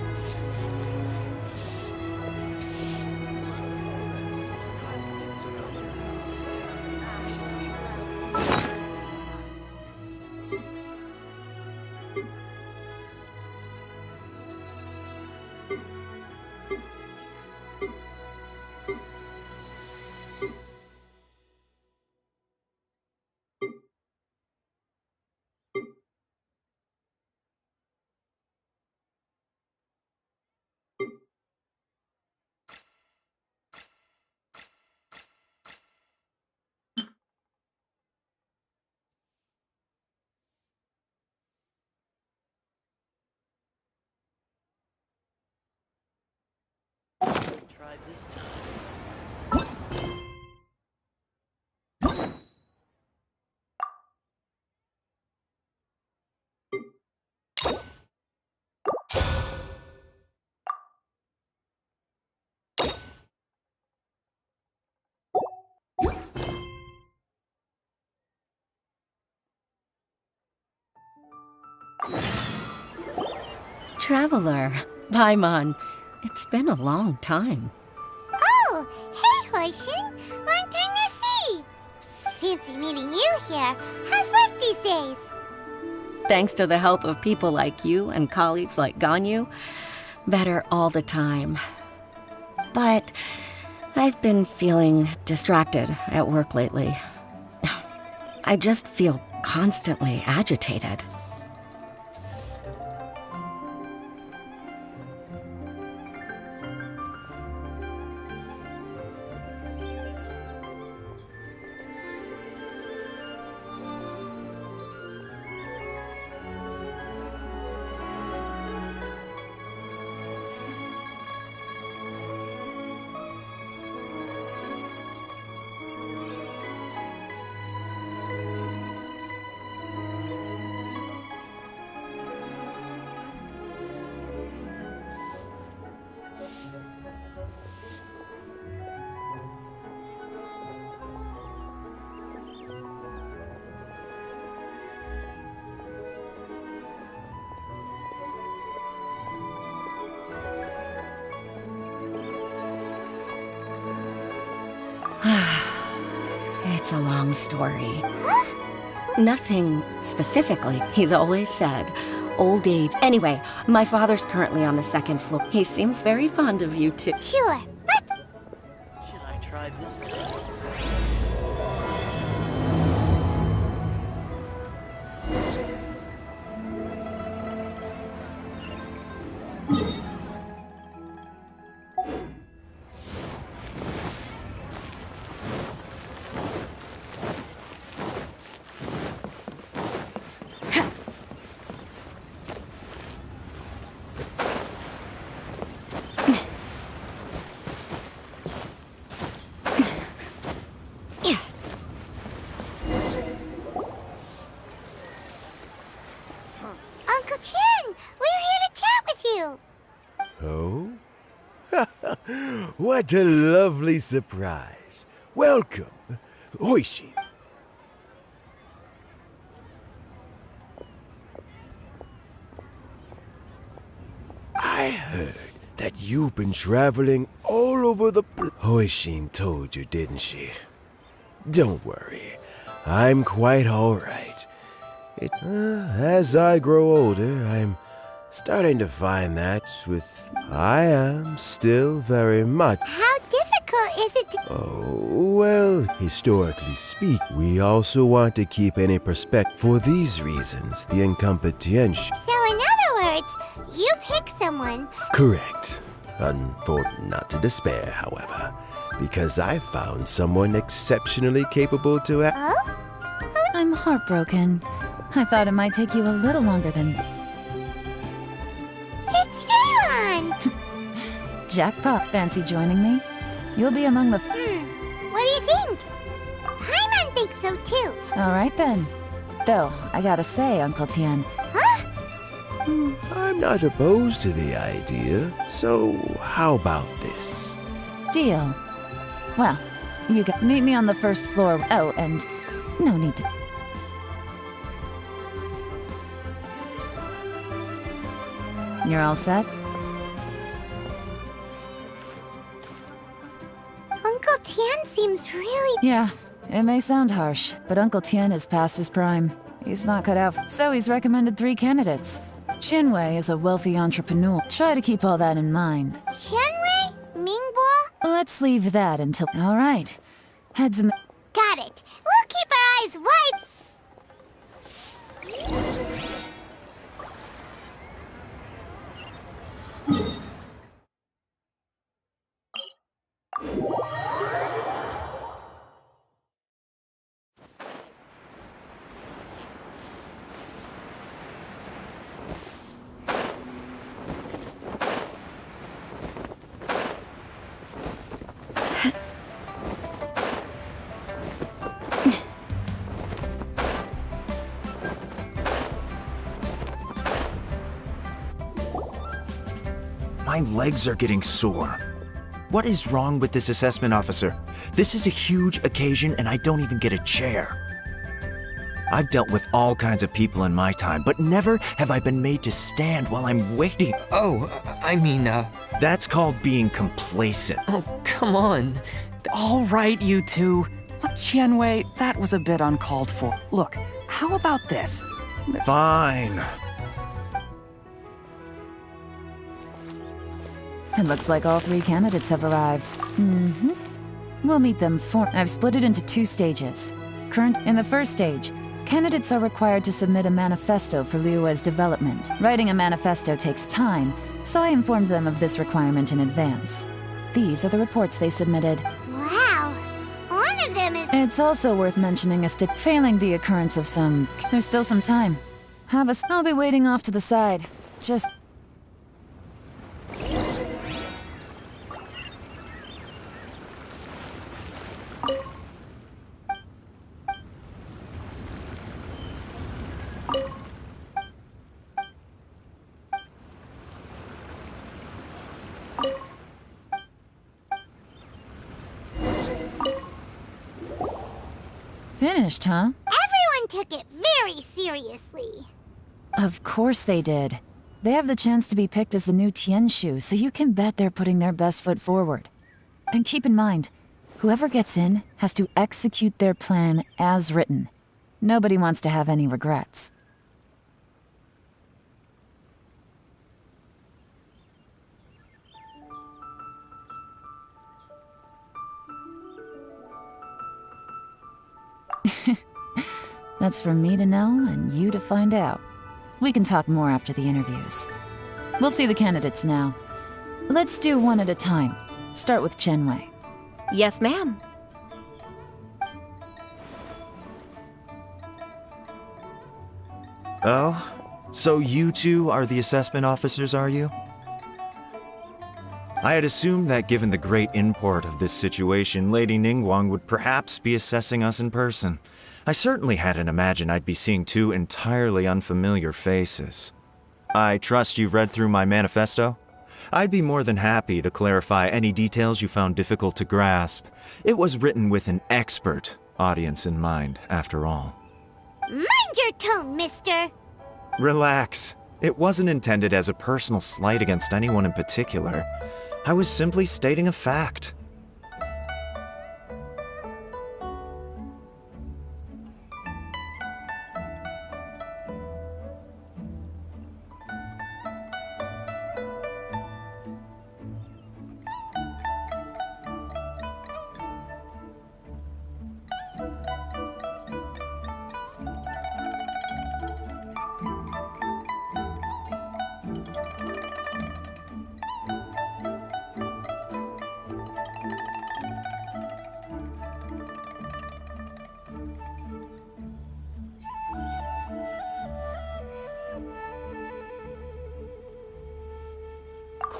Try this time. Traveler, Paimon, it's been a long time. Oh, hey, Hoishin! Long time no see! Fancy meeting you here. How's work these days? Thanks to the help of people like you and colleagues like Ganyu, better all the time. But I've been feeling distracted at work lately. I just feel constantly agitated. It's a long story. Nothing specifically. He's always said, old age. Anyway, my father's currently on the second floor. He seems very fond of you too. Sure. Should I try this time? Uncle Tien, we're here to chat with you. Oh? What a lovely surprise. Welcome, Hoishin. I heard that you've been traveling all over the Hoishin told you, didn't she? Don't worry, I'm quite all right. As I grow older, I'm starting to find that with I am still very much. How difficult is it to... Oh, well, historically speak, we also want to keep any perspective. For these reasons, the incompetence. So in other words, you pick someone. Correct. Not to despair, however, because I found someone exceptionally capable to act. Oh? I'm heartbroken. I thought it might take you a little longer than... It's Silakan! Jackpot, fancy joining me? You'll be among the... What do you think? Paimon thinks so too. Alright then. Though, I gotta say, Uncle Tien... Huh? I'm not opposed to the idea, so how about this? Deal. Well, you can meet me on the first floor. Oh, and no need to... You're all set? Uncle Tien seems really... Yeah, it may sound harsh, but Uncle Tien is past his prime. He's not cut out, so he's recommended 3 candidates. Qinwei is a wealthy entrepreneur. Try to keep all that in mind. Qianwei? Mingbo? Let's leave that until... All right. Heads in the... Got it. We'll keep our eyes wide... My legs are getting sore. What is wrong with this assessment officer? This is a huge occasion and I don't even get a chair. I've dealt with all kinds of people in my time, but never have I been made to stand while I'm waiting. Oh, I mean, That's called being complacent. Oh, come on. All right, you two. Qianwei, that was a bit uncalled for. Look, how about this? Fine. It looks like all 3 candidates have arrived. We'll meet them I've split it into 2 stages. In the first stage, candidates are required to submit a manifesto for Liyue's development. Writing a manifesto takes time, so I informed them of this requirement in advance. These are the reports they submitted. Wow. One of them is... It's also worth mentioning failing the occurrence of some... There's still some time. I'll be waiting off to the side. Just... Finished, huh? Everyone took it very seriously. Of course they did. They have the chance to be picked as the new Tianshu, so you can bet they're putting their best foot forward. And keep in mind, whoever gets in has to execute their plan as written. Nobody wants to have any regrets. That's for me to know and you to find out. We can talk more after the interviews. We'll see the candidates now. Let's do one at a time. Start with Qianwei. Yes, ma'am. Oh? So you two are the assessment officers, are you? I had assumed that given the great import of this situation, Lady Ningguang would perhaps be assessing us in person. I certainly hadn't imagined I'd be seeing 2 entirely unfamiliar faces. I trust you've read through my manifesto? I'd be more than happy to clarify any details you found difficult to grasp. It was written with an expert audience in mind, after all. Mind your tone, mister! Relax. It wasn't intended as a personal slight against anyone in particular. I was simply stating a fact.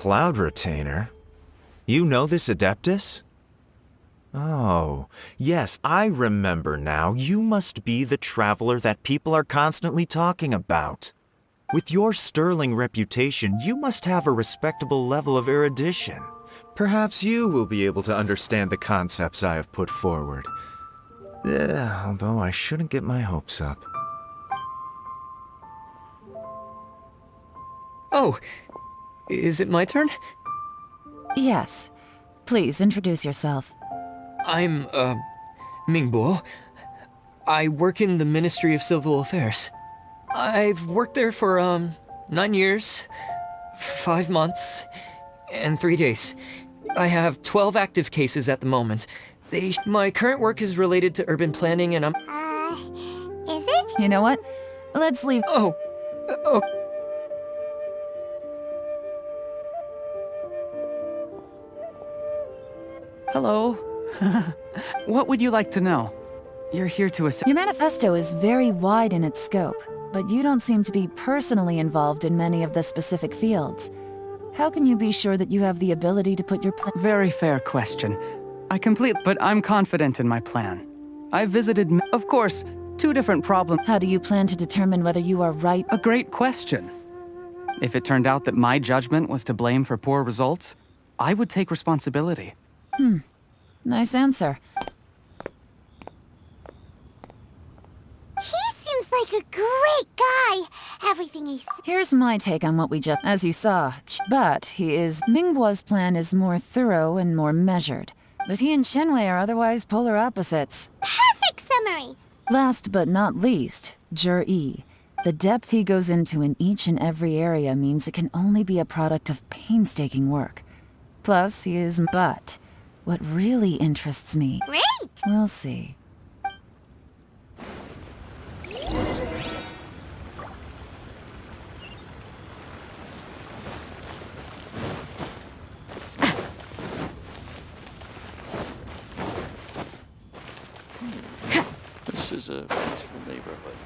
cloud retainer? You know this Adeptus? Oh, yes, I remember now. You must be the traveler that people are constantly talking about. With your sterling reputation, you must have a respectable level of erudition. Perhaps you will be able to understand the concepts I have put forward. Although I shouldn't get my hopes up. Oh, is it my turn? Yes. Please introduce yourself. I'm, Mingbo. I work in the Ministry of Civil Affairs. I've worked there for, 9 years, 5 months, and 3 days. I have 12 active cases at the moment. My current work is related to urban planning and I'm... Is it? You know what? Let's leave. Oh. Hello. What would you like to know? You're here to assist. Your manifesto is very wide in its scope, but you don't seem to be personally involved in many of the specific fields. How can you be sure that you have the ability to put your Very fair question. But I'm confident in my plan. I visited, of course, 2 different problems. How do you plan to determine whether you are right? A great question. If it turned out that my judgment was to blame for poor results, I would take responsibility. Nice answer. He seems like a great guy. Everything he's... Here's my take on what we just... As you saw, Mingbo's plan is more thorough and more measured. But he and Shenwei are otherwise polar opposites. Perfect summary! Last but not least, Jur-E. The depth he goes into in each and every area means it can only be a product of painstaking work. Plus, he is... But what really interests me... Great! We'll see. This is a peaceful neighborhood.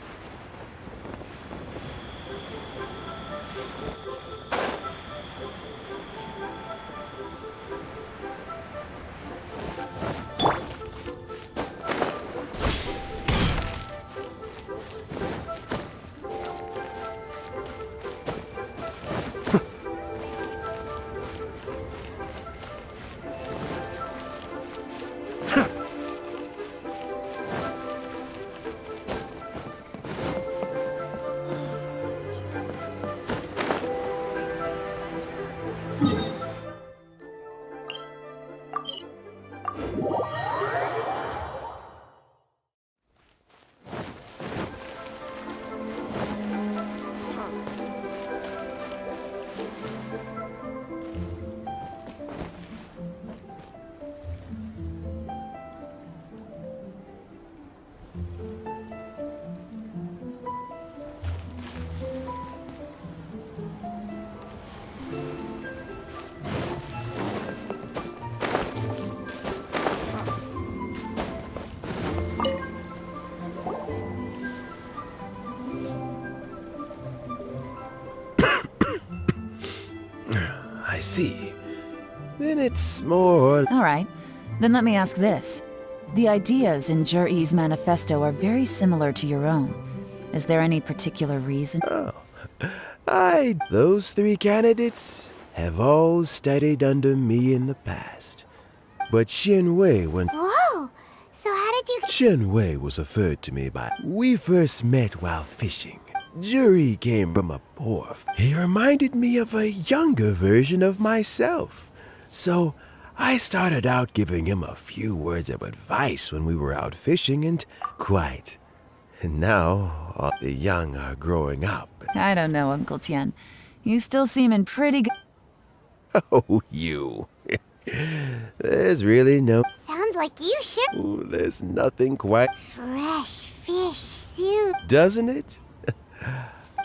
I see. Then it's more... All right. Then let me ask this. The ideas in Jur-E's manifesto are very similar to your own. Is there any particular reason? Those 3 candidates have all studied under me in the past. But Shenwei went... Whoa! So how did you... Shenwei was referred to me by... We first met while fishing. Jur-E came from a wharf. He reminded me of a younger version of myself. So I started out giving him a few words of advice when we were out fishing and quite. And now all the young are growing up. I don't know, Uncle Tian. You still seem in pretty good... Oh, you. There's really no... Sounds like you should... Ooh, there's nothing quite... Fresh fish soup. Doesn't it?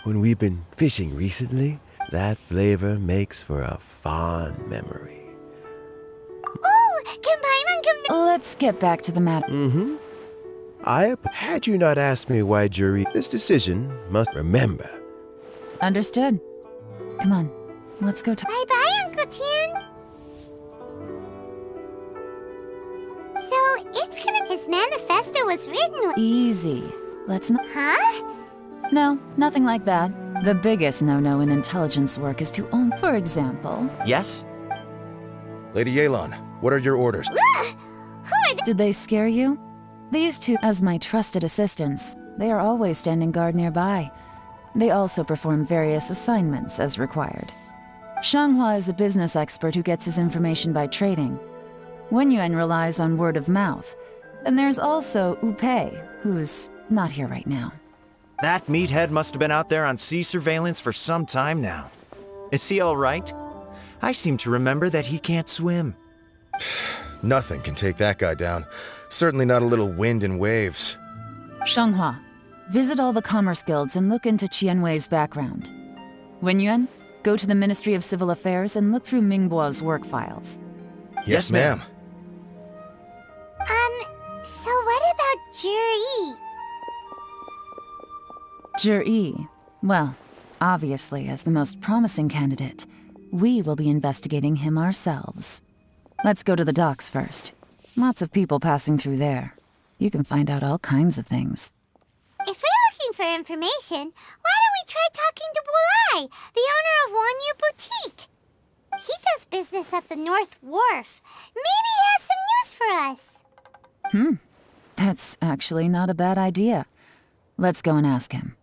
When we've been fishing recently, that flavor makes for a fond memory. Let's get back to the matter. Had you not asked me why Jur-E, this decision must remember. Understood. Come on, let's go to... Bye-bye, Uncle this manifesto was written. Easy. Let's not. Huh? No, nothing like that. The biggest no-no in intelligence work is to own, for example. Yes? Lady Yelan, what are your orders? Did they scare you? These two, as my trusted assistants, they are always standing guard nearby. They also perform various assignments as required. Shanghua is a business expert who gets his information by trading. Wenyuan relies on word of mouth. And there's also Upei, who's not here right now. That meathead must have been out there on sea surveillance for some time now. Is he all right? I seem to remember that he can't swim. Nothing can take that guy down. Certainly not a little wind and waves. Shanghua, visit all the commerce guilds and look into Qianwei's background. Wenyuan, go to the Ministry of Civil Affairs and look through Mingbo's work files. Yes, ma'am. So what about Juri? Juri, well, obviously as the most promising candidate, we will be investigating him ourselves. Let's go to the docks first. Lots of people passing through there. You can find out all kinds of things. If we're looking for information, why don't we try talking to Bulai, the owner of Wanyu Boutique? He does business at the North Wharf. Maybe he has some news for us. That's actually not a bad idea. Let's go and ask him.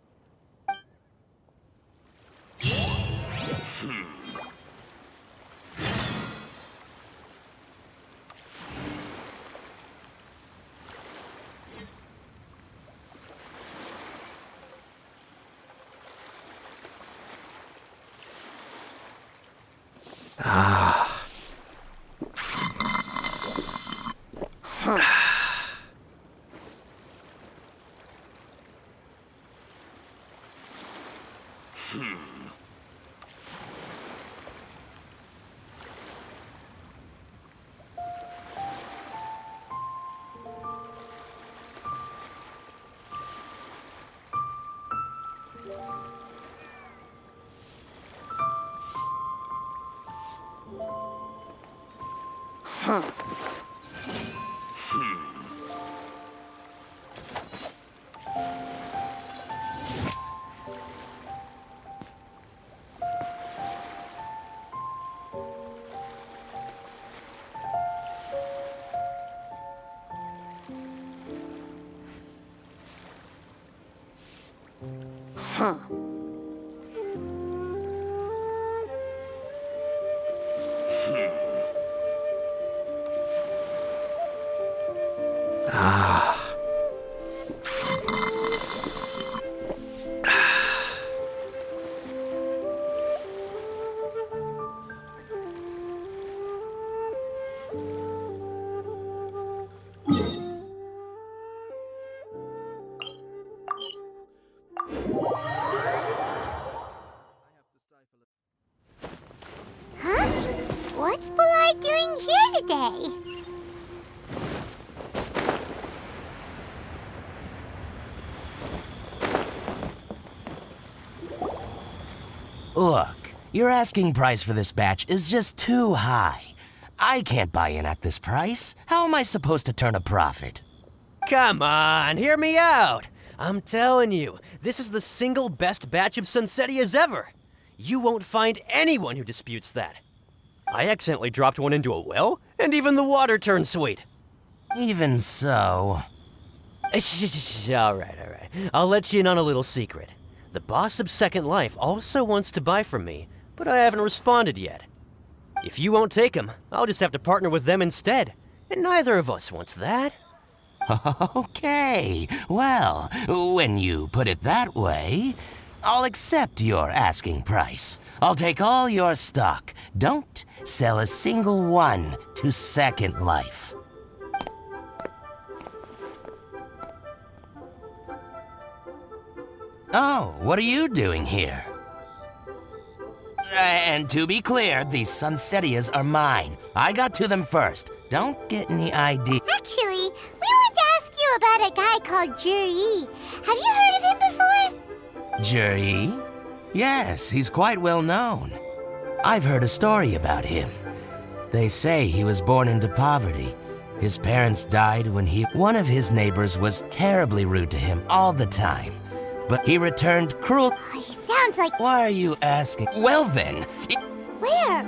What's Bulai doing here today? Look, your asking price for this batch is just too high. I can't buy in at this price. How am I supposed to turn a profit? Come on, hear me out. I'm telling you, this is the single best batch of Sunsetias ever. You won't find anyone who disputes that. I accidentally dropped one into a well, and even the water turned sweet. Even so... All right. I'll let you in on a little secret. The boss of Second Life also wants to buy from me, but I haven't responded yet. If you won't take him, I'll just have to partner with them instead, and neither of us wants that. Okay, well, when you put it that way, I'll accept your asking price. I'll take all your stock. Don't sell a single one to Second Life. Oh, what are you doing here? And to be clear, these Sunsetias are mine. I got to them first. Don't get any idea. Actually, we want to ask you about a guy called Juri. Have you heard of him before? Juri? Yes, he's quite well known. I've heard a story about him. They say he was born into poverty, His parents died when one of his neighbors was terribly rude to him all the time. But he returned cruel. He sounds like... Why are you asking? Well then, Where?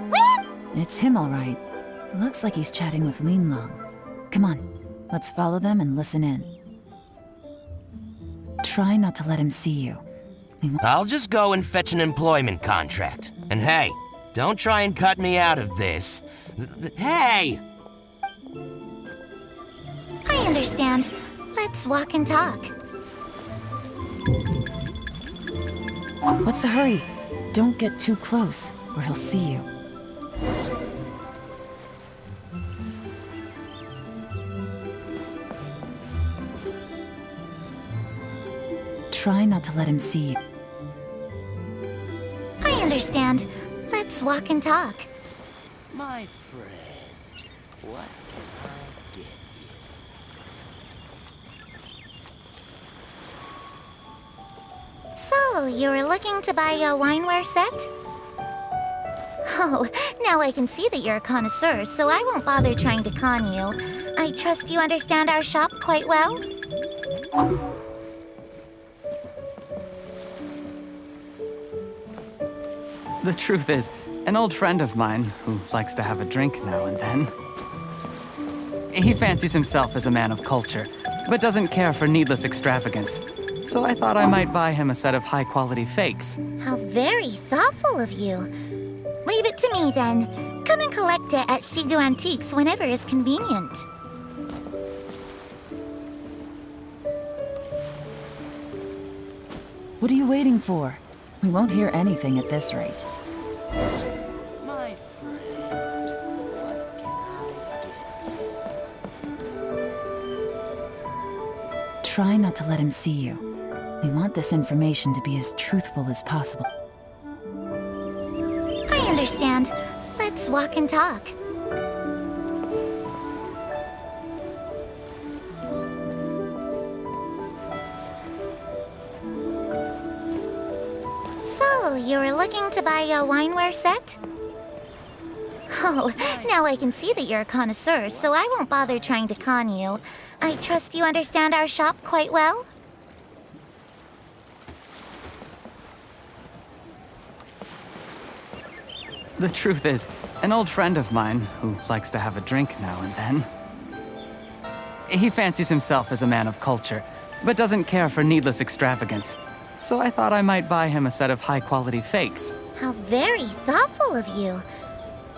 It's him, all right. Looks like he's chatting with Lin Long. Come on, let's follow them and listen in. Try not to let him see you. I'll just go and fetch an employment contract. And hey, don't try and cut me out of this. Hey! I understand. Let's walk and talk. What's the hurry? Don't get too close, or he'll see you. Try not to let him see you. I understand. Let's walk and talk. My friend, what can I get you? So, you were looking to buy a wineware set? Oh, now I can see that you're a connoisseur, so I won't bother trying to con you. I trust you understand our shop quite well? The truth is, an old friend of mine who likes to have a drink now and then. He fancies himself as a man of culture, but doesn't care for needless extravagance. So I thought I might buy him a set of high-quality fakes. How very thoughtful of you. Leave it to me then. Come and collect it at Shigu Antiques whenever is convenient. What are you waiting for? We won't hear anything at this rate. My friend, what can I get you? Try not to let him see you. We want this information to be as truthful as possible. I understand. Let's walk and talk. So, you were looking to buy a wineware set? Oh, now I can see that you're a connoisseur, so I won't bother trying to con you. I trust you understand our shop quite well? The truth is, an old friend of mine who likes to have a drink now and then. He fancies himself as a man of culture, but doesn't care for needless extravagance. So I thought I might buy him a set of high-quality fakes. How very thoughtful of you.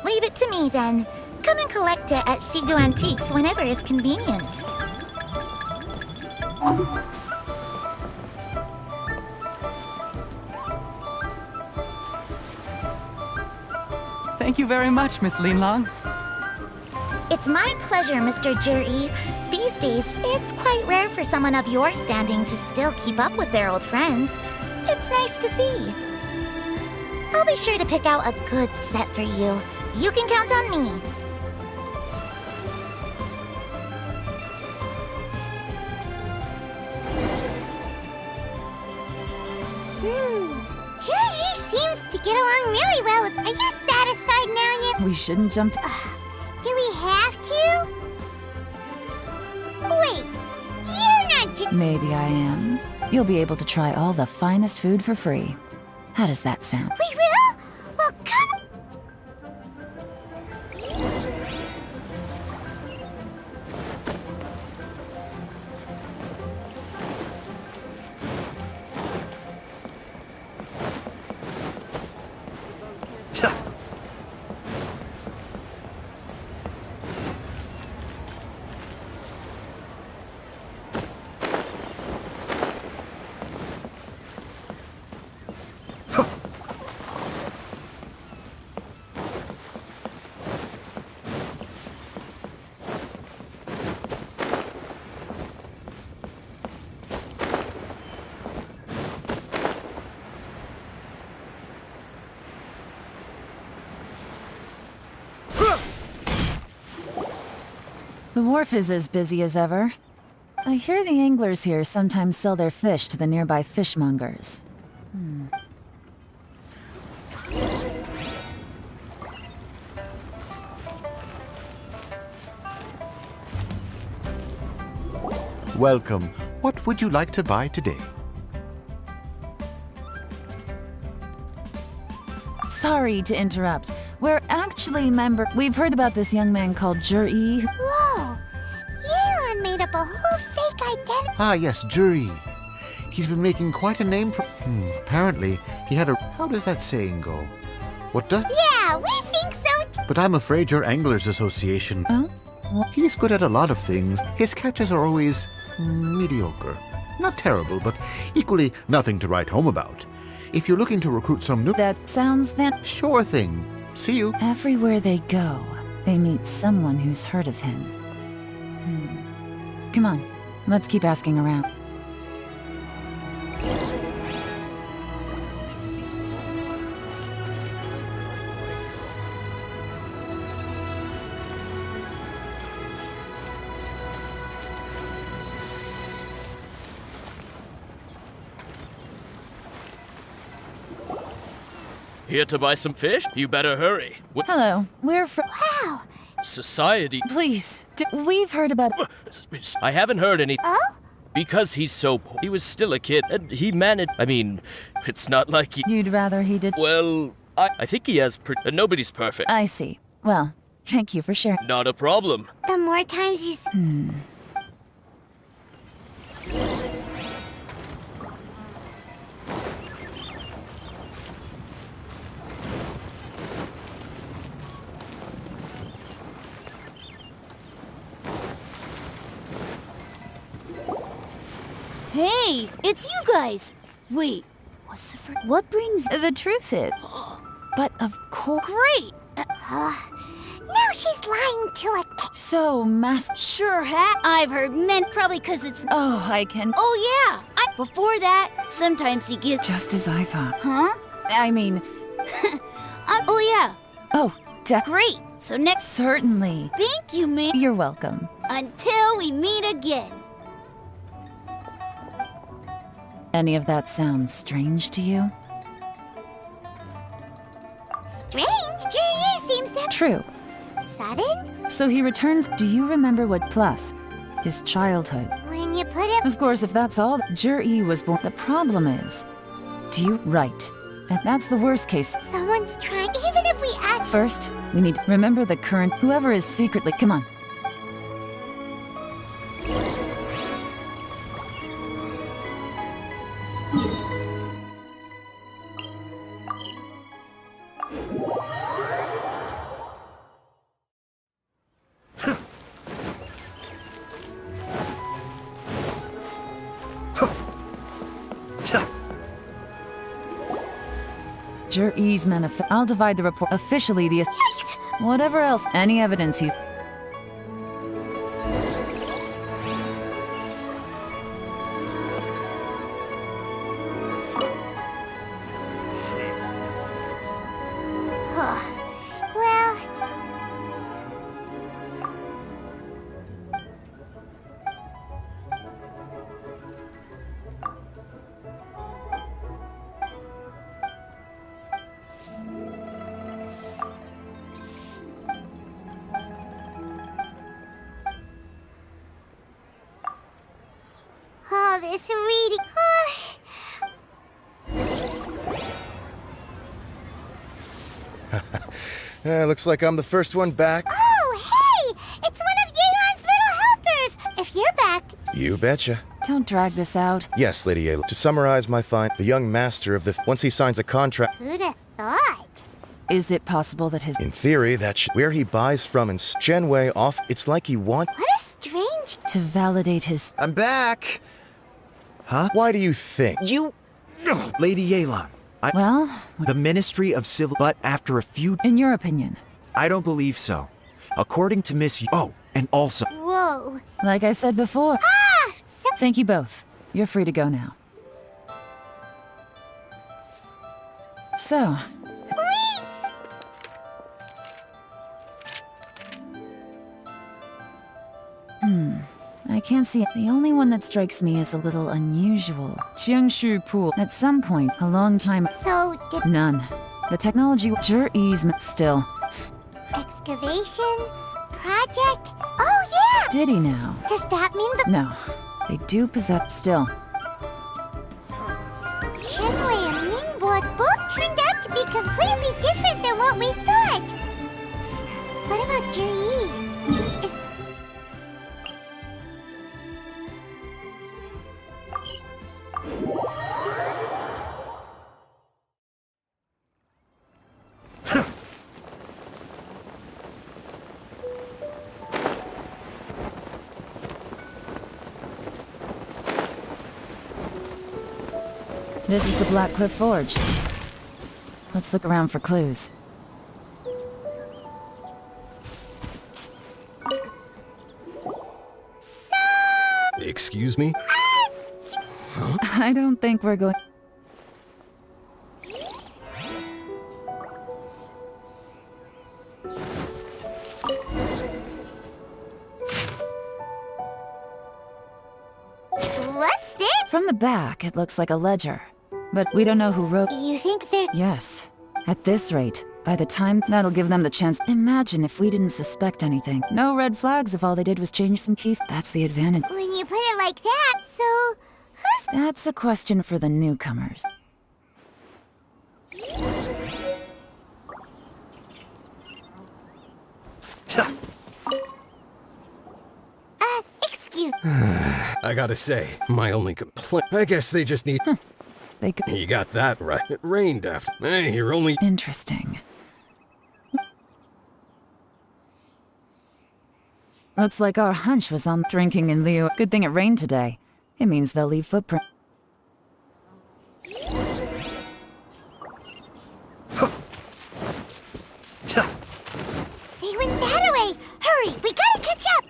Leave it to me then. Come and collect it at Shigu Antiques whenever is convenient. Thank you very much, Miss Lin Long. It's my pleasure, Mr. Juri. These days, it's quite rare for someone of your standing to still keep up with their old friends. It's nice to see. I'll be sure to pick out a good set for you. You can count on me. Juri seems to get along really well with... Are you satisfied now yet? We shouldn't jump to... Do we have to? Wait, you're not Maybe I am. You'll be able to try all the finest food for free. How does that sound? We will? Well, come... The wharf is as busy as ever. I hear the anglers here sometimes sell their fish to the nearby fishmongers. Welcome. What would you like to buy today? Sorry to interrupt. We're actually We've heard about this young man called Juri. Whoa! Yeon made up a whole fake identity. Ah, yes, Juri. He's been making quite a name for... apparently, he had a... How does that saying go? What does... Yeah, we think so. But I'm afraid your Anglers Association... Oh? He's good at a lot of things. His catches are always... mediocre. Not terrible, but equally nothing to write home about. If you're looking to recruit some new... That sounds Sure thing. See you. Everywhere they go, they meet someone who's heard of him. Come on, let's keep asking around. Here to buy some fish? You better hurry. Hello, we're from... Wow! Society. Please, we've heard about... I haven't heard any... Oh? Because he's so poor. He was still a kid, and he managed... I mean, it's not like he... You'd rather he did... Well, I think he has... nobody's perfect. I see. Well, thank you for sharing. Not a problem. The more times he's... Hey, it's you guys! Wait, what brings... The truth is... But of course... Great! Now she's lying to a... So, Sure I've heard men, probably because it's... Oh, I can... Oh yeah! Before that, sometimes he gets... Just as I thought. Huh? I mean... Oh yeah! Oh, Great! So next... Certainly. Thank you, man. You're welcome. Until we meet again. Any of that sound strange to you? Strange? Juri seems so... True. Sudden? So he returns... Do you remember what plus? His childhood. When you put it... Of course, if that's all... Juri was born... The problem is... Do you... Right. And that's the worst case. Someone's trying... Even if we act... First, we need to remember the current... Whoever is secretly... Come on. Juri's manifest. I'll divide the report. Officially, the... Whatever else, any evidence he's... Well... Oh, this reading... Looks like I'm the first one back. Oh, hey! It's one of Yeon's little helpers! If you're back... You betcha. Don't drag this out. Yes, Lady Ayla. To summarize my find, the young master of the... Once he signs a contract... Who'd have thought? Is it possible that his... In theory, where he buys from in Genway off, it's like he wants... What a strange... To validate his... I'm back! Huh? Why do you think? You... Lady Yelan. Well... The Ministry of Civil... But after a few... In your opinion? I don't believe so. According to Miss... Oh, and also... Whoa. Like I said before... Ah! Thank you both. You're free to go now. So... I can't see it. The only one that strikes me as a little unusual. Jiangshu Pool. At some point, a long time... So, did... None. The technology... Juri's... Still. Excavation? Project? Oh, yeah! Did he now? Does that mean the... No. They do possess still. Shenwei and Mingbo both turned out to be completely different than what we thought. What about Juri? This is the Black Cliff Forge. Let's look around for clues. Excuse me? Huh? I don't think we're going... What's this? From the back, it looks like a ledger. But we don't know who wrote... You think they're... Yes. At this rate, by the time that'll give them the chance... Imagine if we didn't suspect anything. No red flags if all they did was change some keys. That's the advantage. When you put it like that, so... Who's... That's a question for the newcomers. Excuse... I gotta say, my only complaint... I guess they just need... They could... You got that right. It rained after... Hey, you're only... Interesting. Looks like our hunch was on drinking in Leo. Good thing it rained today. It means they'll leave footprint. They went that way! Hurry, we gotta catch up!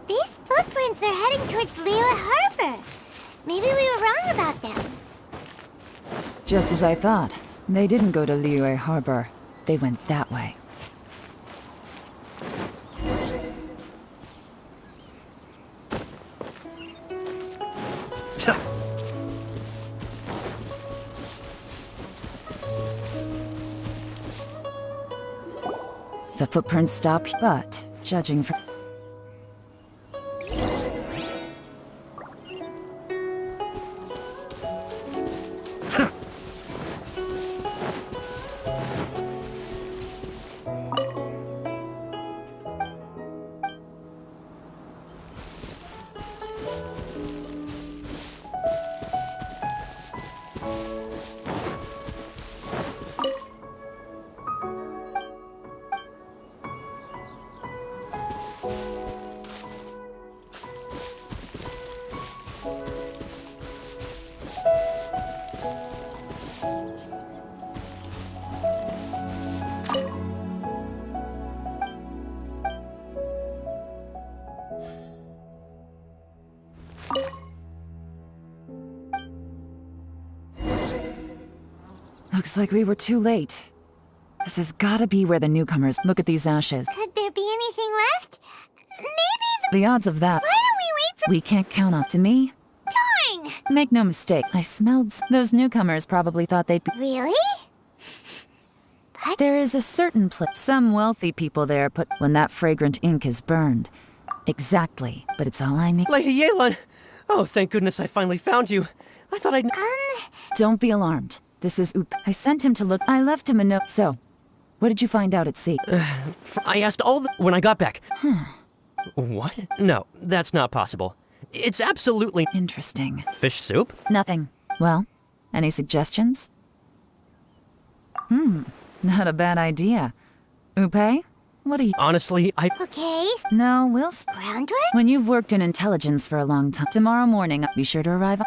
These footprints are heading towards Liyue Harbor. Maybe we were wrong about them. Just as I thought. They didn't go to Liyue Harbor. They went that way. The footprints stop, but judging from... Looks like we were too late. This has gotta be where the newcomers... Look at these ashes. Could there be anything left? Maybe The odds of that... Why don't we wait for... We can't count on. To me, Darn! make no mistake, I smelled... Those newcomers probably thought they'd be... Really? There is a certain place... Some wealthy people there put... When that fragrant ink is burned. Exactly, but it's all I need. Lady Yelan! Oh, thank goodness I finally found you. I thought I'd... Don't be alarmed. This is Oop. I sent him to look. I left him a note. So, what did you find out at sea? I asked all the... When I got back. What? No, that's not possible. It's absolutely... Interesting. Fish soup? Nothing. Well, any suggestions? Not a bad idea. Upe? What are you... Honestly, Okay. No, we'll... Groundwork? When you've worked in intelligence for a long time, tomorrow morning, be sure to arrive...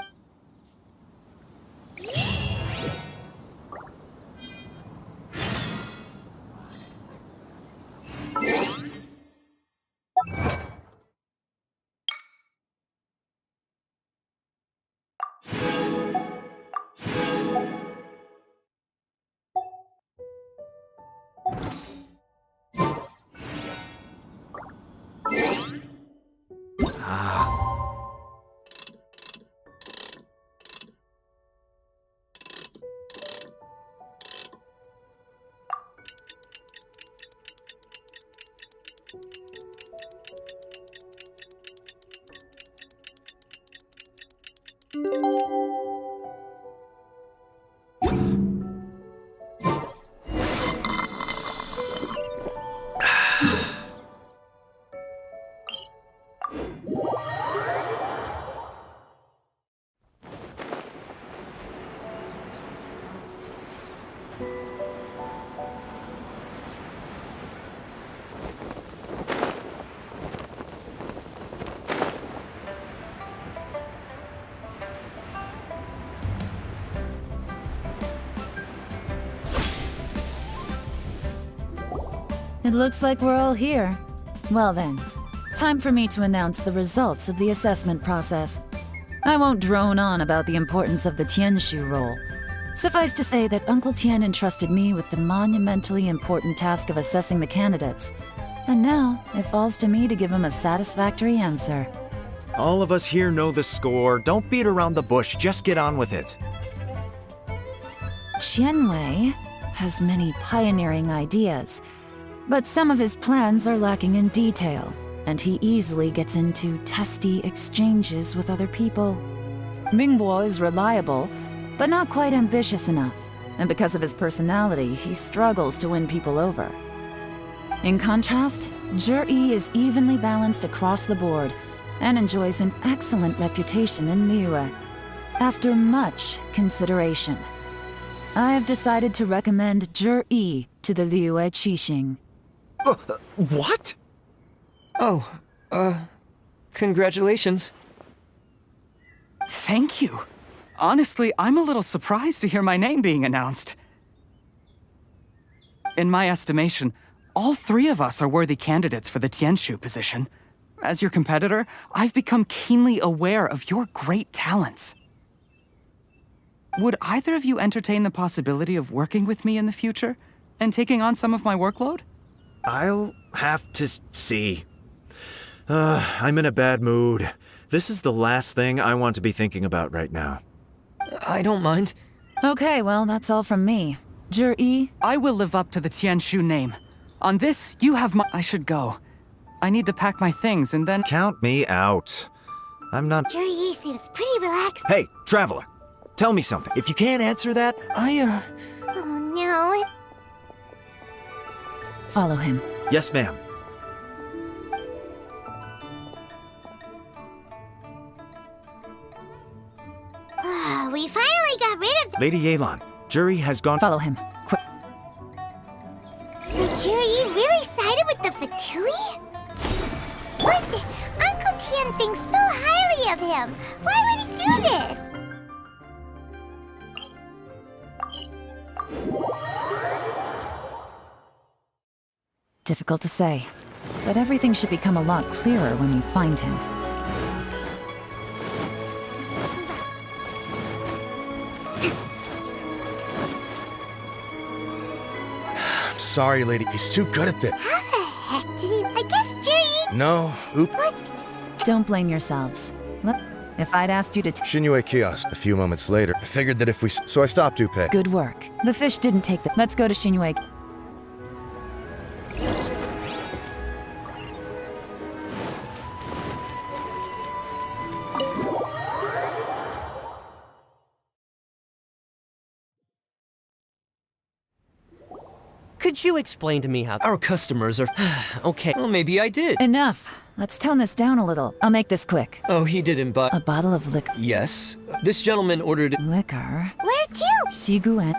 It looks like we're all here. Well then, time for me to announce the results of the assessment process. I won't drone on about the importance of the Tianshu role. Suffice to say that Uncle Tian entrusted me with the monumentally important task of assessing the candidates. And now, it falls to me to give him a satisfactory answer. All of us here know the score. Don't beat around the bush, just get on with it. Qianwei has many pioneering ideas, but some of his plans are lacking in detail, and he easily gets into testy exchanges with other people. Mingbo is reliable, but not quite ambitious enough, and because of his personality, he struggles to win people over. In contrast, Zhi is evenly balanced across the board, and enjoys an excellent reputation in Liyue. After much consideration, I have decided to recommend Zhi to the Liyue Qixing. What? Oh, congratulations. Thank you. Honestly, I'm a little surprised to hear my name being announced. In my estimation, all three of us are worthy candidates for the Tianshu position. As your competitor, I've become keenly aware of your great talents. Would either of you entertain the possibility of working with me in the future and taking on some of my workload? I'll have to see. I'm in a bad mood. This is the last thing I want to be thinking about right now. I don't mind. Okay, well, that's all from me. Zhi? I will live up to the Tianshu name. On this, you have my— I should go. I need to pack my things and then— Count me out. I'm not— Zhi seems pretty relaxed. Hey, Traveler! Tell me something. If you can't answer that, Oh no. Follow him. Yes, ma'am. We finally got rid of— Lady Yelan, Zhi has gone— Follow him. Quick. So Zhi really sided with the Fatui? What? Uncle Tian thinks so highly of him. Why would he do this? Difficult to say, but everything should become a lot clearer when we find him. I'm sorry, lady. He's too good at this. How the heck did he— I guess Zhi— No, oop. What? Don't blame yourselves. If I'd asked you to— Shinue kiosk. A few moments later, I figured that if we— So I stopped Upe. Good work. The fish didn't take the— Let's go to Shinue. Could you explain to me how our customers are... Okay, well, maybe I did. Enough. Let's tone this down a little. I'll make this quick. Oh, he didn't buy... A bottle of liquor. Yes. This gentleman ordered... Liquor? Where to? Shiguen.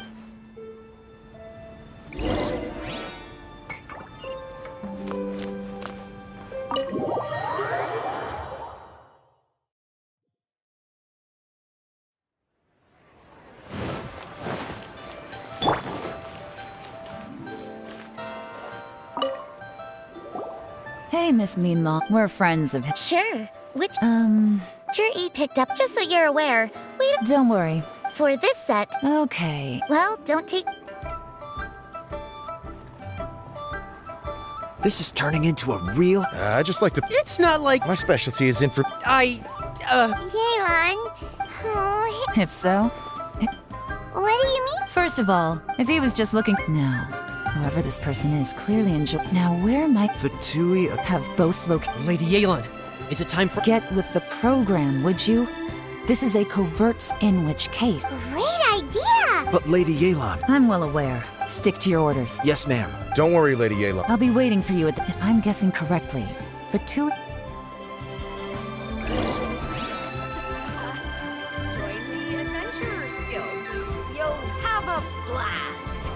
Hey, Miss Linla. We're friends of his. Sure. Which— Zhi picked up, just so you're aware. We— Don't worry. For this set— Okay. Well, don't take— This is turning into a real... I just like to— It's not like... My specialty is in for— Yelan. Oh, If so... what do you mean? First of all, if he was just looking... No. Whoever this person is clearly enjoy... Now, where might... Fatui... Have both look... Lady Yelan, is it time for... Get with the program, would you? This is a covert, in which case... Great idea! But Lady Yelan... I'm well aware. Stick to your orders. Yes, ma'am. Don't worry, Lady Yelan. I'll be waiting for you if I'm guessing correctly. For 2... Adventurers Guild. You'll have a blast.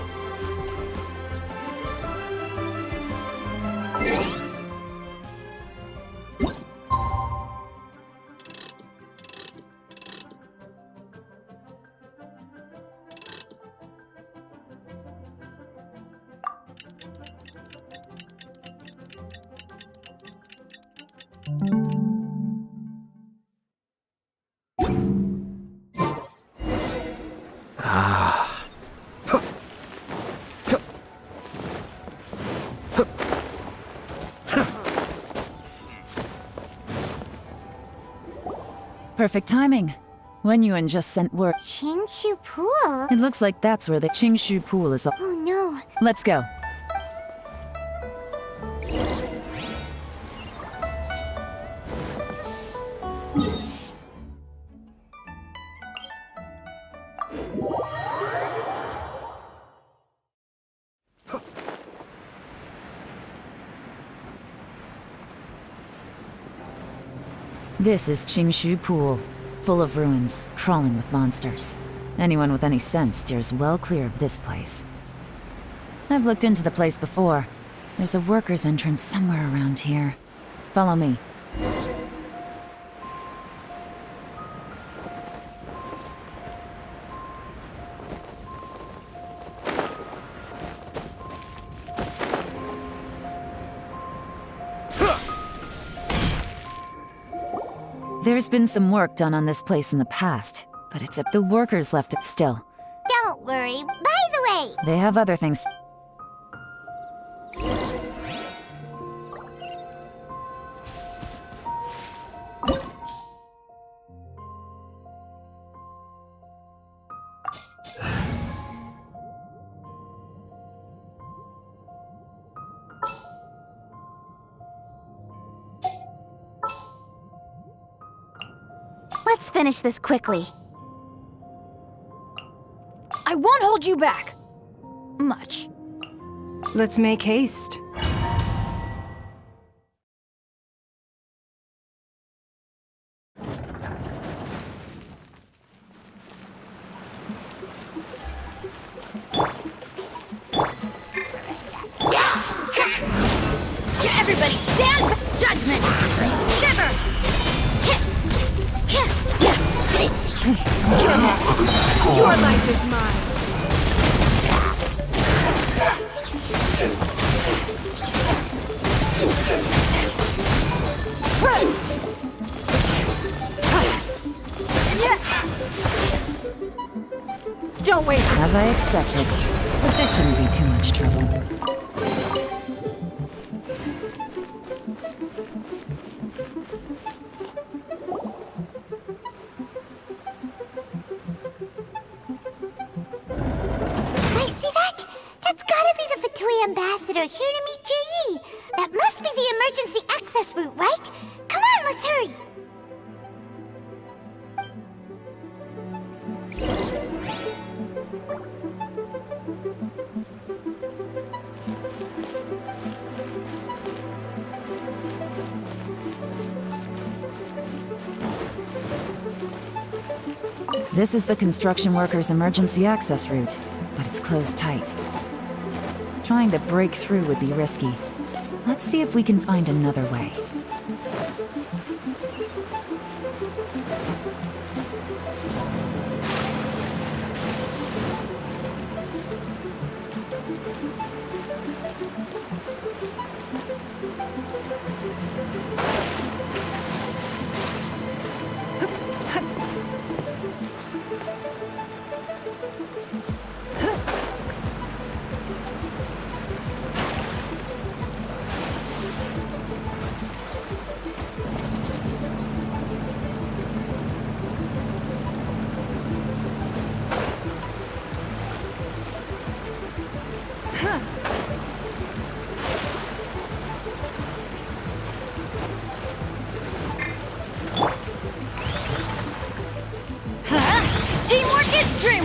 Perfect timing. Wen Yuan just sent word. Qingshu Pool? It looks like that's where the Qingshu Pool is. Oh no. Let's go. This is Qingshu Pool, full of ruins, crawling with monsters. Anyone with any sense steers well clear of this place. I've looked into the place before. There's a worker's entrance somewhere around here. Follow me. There's been some work done on this place in the past, but it's the workers left it still. Don't worry. By the way... They have other things. Let's finish this quickly. I won't hold you back. Much. Let's make haste. Everybody stand! Judgment! Shiver! Your life is mine. Don't waste it. As I expected, but this shouldn't be too much trouble. Ambassador here to meet GE. That must be the emergency access route, right? Come on, let's hurry. This is the construction workers' emergency access route, but it's closed tight. Trying to break through would be risky. Let's see if we can find another way.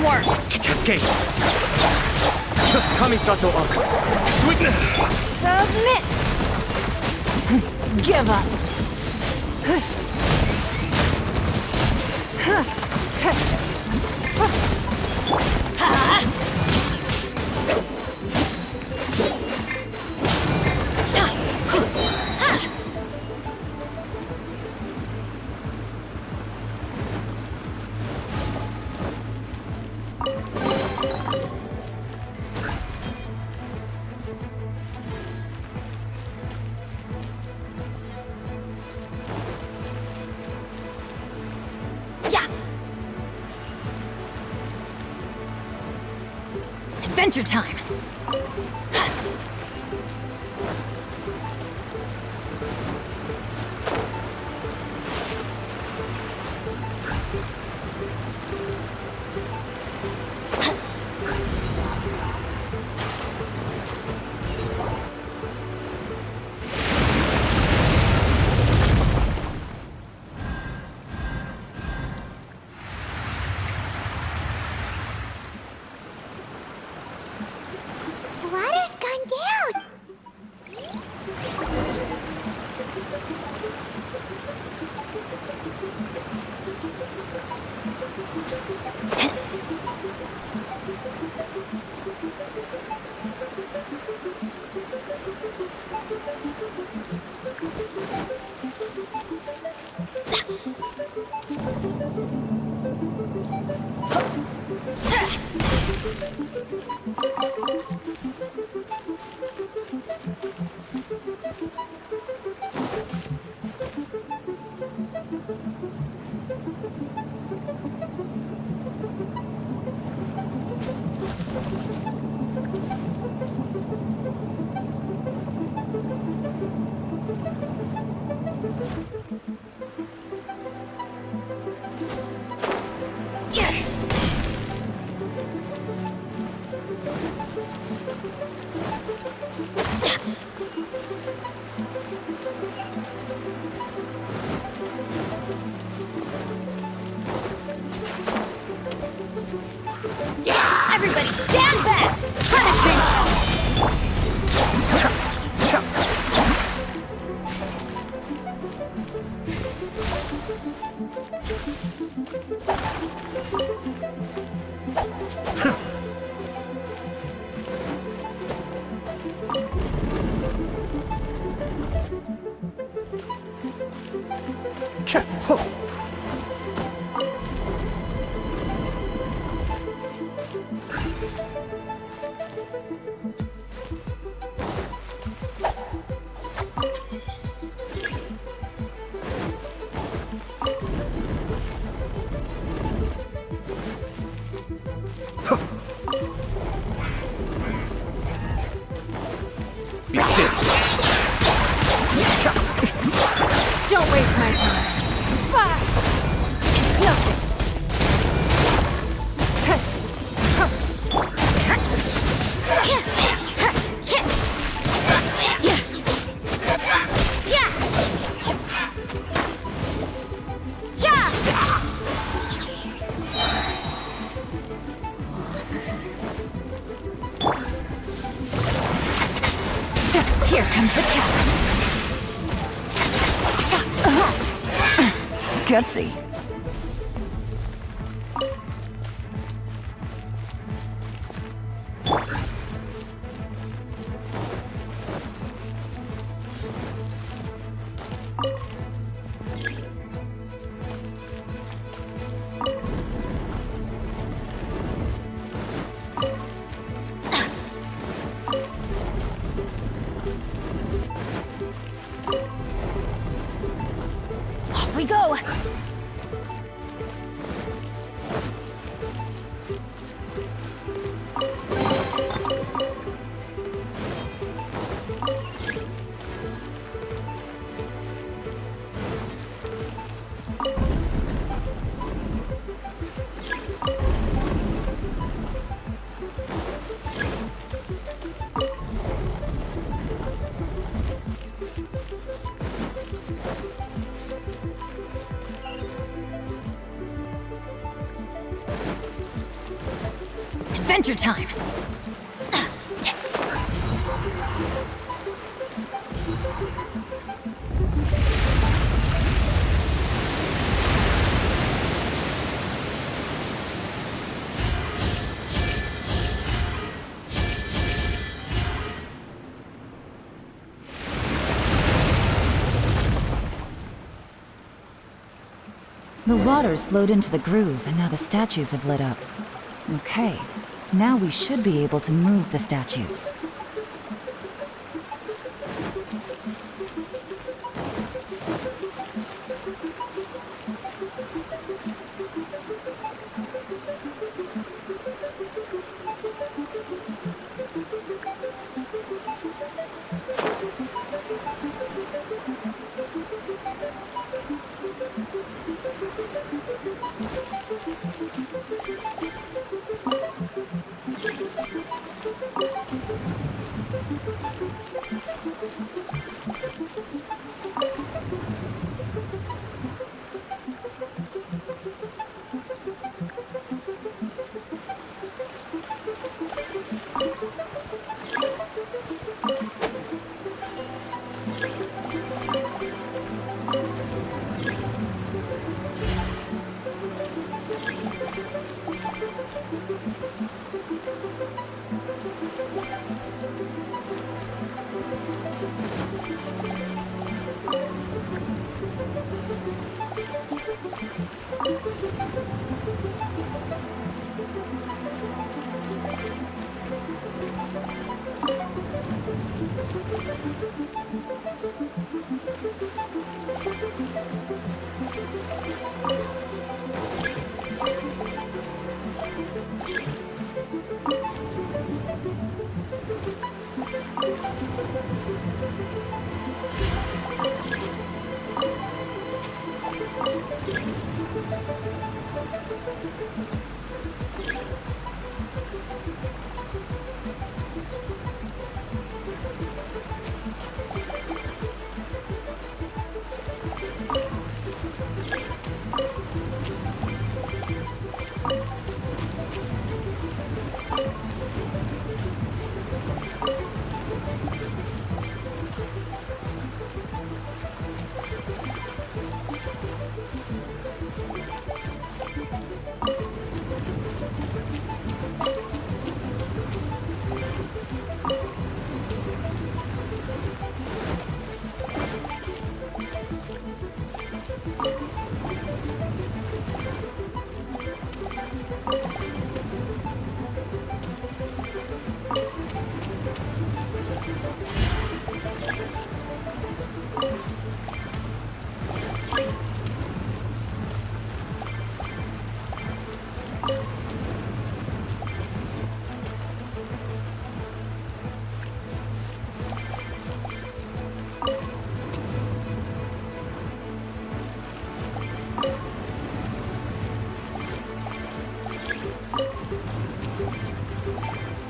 more! Cascade! Kamisato up! Sweeten! Submit! Give up! Adventure time! The water's gone down. Everybody stand back! Be still! Don't waste my time. It's nothing. Here comes the catch. Gutsy. Off we go! Adventure time! The water's flowed into the groove, and now the statues have lit up. Okay, now we should be able to move the statues.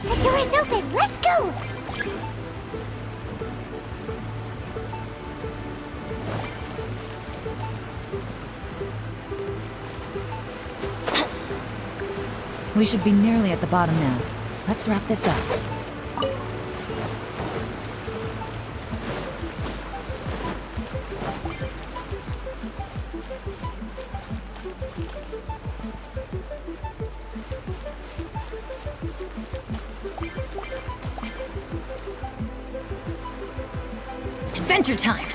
The door is open! Let's go! We should be nearly at the bottom now. Let's wrap this up. Adventure time!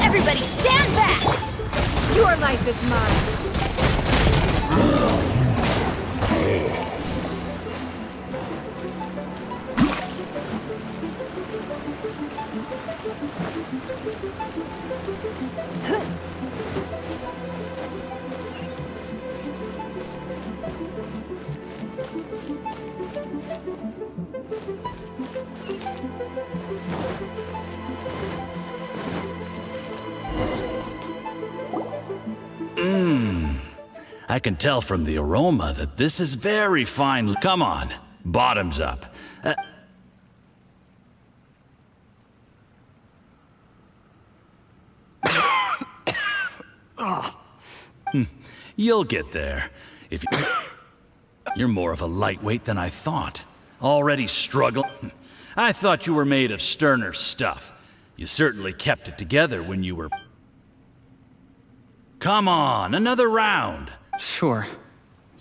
Everybody stand back! Your life is mine. I can tell from the aroma that this is very fine. Come on, bottoms up. You'll get there. If you're more of a lightweight than I thought. Already struggling. I thought you were made of sterner stuff. You certainly kept it together when you were... Come on, another round. Sure.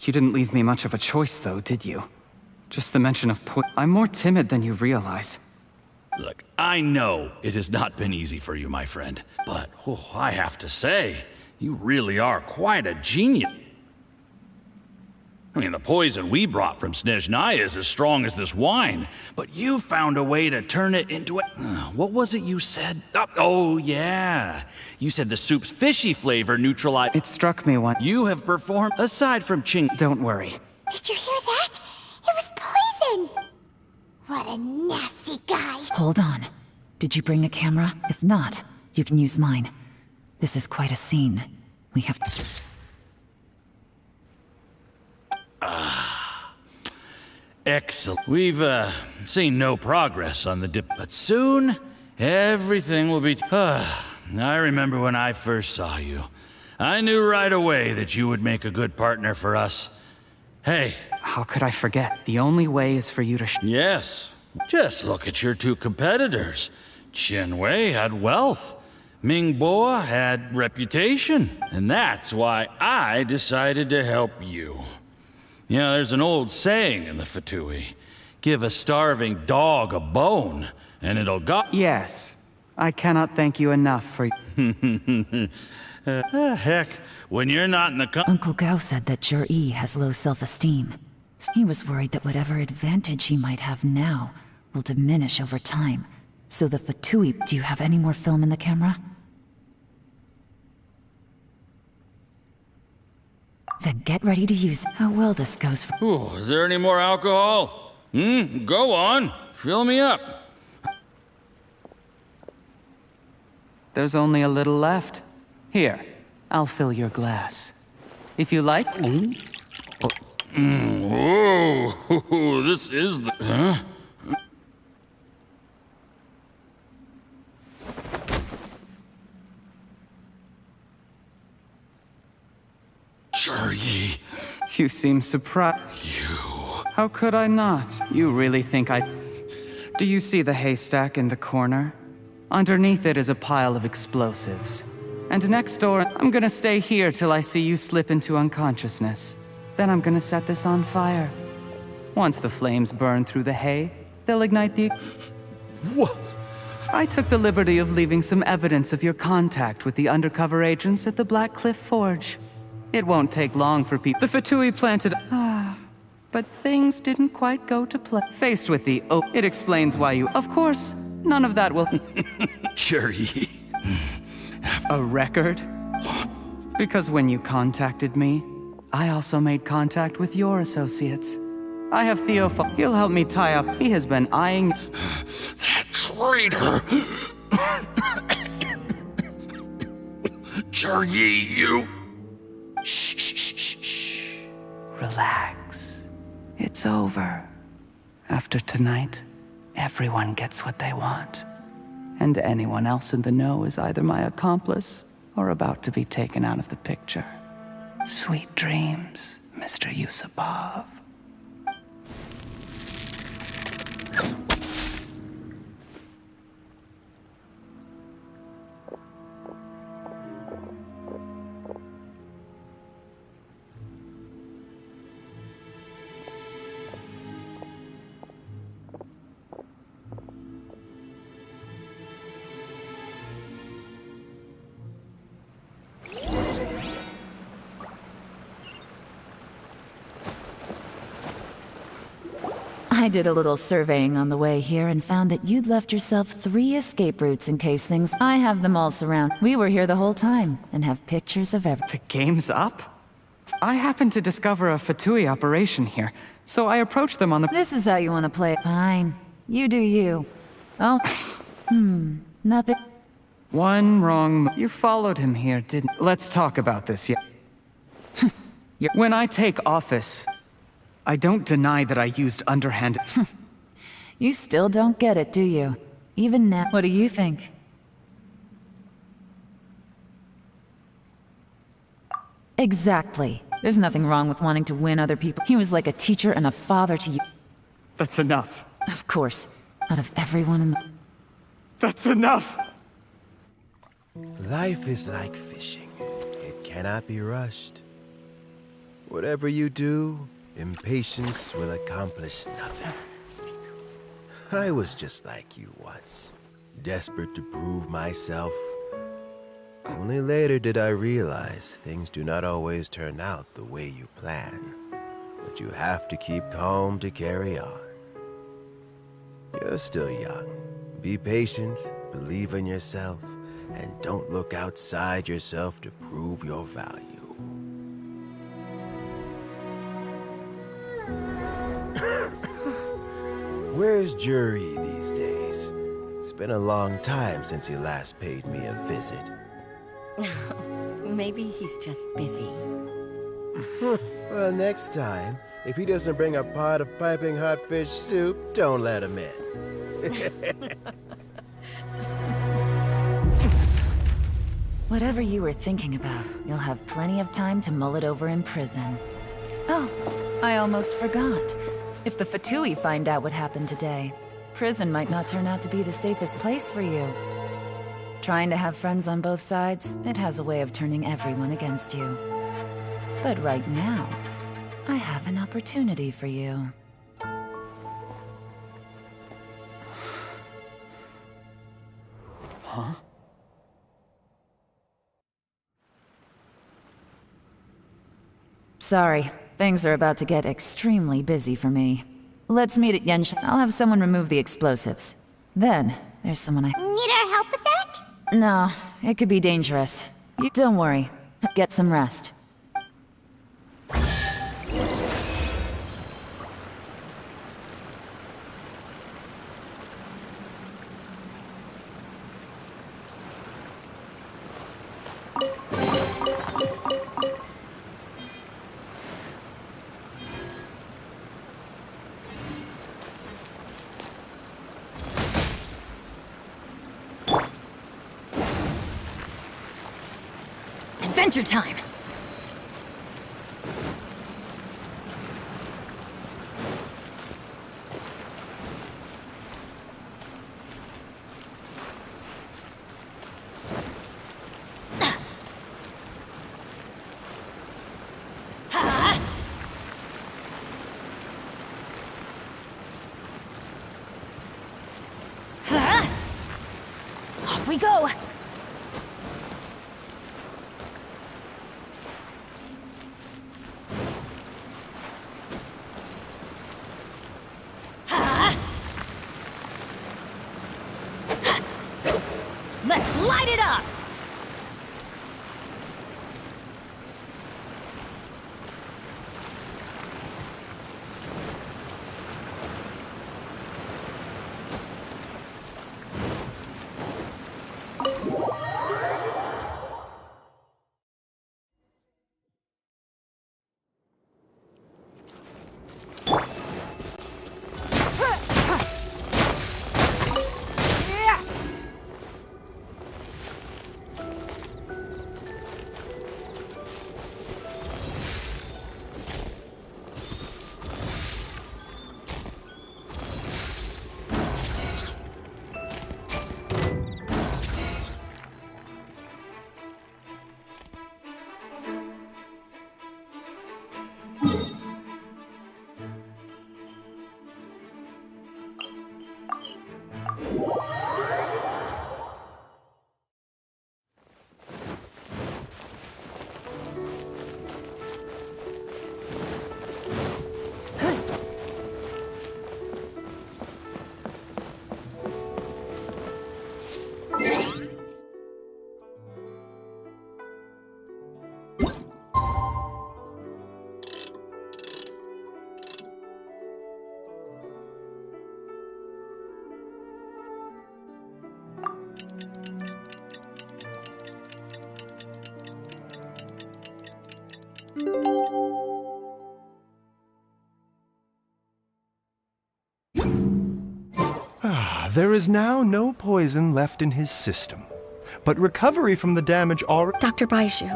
You didn't leave me much of a choice, though, did you? Just the mention of I'm more timid than you realize. Look, I know it has not been easy for you, my friend. But, I have to say, you really are quite a genius. I mean, the poison we brought from Snezhnaya is as strong as this wine, but you found a way to turn it into a... What was it you said? Oh, yeah. You said the soup's fishy flavor neutralized... It struck me once. You have performed, aside from Ching... Don't worry. Did you hear that? It was poison! What a nasty guy! Hold on. Did you bring a camera? If not, you can use mine. This is quite a scene. We have to... Excellent. We've, seen no progress on the dip, but soon, everything will be... I remember when I first saw you. I knew right away that you would make a good partner for us. Hey. How could I forget? The only way is for you to... Yes. Just look at your two competitors. Chen Wei had wealth. Ming Boa had reputation. And that's why I decided to help you. You know, there's an old saying in the Fatui. Give a starving dog a bone, and it'll go... Yes. I cannot thank you enough for... Heck, when you're not in the... Uncle Gao said that Jur-E has low self-esteem. He was worried that whatever advantage he might have now will diminish over time. So the Fatui... Do you have any more film in the camera? Then get ready to use how well this goes for... Ooh, is there any more alcohol? Go on. Fill me up. There's only a little left. Here, I'll fill your glass. If you like... Whoa, this is the... Huh? Jur-E. You seem surprised. You... How could I not? You really think I... Do you see the haystack in the corner? Underneath it is a pile of explosives. And next door, I'm gonna stay here till I see you slip into unconsciousness. Then I'm gonna set this on fire. Once the flames burn through the hay, they'll ignite the... What? I took the liberty of leaving some evidence of your contact with the undercover agents at the Black Cliff Forge. It won't take long for people... The Fatui planted... But things didn't quite go to plan. Faced with the... Oh, it explains why you... Of course, none of that will... Jur-E. A record? Because when you contacted me, I also made contact with your associates. I have Theophil. He'll help me tie up. He has been eyeing... That traitor! Jur-E, you... Shh. Relax. It's over. After tonight, everyone gets what they want. And anyone else in the know is either my accomplice or about to be taken out of the picture. Sweet dreams, Mr. Yusupov. I did a little surveying on the way here and found that you'd left yourself 3 escape routes in case things... I have them all surrounded. We were here the whole time and have pictures of everything. The game's up? I happened to discover a Fatui operation here, so I approached them on the... This is how you want to play it. Fine. You do you. Oh. Nothing. One wrong... You followed him here, didn't... Let's talk about this, yeah. When I take office, I don't deny that I used underhanded... You still don't get it, do you? Even now. What do you think? Exactly. There's nothing wrong with wanting to win other people. He was like a teacher and a father to you. That's enough. Of course. Out of everyone in the... That's enough! Life is like fishing. It cannot be rushed. Whatever you do, impatience will accomplish nothing. I was just like you once, desperate to prove myself. Only later did I realize things do not always turn out the way you plan, but you have to keep calm to carry on. You're still young. Be patient, believe in yourself, and don't look outside yourself to prove your value. Where's Jury these days? It's been a long time since he last paid me a visit. Maybe he's just busy. Well, next time, if he doesn't bring a pot of piping hot fish soup, don't let him in. Whatever you were thinking about, you'll have plenty of time to mull it over in prison. Oh, I almost forgot. If the Fatui find out what happened today, prison might not turn out to be the safest place for you. Trying to have friends on both sides, it has a way of turning everyone against you. But right now, I have an opportunity for you. Huh? Sorry, things are about to get extremely busy for me. Let's meet at GENSHIN. I'll have someone remove the explosives. Then, there's someone I... Need our help with that? No, it could be dangerous. Don't worry. Get some rest. Adventure time! Off we go! Let's light it up! There is now no poison left in his system, but recovery from the damage already... Dr. Baiju,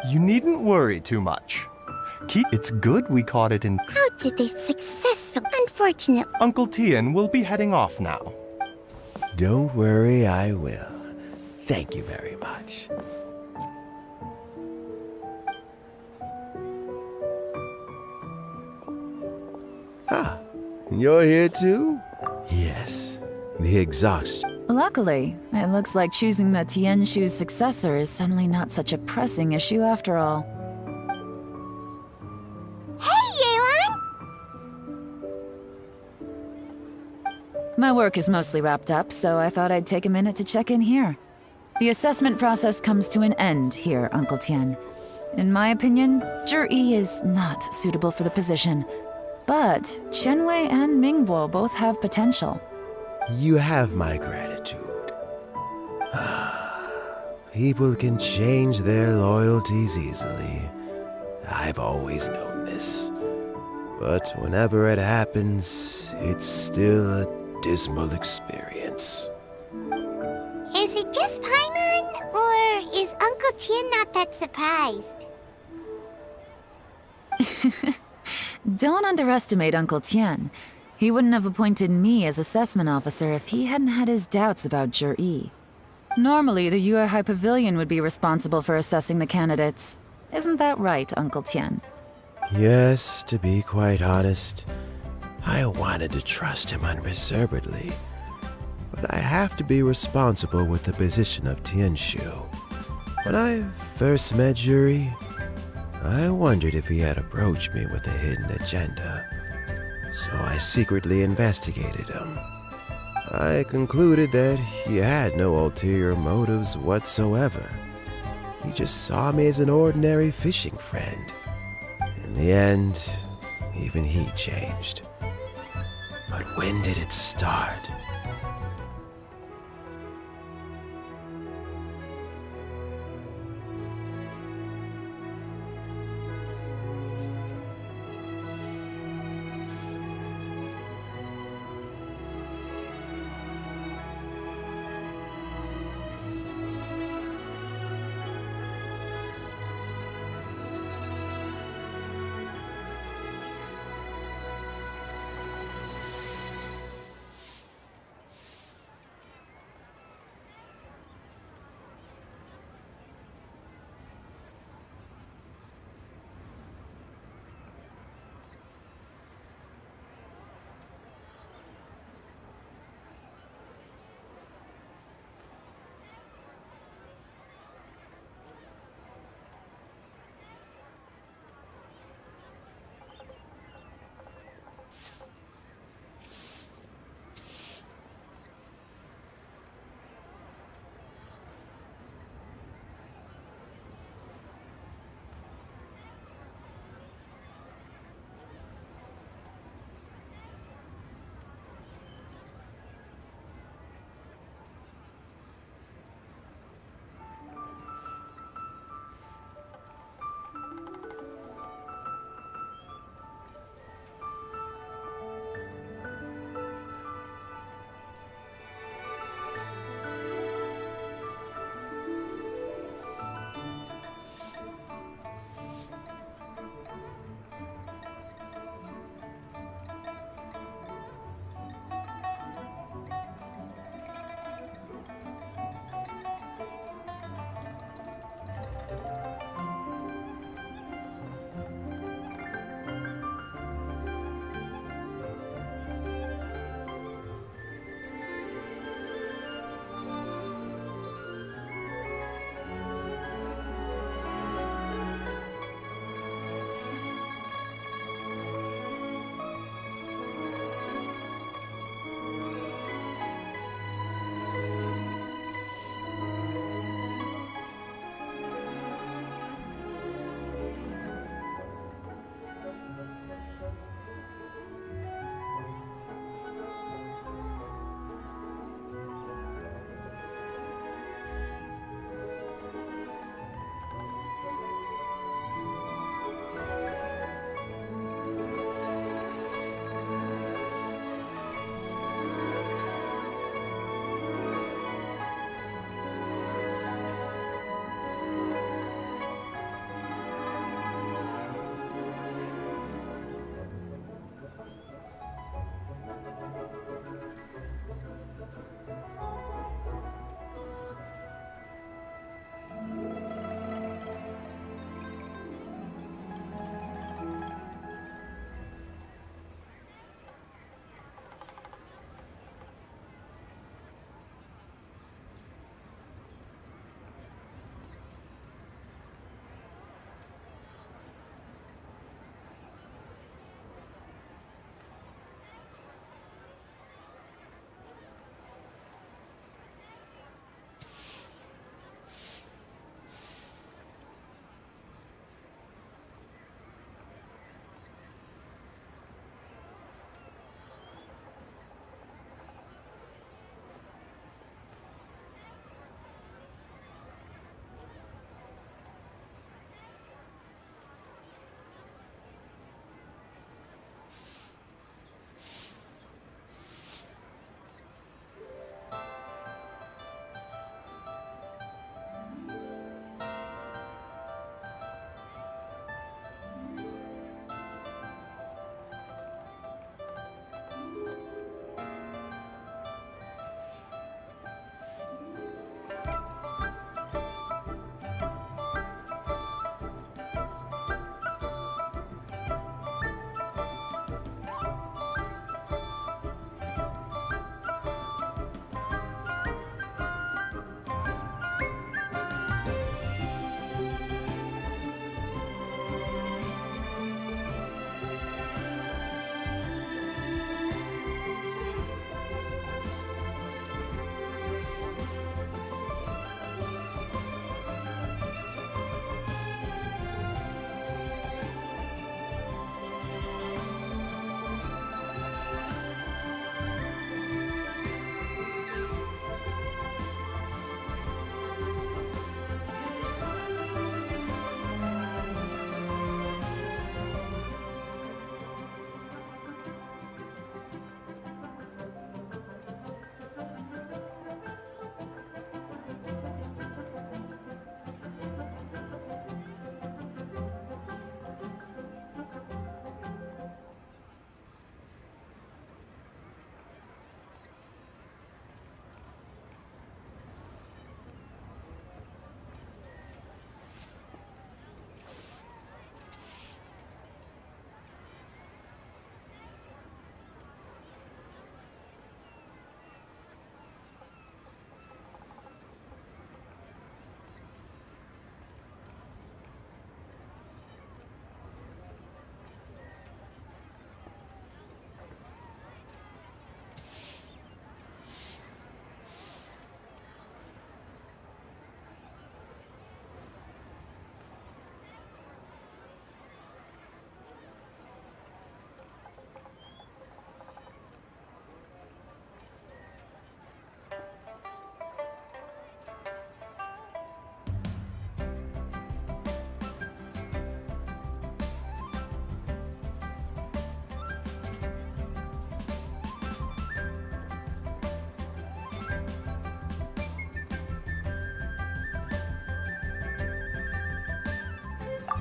You needn't worry too much. It's good we caught it in... How did they successfully? Unfortunately. Uncle Tien will be heading off now. Don't worry, I will. Thank you very much. Ah, you're here too? Yes, the exhaust. Luckily, it looks like choosing the Tianshu's successor is suddenly not such a pressing issue after all. Hey, Yelan! My work is mostly wrapped up, so I thought I'd take a minute to check in here. The assessment process comes to an end here, Uncle Tien. In my opinion, Zhi is not suitable for the position, but Chenwei and Mingbo both have potential. You have my gratitude. People can change their loyalties easily. I've always known this. But whenever it happens, it's still a dismal experience. Is it just Paimon, or is Uncle Tien not that surprised? Don't underestimate Uncle Tien. He wouldn't have appointed me as assessment officer if he hadn't had his doubts about Zhi. Normally, the Yuehai Pavilion would be responsible for assessing the candidates. Isn't that right, Uncle Tien? Yes, to be quite honest, I wanted to trust him unreservedly. But I have to be responsible with the position of Tianshu. When I first met Zhi, I wondered if he had approached me with a hidden agenda. So I secretly investigated him. I concluded that he had no ulterior motives whatsoever. He just saw me as an ordinary fishing friend. In the end, even he changed. But when did it start?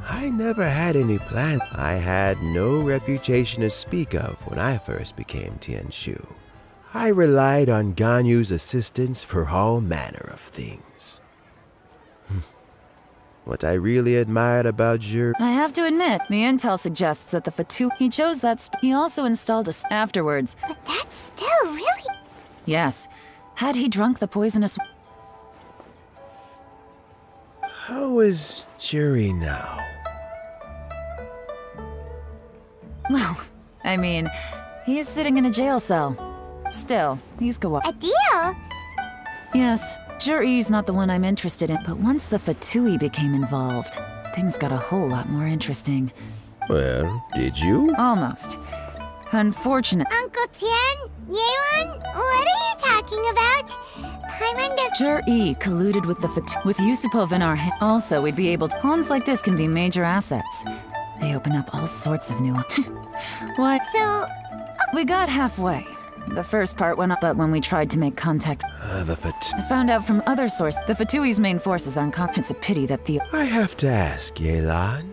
I never had any plans. I had no reputation to speak of when I first became Tianshu. I relied on Ganyu's assistance for all manner of things. What I really admired about Jur... I have to admit, the intel suggests that the Fatu... He chose that he also installed us afterwards. But that's still really... Yes. Had he drunk the poisonous... How is Jury now? Well, I mean, he's sitting in a jail cell. Still, he's A deal? Yes, Juri's not the one I'm interested in, but once the Fatui became involved, things got a whole lot more interesting. Well, did you? Almost. Unfortunate. Uncle Tian? Yelan? What are you talking about? Paimon does... Juri colluded with the with Yusupov in our hand. Also, we'd be able to... Pawns like this can be major assets. They open up all sorts of new... What? So... We got halfway. The first part went up, but when we tried to make contact... I found out from other sources, the Fatui's main forces aren't It's a pity that the... I have to ask, Yelan.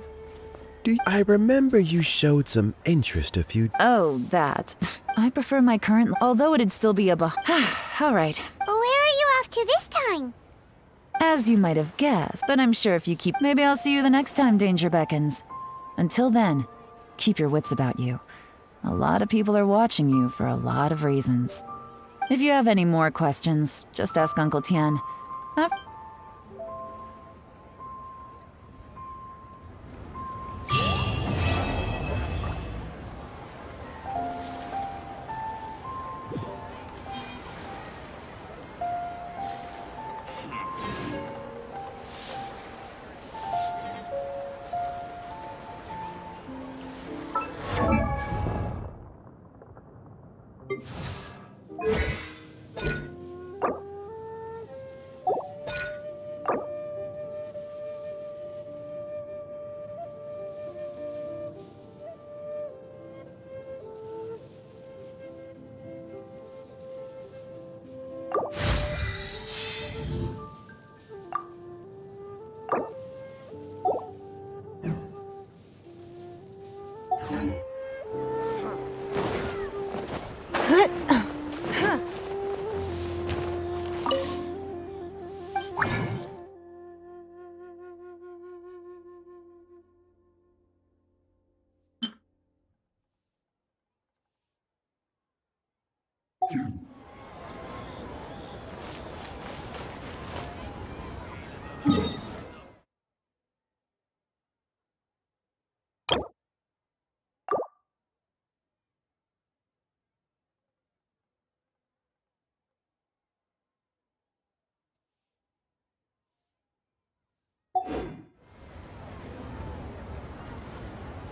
I remember you showed some interest a few... Oh, that. I prefer my current... Although it'd still be a... All right. Where are you off to this time? As you might have guessed, but I'm sure if you keep... Maybe I'll see you the next time danger beckons. Until then, keep your wits about you. A lot of people are watching you for a lot of reasons. If you have any more questions, just ask Uncle Tian.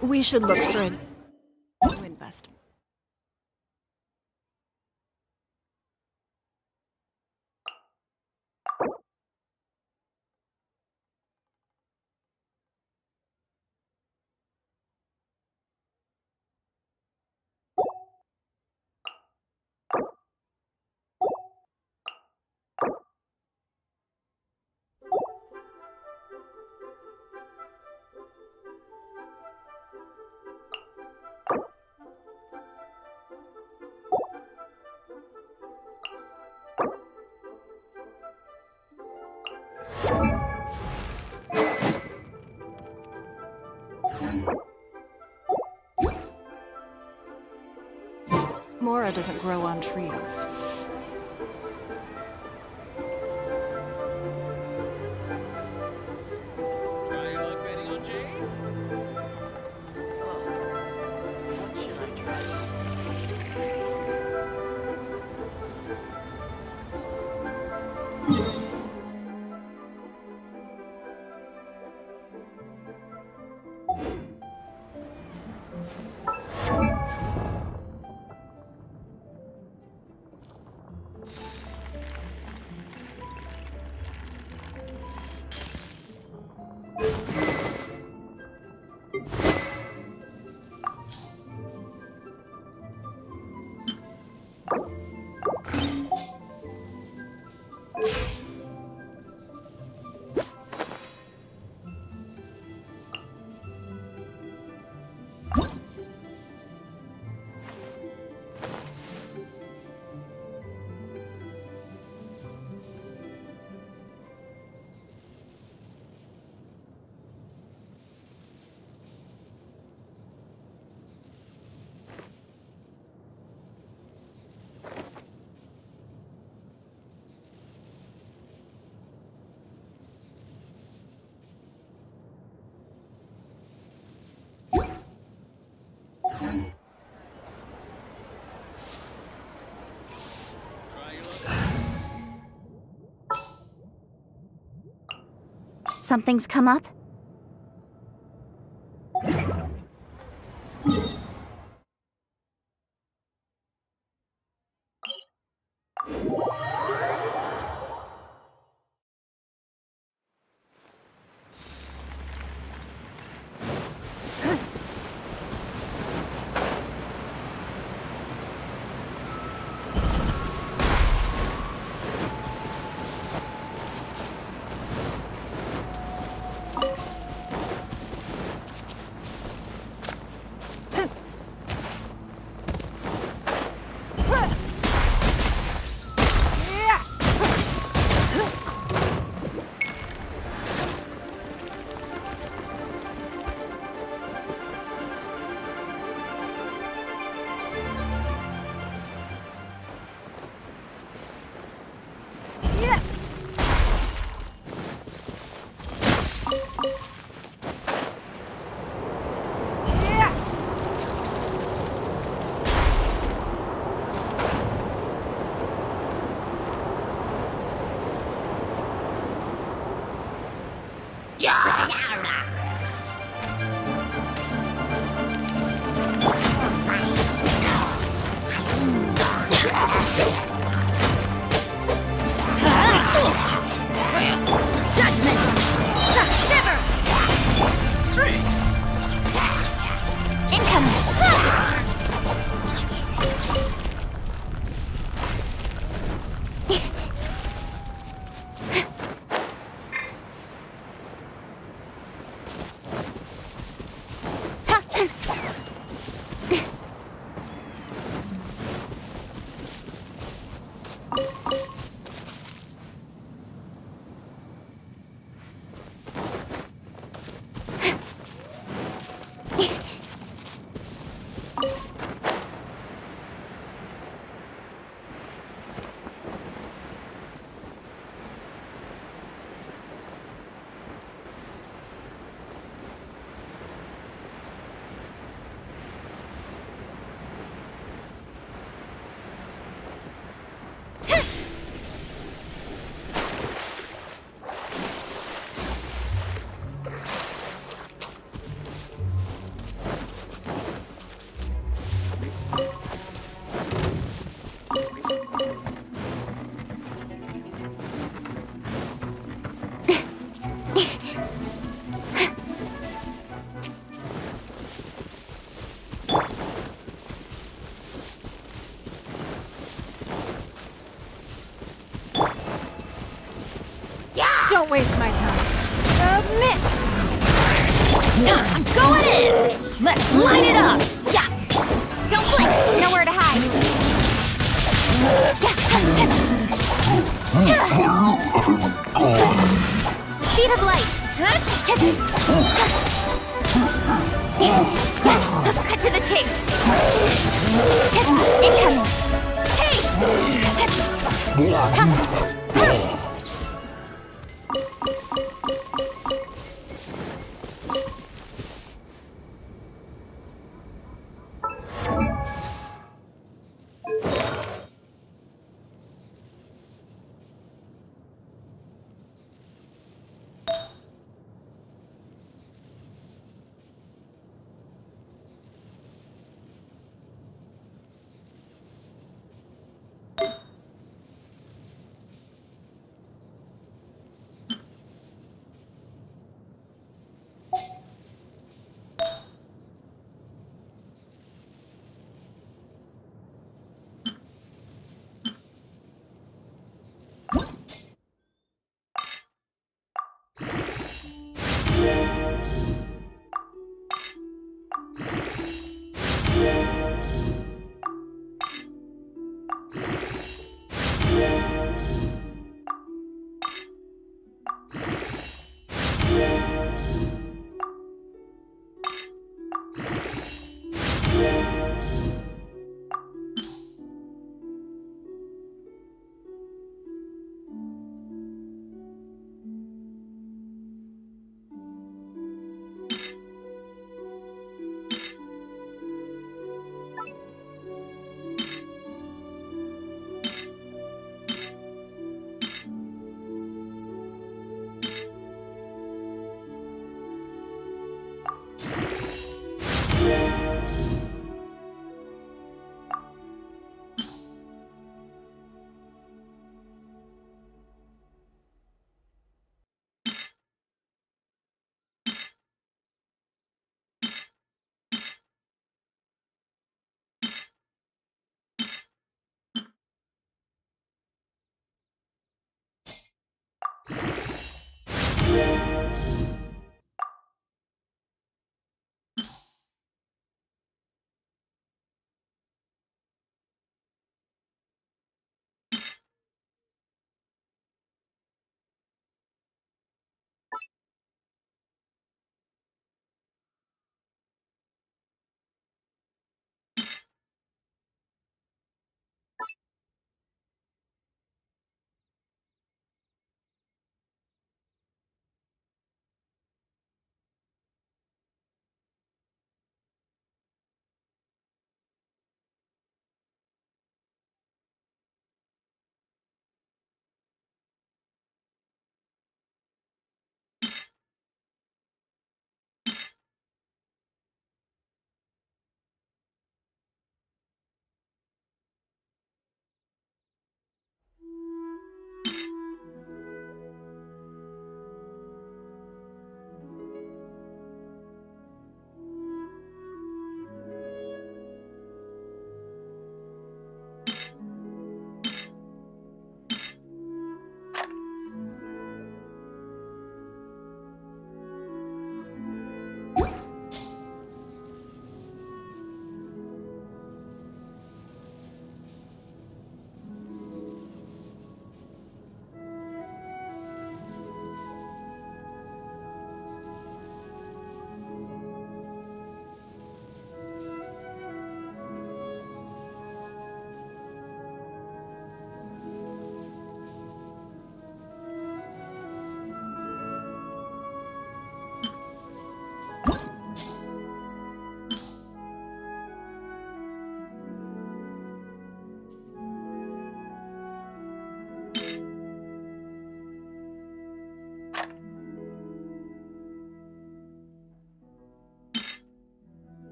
We should look for a new investment. Mora doesn't grow on trees. Something's come up? Don't waste my time. Submit! I'm going in! Let's light it up! Yeah! Don't blink! Nowhere to hide! Speed of light! Cut to the chase! Incoming! Hey!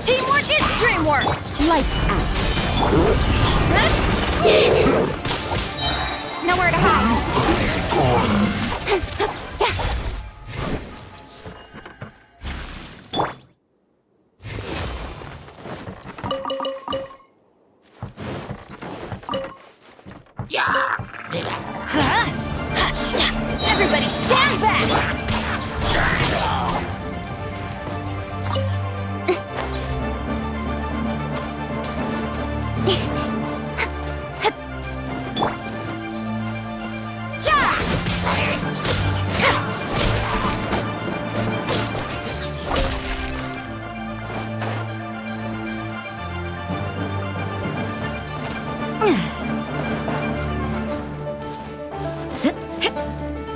Teamwork is dreamwork! Lights out. Nowhere to hide. Everybody stand back!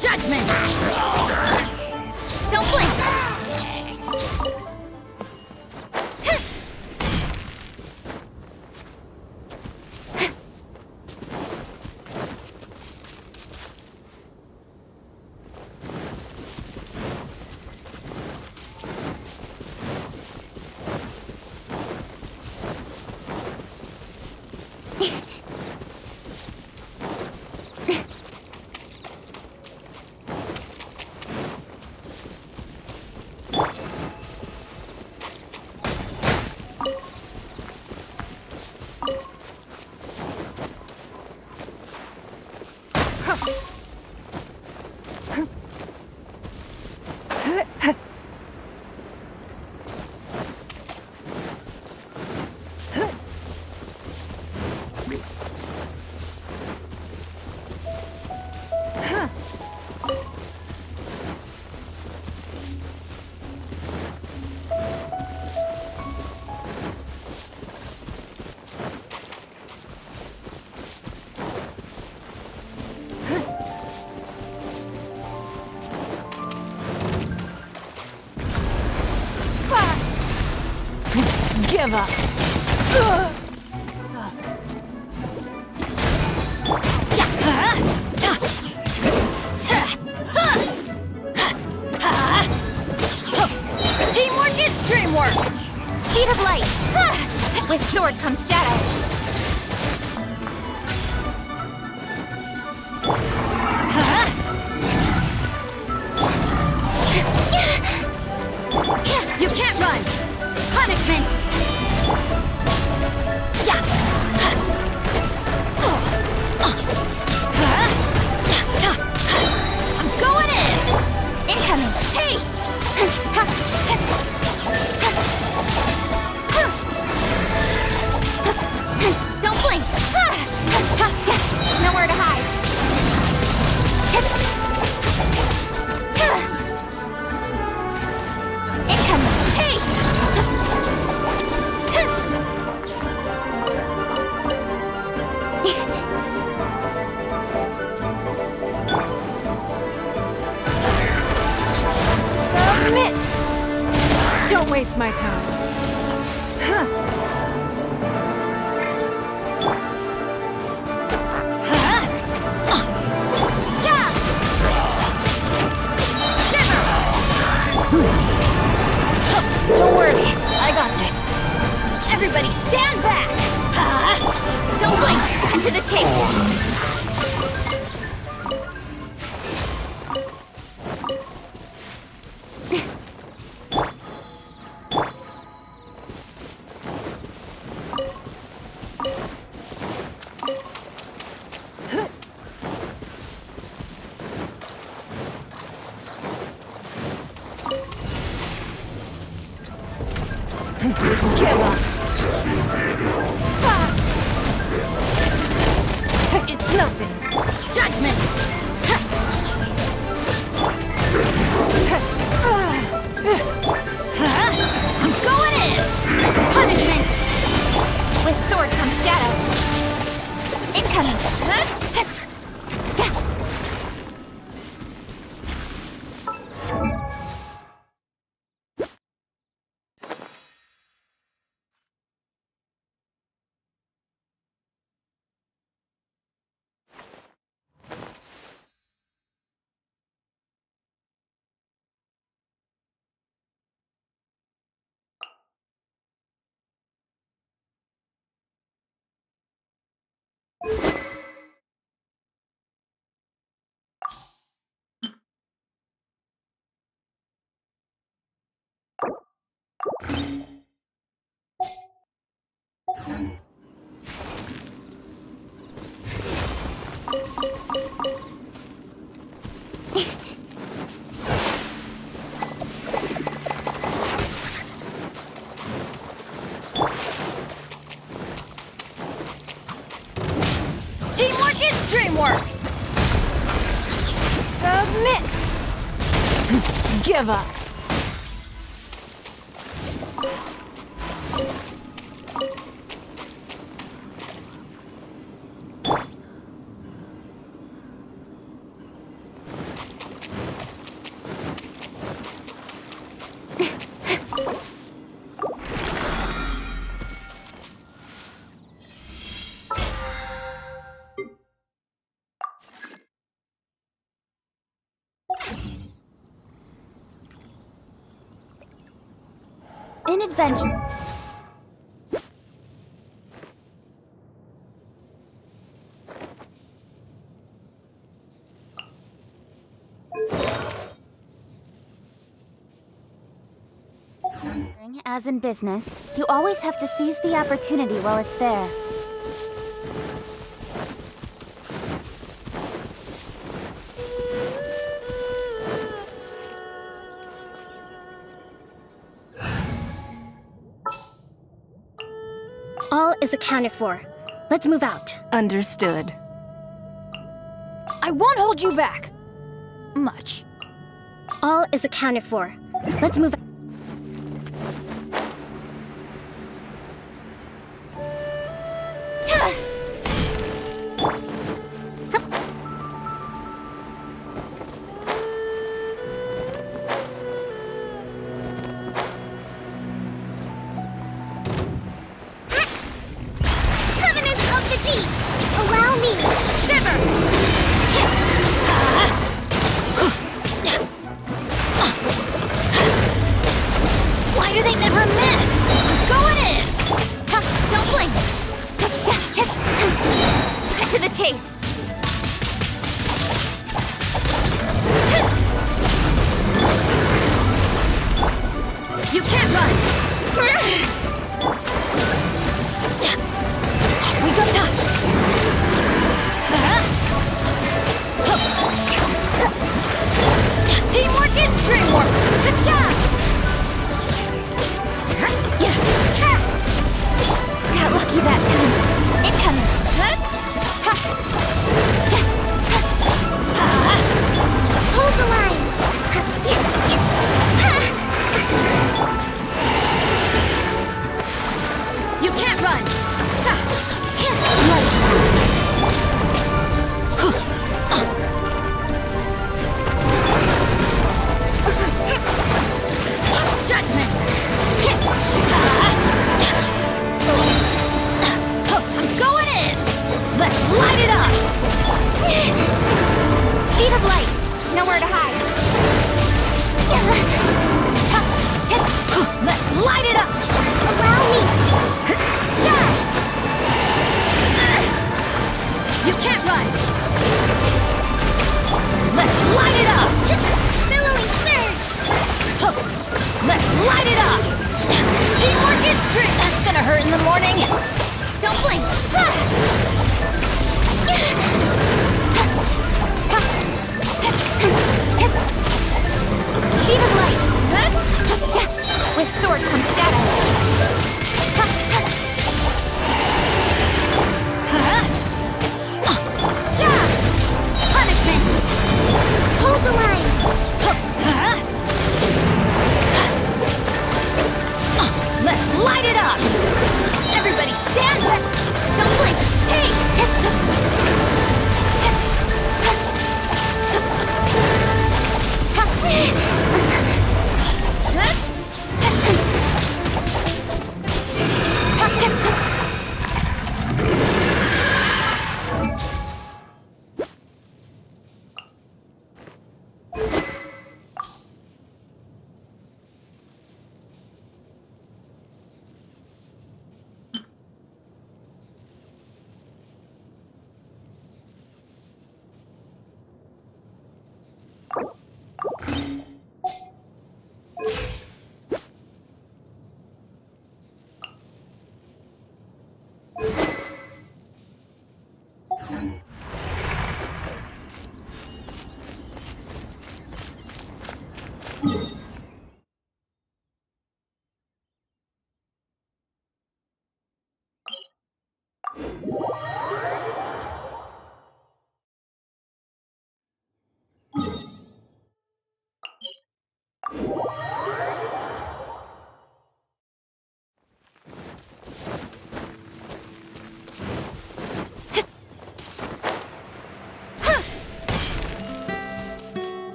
Judgment! Don't blink. Give up. Teamwork is dreamwork. Speed of light. With sword comes shadow. You can't run. Punishment. I'm going in. Incoming. Hey. Don't blink. Nowhere to hide. Incoming. Hey. Submit. Don't waste my time. Don't worry, I got this. Everybody stand back! Don't blink. Cut to the chase. Give up. It's nothing. Judgment. I'm going in. Punishment! With sword comes shadow. Incoming. Teamwork is dreamwork. Submit. Give up. In adventure. As in business, you always have to seize the opportunity while it's there. All is accounted for. Let's move out. Understood. I won't hold you back. Much. All is accounted for. Let's move out. Allow me! Shiver! Why do they never miss? I'm going in! Don't blink! Cut to the chase! You can't run! We got time! Teamwork is dreamwork! Got lucky that time. Incoming. Hold the line! You can't run! Judgment! I'm going in! Let's light it up! Speed of light! Nowhere to hide! Let's light it up! Allow me! You can't run! Let's light it up! Billowing surge! Let's light it up! Teamwork is trick! That's gonna hurt in the morning! Don't blink! Speed of light. With sword comes shadow.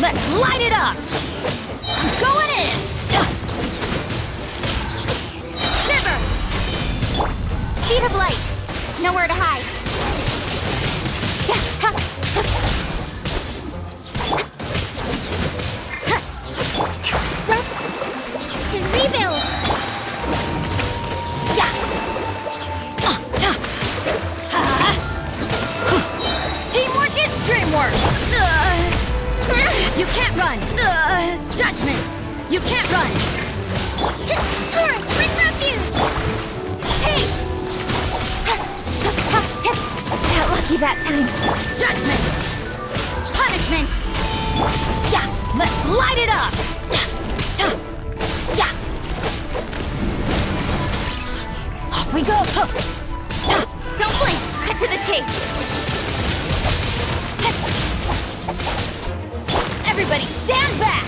Let's light it up! I'm going in! Shiver! Speed of light. Nowhere to hide. Rebuild! Teamwork is dreamwork! You can't run! Judgment! You can't run! Torrent, bring refuge! Hey! Got lucky that time. Judgment! Punishment! Yeah! Let's light it up! Yeah! Off we go! Don't blink. Cut to the chase. Everybody stand back!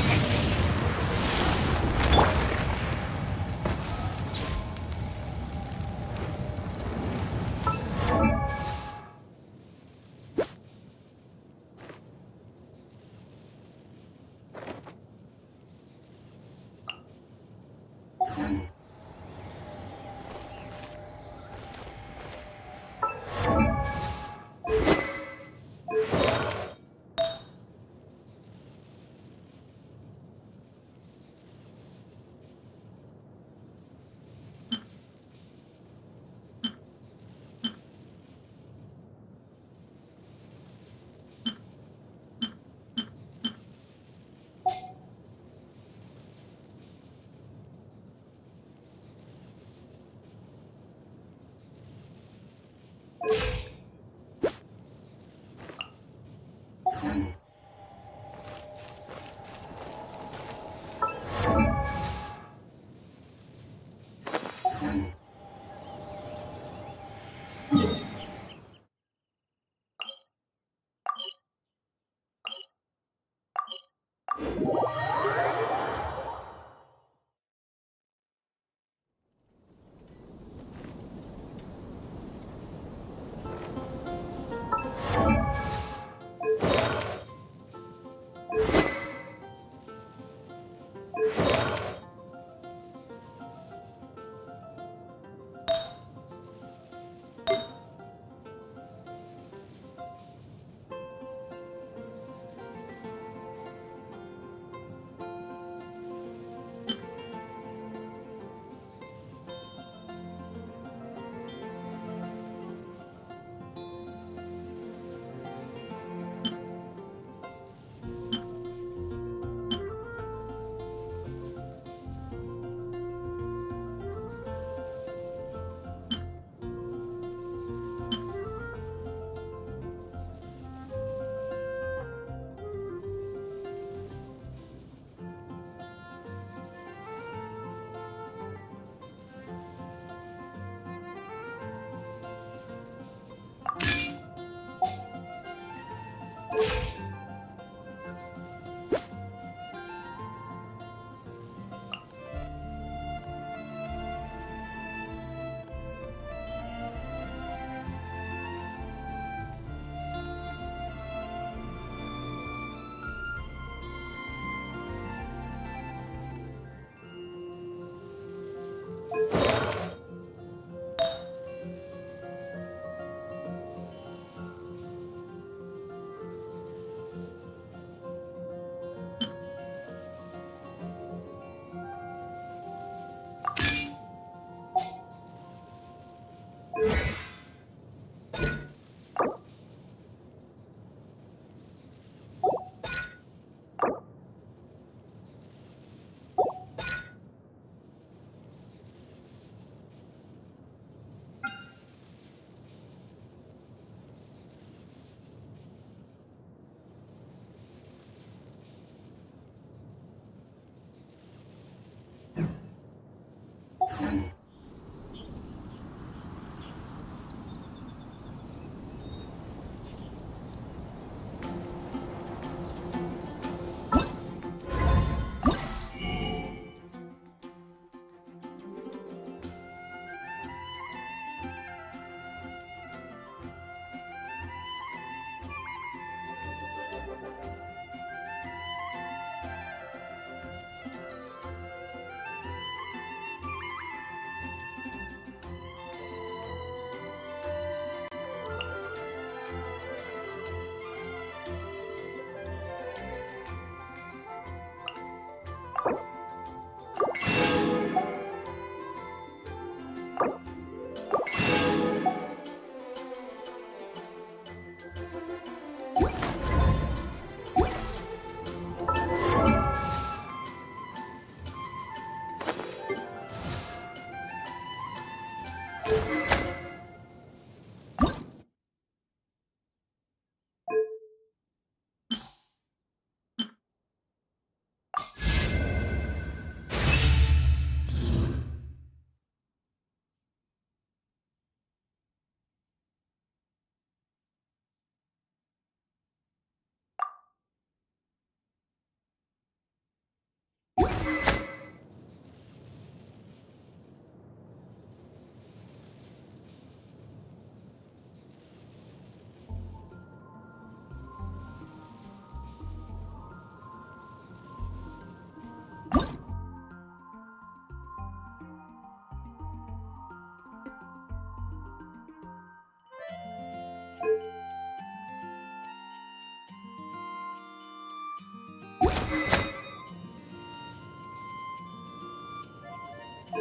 Have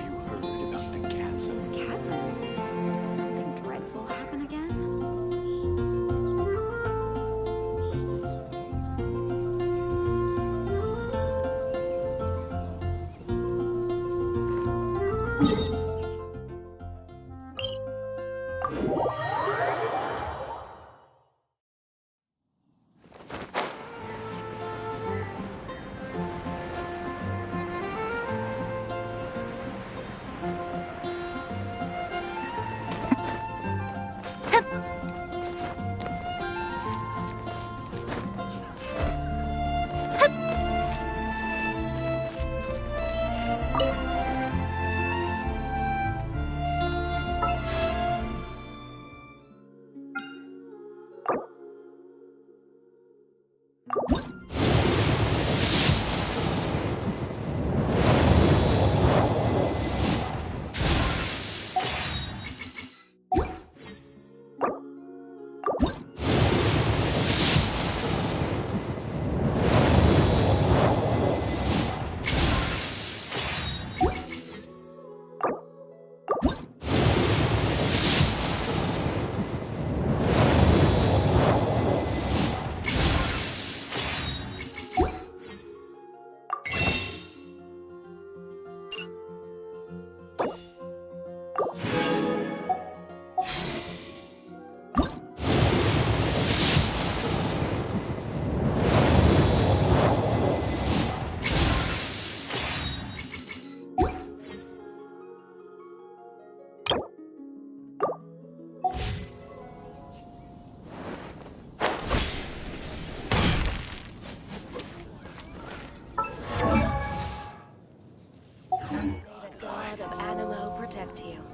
you heard about the chasm? Chasm? Did something dreadful happen again?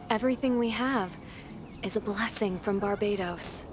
Everything we have is a blessing from Barbados.